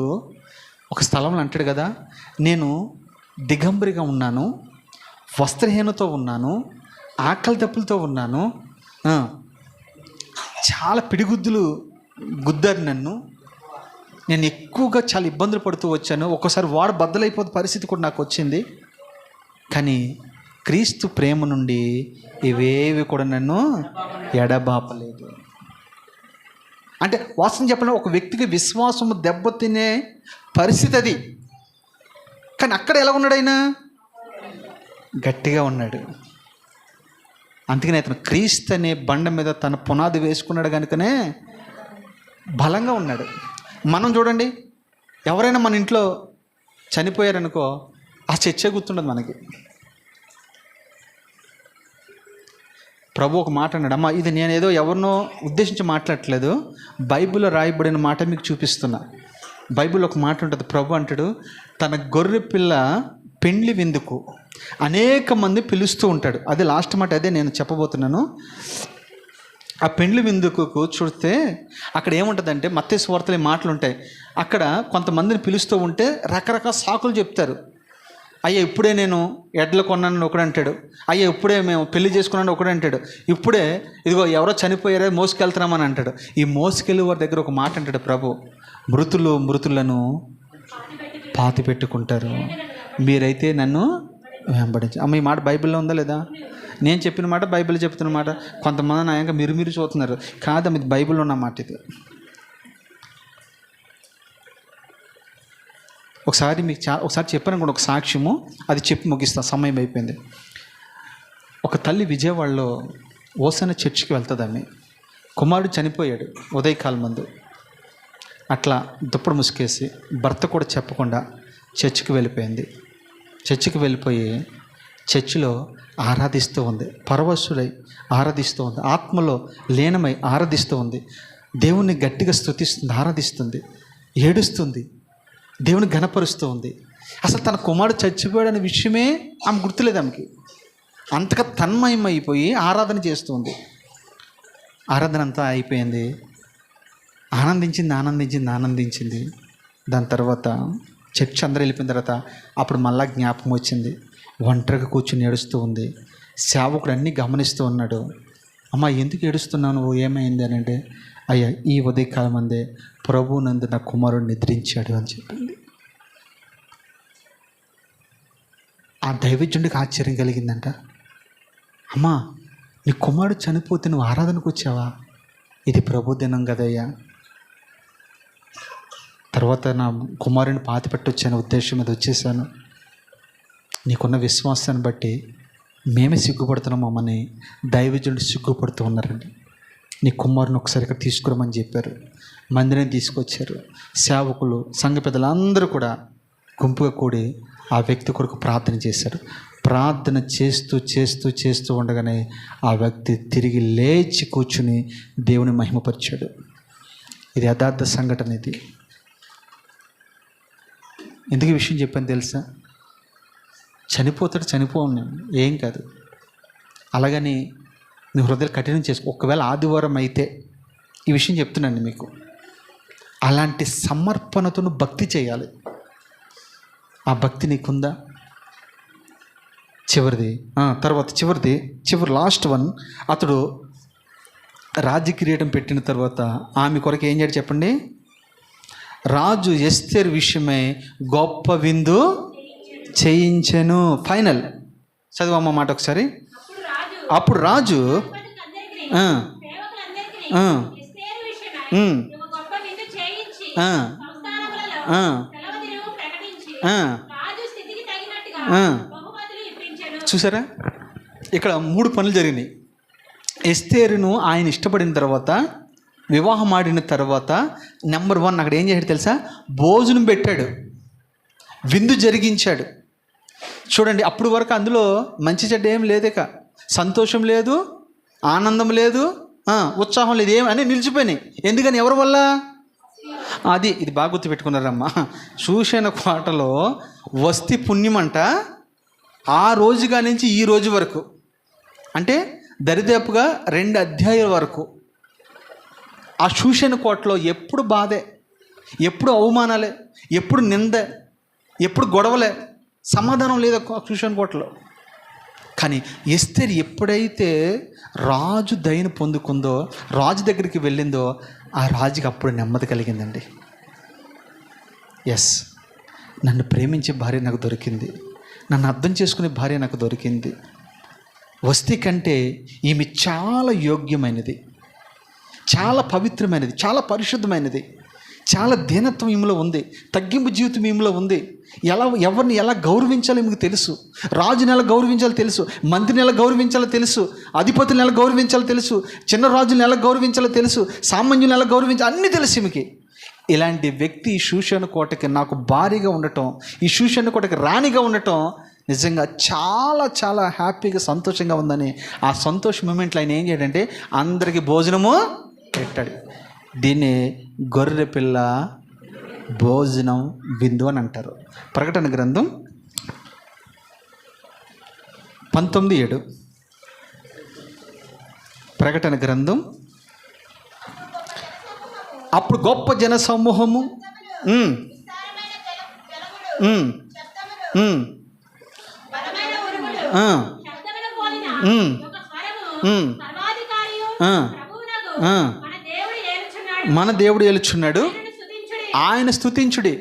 ఒక స్థలంలో అంటాడు కదా, నేను దిగంబరిగా ఉన్నాను, వస్త్రహీనతో ఉన్నాను, ఆకలి దప్పులతో ఉన్నాను, చాలా పిడిగుద్దులు గుద్దారు నన్ను, నేను ఎక్కువగా చాలా ఇబ్బందులు పడుతూ వచ్చాను, ఒక్కోసారి వాడు బద్దలైపోతే పరిస్థితి కూడా నాకు వచ్చింది, కానీ క్రీస్తు ప్రేమ నుండి ఇవేవి కూడా నన్ను ఎడబాపలేదు. అంటే వాస్తవం చెప్పాలంటే ఒక వ్యక్తికి విశ్వాసము దెబ్బతినే పరిస్థితి అది. కానీ అక్కడ ఎలా ఉన్నాడు ఆయన? గట్టిగా ఉన్నాడు. అందుకనే అతను క్రీస్తు అనే బండ మీద తన పునాది వేసుకున్నాడు కనుకనే బలంగా ఉన్నాడు. మనం చూడండి, ఎవరైనా మన ఇంట్లో చనిపోయారనుకో ఆ చర్చే గుర్తుండదు మనకి. ప్రభు ఒక మాట అన్నాడు. అమ్మ, ఇది నేను ఏదో ఎవరినో ఉద్దేశించి మాట్లాడట్లేదు, బైబిల్లో రాయబడిన మాట మీకు చూపిస్తున్నా. బైబిల్లో ఒక మాట ఉంటుంది. ప్రభు అంటాడు, తన గొర్రె పిల్ల పెండ్లి విందుకు అనేక మంది పిలుస్తూ ఉంటాడు. అది లాస్ట్ మాట, అదే నేను చెప్పబోతున్నాను. ఆ పెండ్లి విందుకు చూస్తే అక్కడ ఏముంటుందంటే, మత్తయి సువార్తలో మాటలు ఉంటాయి. అక్కడ కొంతమందిని పిలుస్తూ ఉంటే రకరకాల సాకులు చెప్తారు. అయ్యా ఇప్పుడే నేను ఎడ్లు కొన్నాను ఒకడు అంటాడు. అయ్యా ఇప్పుడే మేము పెళ్లి చేసుకున్నాను ఒకడు అంటాడు. ఇప్పుడే ఇదిగో ఎవరో చనిపోయారో మోసుకెళ్తున్నామని అంటాడు. ఈ మోసుకెళ్ళి వారి దగ్గర ఒక మాట అంటాడు ప్రభు, మృతులను పాతి పెట్టుకుంటారు, మీరైతే నన్ను వెంబడించు. అమ్మ, ఈ మాట బైబిల్లో ఉందా లేదా? నేను చెప్పిన మాట బైబిల్ చెప్తున్న మాట. కొంతమంది నాయంగా మీరు చూస్తున్నారు. కాదమ్మ, ఇది బైబిల్లో ఉన్న మాట. ఇది ఒకసారి మీకు ఒకసారి చెప్పాను కూడా, ఒక సాక్ష్యము, అది చెప్పి ముగిస్తా, సమయం అయిపోయింది. ఒక తల్లి విజయవాడలో ఓసన చర్చికి వెళ్తుందమ్మి. కుమారుడు చనిపోయాడు ఉదయకాలం ముందు. అట్లా దుప్పడు ముసుకేసి భర్త కూడా చెప్పకుండా చర్చికి వెళ్ళిపోయింది. చర్చికి వెళ్ళిపోయి చర్చిలో ఆరాధిస్తూ ఉంది. పరవశుడై ఆరాధిస్తూ ఉంది. ఆత్మలో లీనమై ఆరాధిస్తూ ఉంది. దేవుణ్ణి గట్టిగా స్తుతిస్తుంది, ఆరాధిస్తుంది, ఏడుస్తుంది, దేవుని ఘనపరుస్తూ ఉంది. అసలు తన కుమారుడు చచ్చిపోయాడనే విషయమే ఆమె గుర్తులేదు. ఆమెకి అంతగా తన్మయమైపోయి ఆరాధన చేస్తుంది. ఆరాధన అంతా అయిపోయింది. ఆనందించింది. దాని తర్వాత చర్చ్ అందరూ వెళ్ళిపోయిన తర్వాత అప్పుడు మళ్ళా జ్ఞాపకం వచ్చింది. ఒంటరిగా కూర్చుని ఏడుస్తూ ఉంది. సేవకుడు అన్నీ గమనిస్తూ ఉన్నాడు. అమ్మ, ఎందుకు ఏడుస్తున్నావు నువ్వు, ఏమైంది అని అంటే, అయ్యా ఈ ఉదయకాలం అందే ప్రభు నందు నా కుమారుడు నిద్రించాడు అని చెప్పింది. ఆ దైవజనుడికి ఆశ్చర్యం కలిగిందంట. అమ్మా, నీ కుమారుడు చనిపోతే నువ్వు ఆరాధనకు వచ్చావా? ఇది ప్రభు దినం కదయ్యా. తర్వాత నా కుమారుని పాతి పెట్టొచ్చాను ఉద్దేశం మీద వచ్చేసాను. నీకున్న విశ్వాసాన్ని బట్టి మేమే సిగ్గుపడుతున్నాం అమ్మని దైవజనుడు సిగ్గుపడుతూ ఉన్నారండి. నీ కుమారుని ఒకసారి ఇక్కడ తీసుకురమని చెప్పారు. మందిరం తీసుకొచ్చారు. సేవకులు, సంఘ పెద్దలందరూ కూడా గుంపుగా కూడి ఆ వ్యక్తి కొరకు ప్రార్థన చేశారు. ప్రార్థన చేస్తూ ఉండగానే ఆ వ్యక్తి తిరిగి లేచి కూర్చుని దేవుని మహిమపరిచాడు. ఇది యథార్థ సంఘటన. ఇది ఎందుకు ఈ విషయం చెప్పాను తెలుసా? చనిపోతాడు, ఏం కాదు. అలాగని నీ హృదయాలు కఠినం చేసుకో. ఒకవేళ ఆదివారం అయితే ఈ విషయం చెప్తున్నాను మీకు, అలాంటి సమర్పణతో భక్తి చేయాలి. ఆ భక్తి నీకుందా? చివరి లాస్ట్ వన్, అతడు రాజకిరీటం పెట్టిన తర్వాత ఆమె కొరకు ఏం చేయాలి చెప్పండి? రాజు ఎస్తేరు విషయమై గొప్ప విందు చేయించెను. ఫైనల్ చదువమ్మ మాట ఒకసారి. అప్పుడు రాజు చూసారా, ఇక్కడ 3 పనులు జరిగినాయి. ఎస్తేరును ఆయన ఇష్టపడిన తర్వాత, వివాహం ఆడిన తర్వాత, నెంబర్ 1 అక్కడ ఏం చేశాడు తెలుసా? భోజనం పెట్టాడు, విందు జరిగించాడు. చూడండి, అప్పుడు వరకు అందులో మంచి చెడ్డ ఏం లేదేక, సంతోషం లేదు, ఆనందం లేదు, ఉత్సాహం లేదు, ఏమి అని నిలిచిపోయినాయి. ఎందుకని? ఎవరి వల్ల? ఇది బాగా గుర్తుపెట్టుకున్నారమ్మా. చూసిన కోటలో వస్తి పుణ్యమంట ఆ రోజుగా నుంచి ఈ రోజు వరకు, అంటే దరిదాపుగా 2 అధ్యాయాల వరకు ఆ శూషణ కోటలో ఎప్పుడు బాధే, ఎప్పుడు అవమానాలే, ఎప్పుడు నింద, ఎప్పుడు గొడవలే, సమాధానం లేదు ఆ శూషణ కోటలో. కానీ ఎస్తేరు ఎప్పుడైతే రాజు దయను పొందుకుందో, రాజు దగ్గరికి వెళ్ళిందో, ఆ రాజుకి అప్పుడు నెమ్మది కలిగిందండి. ఎస్, నన్ను ప్రేమించే భార్య నాకు దొరికింది, నన్ను అర్థం చేసుకునే భార్య నాకు దొరికింది. వస్తీ కంటే ఈమె చాలా యోగ్యమైనది, చాలా పవిత్రమైనది, చాలా పరిశుద్ధమైనది, చాలా దీనత్వం ఈమెలో ఉంది, తగ్గింపు జీవితం ఈమెలో ఉంది. ఎవరిని ఎలా గౌరవించాలో మీకు తెలుసు, రాజుని ఎలా గౌరవించాలో తెలుసు, మంత్రిని ఎలా గౌరవించాలో తెలుసు, అధిపతులను ఎలా గౌరవించాలో తెలుసు, చిన్న రాజుని ఎలా గౌరవించాలో తెలుసు, సామాన్యుని ఎలా గౌరవించాలో అన్నీ తెలుసు ఈమెకి. ఇలాంటి వ్యక్తి ఈ షూషను కోటకి నాకు భారీగా ఉండటం, ఈ షూషను కోటకి రాణిగా ఉండటం నిజంగా చాలా చాలా హ్యాపీగా సంతోషంగా ఉందని ఆ సంతోష మూమెంట్లో ఆయన ఏం చేయడంటే అందరికీ భోజనము పెట్టాడు. దీన్ని గొర్రె పిల్ల భోజనం విందు అని అంటారు. ప్రకటన గ్రంథం 19:7. ప్రకటన గ్రంథం. అప్పుడు గొప్ప జన సమూహము మన దేవుడు ఏలుచున్నాడు, ఆయన స్తుతించుడి.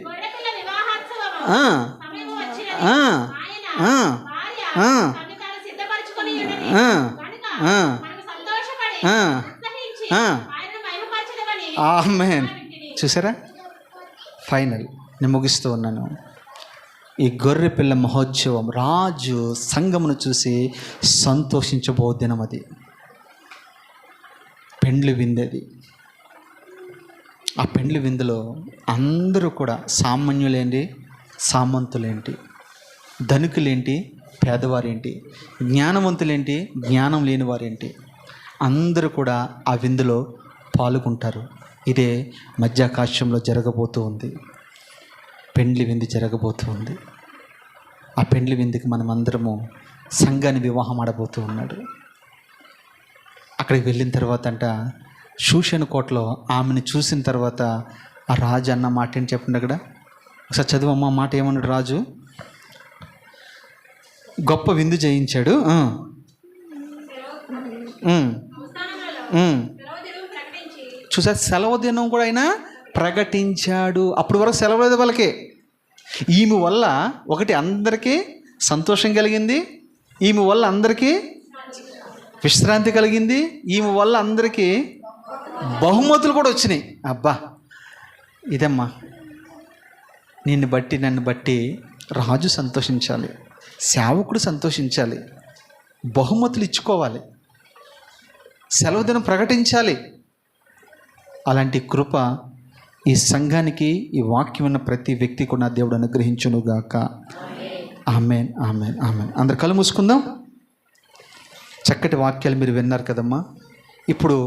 ఆమేన్. చూసారా, ఫైనల్ నేను ముగిస్తూ ఉన్నాను. ఈ గొర్రె పిల్ల మహోత్సవం రాజు సంఘమును చూసి సంతోషించబో దినం. అది పెండ్లి విందది. ఆ పెండ్లి విందులో అందరూ కూడా సామాన్యులేంటి, సామంతులేంటి, ధనికులేంటి, పేదవారేంటి, జ్ఞానవంతులేంటి, జ్ఞానం లేని వారేంటి, అందరూ కూడా ఆ విందులో పాల్గొంటారు. ఇదే మధ్యాకాశంలో జరగబోతూ ఉంది. పెండ్లి విందు జరగబోతూ ఉంది. ఆ పెండ్లి విందుకి మనం అందరము సంఘాన్ని వివాహం ఆడబోతూ ఉన్నాడు. అక్కడికి వెళ్ళిన తర్వాత అంట షూషను కోటలో ఆమెను చూసిన తర్వాత ఆ రాజు అన్న మాట ఏంటి చెప్పండి. అక్కడ ఒకసారి చదువమ్మ మాట ఏమన్నాడు రాజు? గొప్ప విందు చేయించాడు. చూసారు, సెలవు దినం కూడా ఆయన ప్రకటించాడు. అప్పుడు వరకు సెలవు లేదు వాళ్ళకి. ఈమె వల్ల ఒకటి అందరికీ సంతోషం కలిగింది, ఈమె వల్ల అందరికీ విశ్రాంతి కలిగింది, ఈమె వల్ల అందరికీ బహుమతులు కూడా వచ్చినాయి. అబ్బా, ఇదమ్మా, నిన్ను బట్టి నన్ను బట్టి రాజు సంతోషించాలి, సేవకుడు సంతోషించాలి, బహుమతులు ఇచ్చుకోవాలి, సెలవు దినం ప్రకటించాలి. అలాంటి కృప ఈ సంఘానికి, ఈ వాక్యం ఉన్న ప్రతి వ్యక్తి కూడా దేవుడు అనుగ్రహించునుగాక. ఆమేన్, ఆమేన్, ఆమేన్. అందరు కళ్ళు మూసుకుందాం. చక్కటి వాక్యాలు మీరు విన్నారు కదమ్మా. ఇప్పుడు